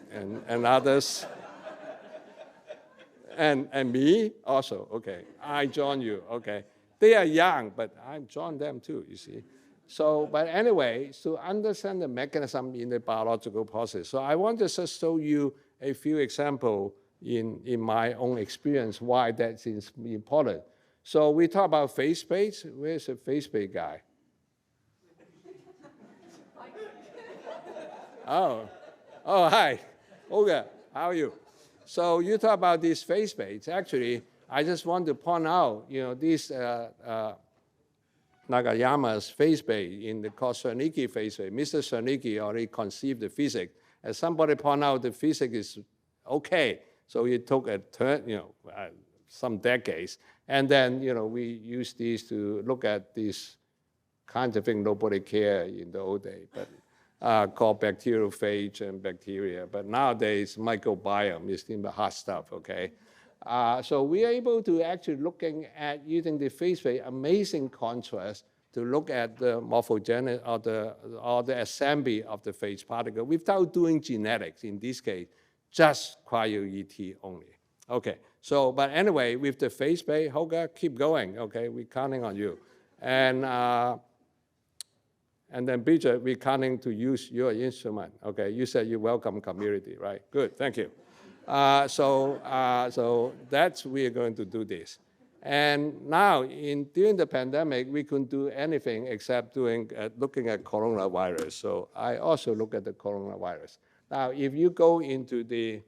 others, and me also. Okay, I join you. Okay, they are young, but I join them too. You see. So, but anyway, to understand the mechanism in the biological process. So I want to just show you a few examples in my own experience why that is important. So we talk about phase space. Where's the phase space guy? Oh, hi. Okay, how are you? So you talk about this phase space. Actually, I just want to point out, this Nagayama's phase space in the Czernicki phase space. Mr. Czernicki already conceived the physics. And somebody pointed out the physics is okay. So it took a turn, some decades. And then, we use these to look at these kinds of things nobody cared in the old days, but called bacteriophage and bacteria. But nowadays, microbiome is in the hot stuff, okay? So we are able to actually looking at using the phase space, amazing contrast to look at the morphogenesis or the assembly of the phase particle without doing genetics, in this case, just cryo-ET only. Okay, so, but anyway, with the phase space, Holger, keep going, okay? We're counting on you. And then, Bridget, we're counting to use your instrument, okay? You said you welcome community, right? Good, thank you. So that's, we are going to do this. And now, during the pandemic, we couldn't do anything except looking at coronavirus. So I also look at the coronavirus. Now, if you go into the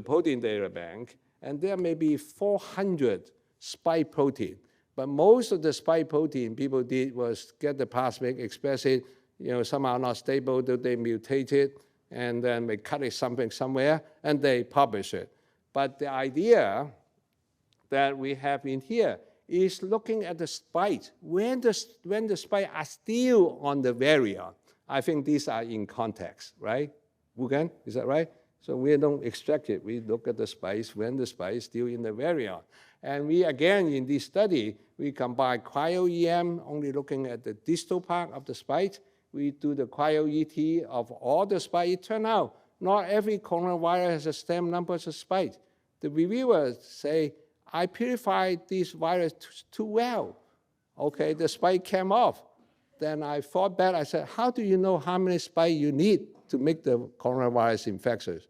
protein data bank, and there may be 400 spike protein, but most of the spike protein people did was get the plasmid, express it, somehow not stable, they mutate it, and then they cut it somewhere, and they publish it. But the idea that we have in here is looking at the spike. When the spikes are still on the virion, I think these are in context, right? Wolfgang, is that right? So we don't extract it. We look at the spikes when the spike is still in the virion. And we, again, in this study, we combine Cryo EM, only looking at the distal part of the spike. We do the Cryo ET of all the spikes. It turned out not every coronavirus has the same numbers of spikes. The reviewers say, I purified this virus too well. Okay, the spike came off. Then I thought back, I said, how do you know how many spikes you need to make the coronavirus infectious?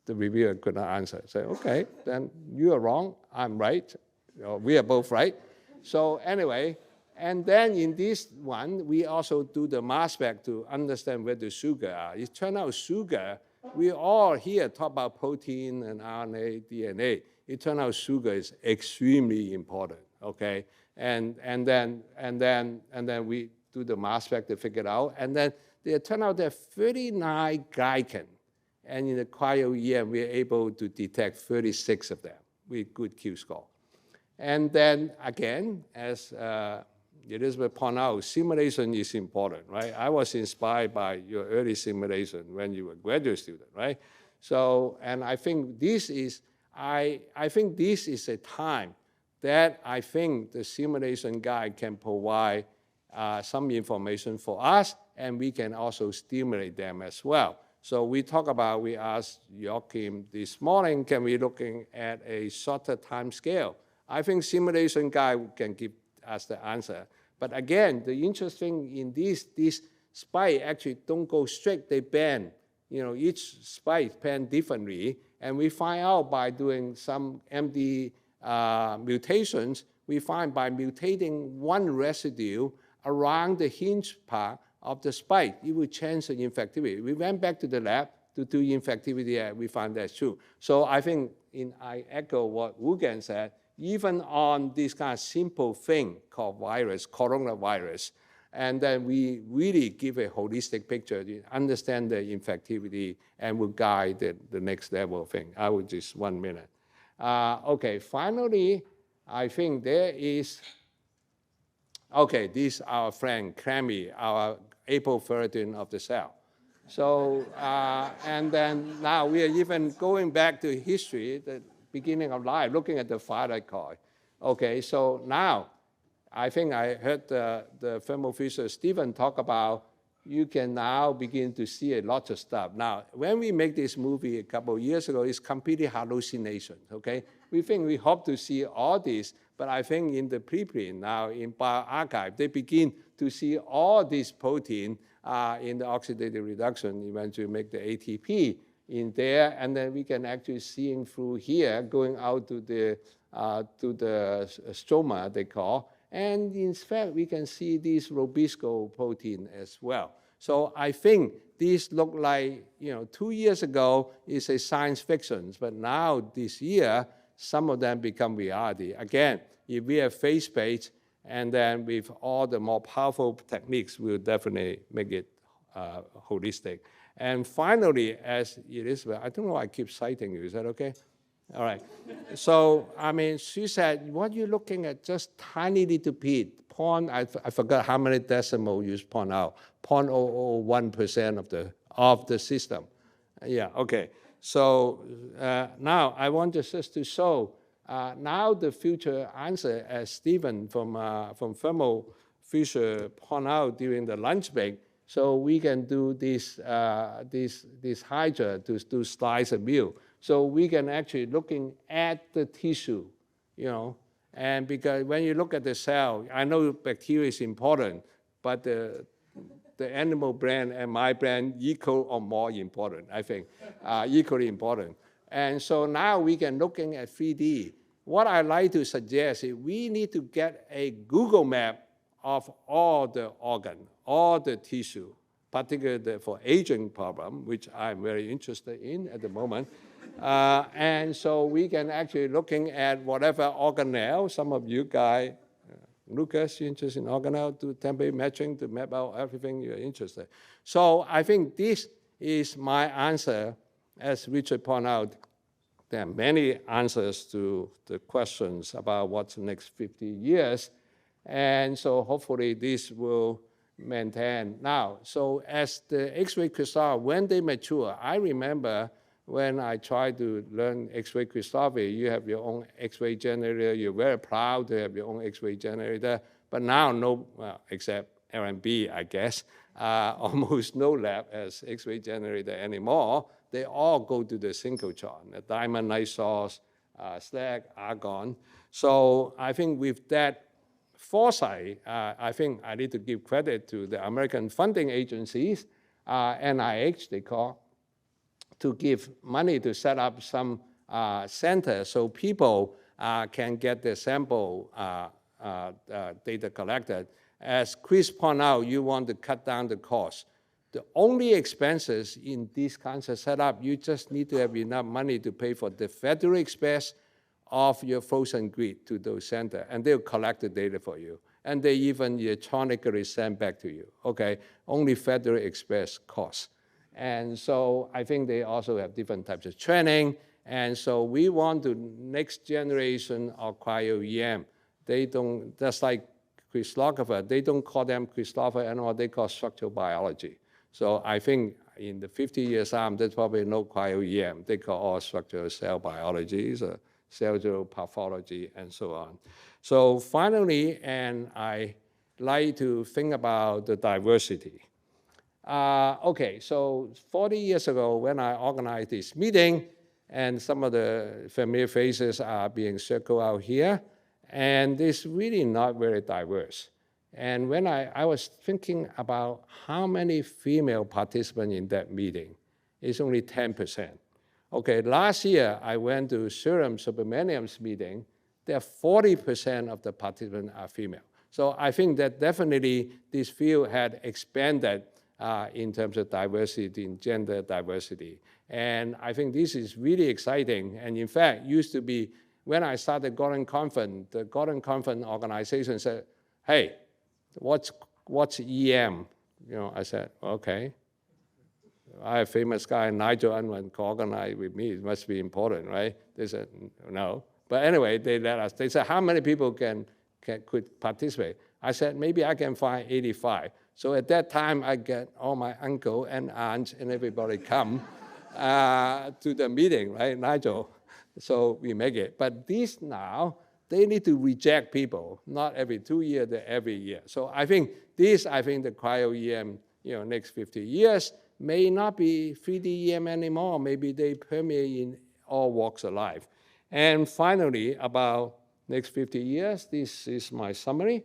The reviewer could not answer. I said, okay, then you are wrong, I'm right. We are both right. So anyway, and then in this one, we also do the mass spec to understand where the sugar are. It turned out sugar, we all here talk about protein and RNA, DNA. It turned out sugar is extremely important, okay? And then we do the mass spec to figure it out. And then it turned out there are 39 glycan. And in the Cryo EM, we are able to detect 36 of them with good Q-score. And then again, as Elizabeth pointed out, simulation is important, right? I was inspired by your early simulation when you were a graduate student, right? So, and I think this is, I think this is a time that I think the simulation guide can provide some information for us, and we can also stimulate them as well. So we asked Joachim this morning, can we looking at a shorter time scale? I think simulation guide can give us the answer. But again, the interesting in these spike actually don't go straight, they bend. Each spike bend differently. And we find out by doing some MD mutations, we find by mutating one residue around the hinge part of the spike, it will change the infectivity. We went back to the lab to do infectivity, and we found that's true. So I think I echo what Wolfgang said, even on this kind of simple thing called virus, coronavirus, and then we really give a holistic picture, understand the infectivity, and will guide the next level thing. I will just 1 minute. Okay, finally, I think there is, okay, this is our friend Clammy, our apoferritin of the cell. So, and then now we are even going back to history, the beginning of life, looking at the phytide coil. Okay, so now, I think I heard the Thermo Fisher Stephen talk about you can now begin to see a lot of stuff. Now, when we make this movie a couple of years ago, it's completely hallucination, okay? We hope to see all this, but I think in the preprint now, in bioarchive, they begin to see all this protein in the oxidative reduction, eventually make the ATP in there, and then we can actually see it through here, going out to the stroma, they call, and in fact, we can see this Robisco protein as well. So I think these look like, 2 years ago is a science fiction, but now this year, some of them become reality. Again, if we have phase space And then with all the more powerful techniques, we'll definitely make it holistic. And finally, as Elizabeth, I don't know why I keep citing you. Is that okay? All right. So, I mean, she said, what you're looking at, just tiny little bit, I forgot how many decimal you point out, 0.001% of the system. Yeah, okay. So now I want just to show now the future answer, as Stephen from Thermo Fisher pointed out during the lunch break. So we can do this Hydra to do slice and view. So we can actually looking at the tissue, you know, and because when you look at the cell, I know bacteria is important, but the animal brain and my brain equal or more important, I think, equally important. And so now we can looking at 3D. What I like to suggest is we need to get a Google map of all the organ, all the tissue, particularly for aging problem, which I'm very interested in at the moment. And so we can actually looking at whatever organelle, some of you guys, Lucas, you're interested in organelle, do temperature matching to map out everything you're interested. So I think this is my answer. As Richard pointed out, there are many answers to the questions about what's the next 50 years. And so hopefully this will maintain now. So as the X-ray crystal, when they mature, I remember when I tried to learn X-ray crystallography, you have your own X-ray generator. You're very proud to have your own X-ray generator. But now, no, well, except R&B, I guess, almost no lab has X-ray generator anymore. They all go to the synchrotron, the diamond light source, slag, argon. So I think with that foresight, I think I need to give credit to the American funding agencies, NIH, they call, to give money to set up some centers so people can get their sample data collected. As Chris pointed out, you want to cut down the cost. The only expenses in this kinds of setup, you just need to have enough money to pay for the Federal Express of your frozen grid to those centers, and they'll collect the data for you. And they even electronically send back to you, okay? Only Federal Express costs. And so I think they also have different types of training. And so we want the next generation of Cryo EM. They don't, just like crystallographer, they don't call them crystallographer anymore, they call structural biology. So I think in the 50 years time, there's probably no Cryo EM. They call all structural cell biology, cellular pathology, and so on. So finally, and I like to think about the diversity. Okay, so 40 years ago, when I organized this meeting, and some of the familiar faces are being circled out here, and it's really not very diverse. And when I was thinking about how many female participants in that meeting, it's only 10%. Okay, last year, I went to Serum Subramanian's meeting. There are 40% of the participants are female. So I think that definitely this field had expanded in terms of diversity, in gender diversity. And I think this is really exciting. And in fact, used to be, when I started Gordon Conference, the Gordon Conference organization said, hey, what's EM? You know, I said, okay. I have a famous guy, Nigel Unwin, co-organized with me. It must be important, right? They said, no. But anyway, they let us. They said, how many people could participate? I said, maybe I can find 85. So at that time, I get all my uncle and aunts and everybody come to the meeting, right, Nigel? So we make it. But these now, they need to reject people, not every 2 years, but every year. So I think the Cryo EM, next 50 years may not be 3D EM anymore. Maybe they permeate in all walks of life. And finally, about next 50 years, this is my summary.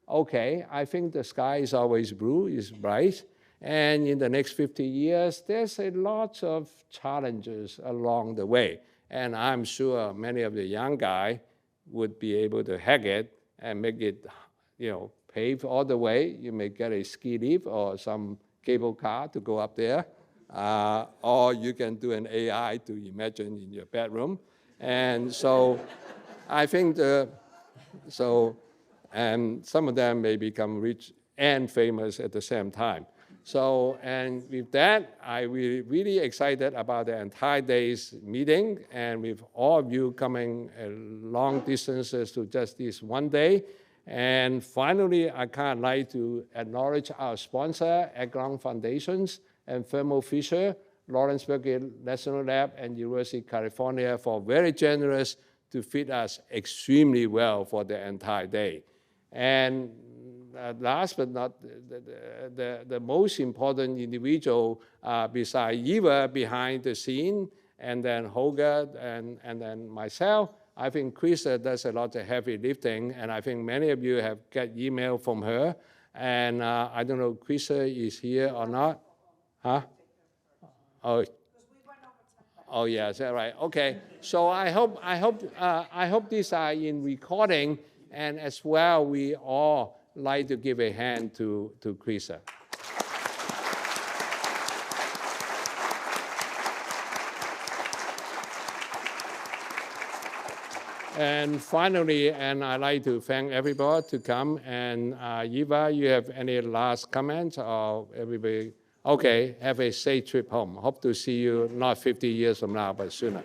Okay, I think the sky is always blue, is bright. And in the next 50 years, there's a lot of challenges along the way. And I'm sure many of the young guys would be able to hack it and make it, paved all the way. You may get a ski lift or some cable car to go up there. Or you can do an AI to imagine in your bedroom. And so I think And some of them may become rich and famous at the same time. So, and with that, I'm really excited about the entire day's meeting, and with all of you coming long distances to just this one day. And finally, I kind of like to acknowledge our sponsor, Eglon Foundations and Thermo Fisher, Lawrence Berkeley National Lab, and University of California for very generous to feed us extremely well for the entire day. And last but not the most important individual besides Eva behind the scene, and then Holger and then myself, I think Krista does a lot of heavy lifting, and I think many of you have got email from her. And I don't know if Krista is here or not. Huh? Oh yeah, is that right? Okay. So I hope these are in recording, and as well we all like to give a hand to Krista. And finally, and I'd like to thank everybody to come. And Eva, you have any last comments, or everybody? Okay, have a safe trip home. Hope to see you not 50 years from now, but sooner.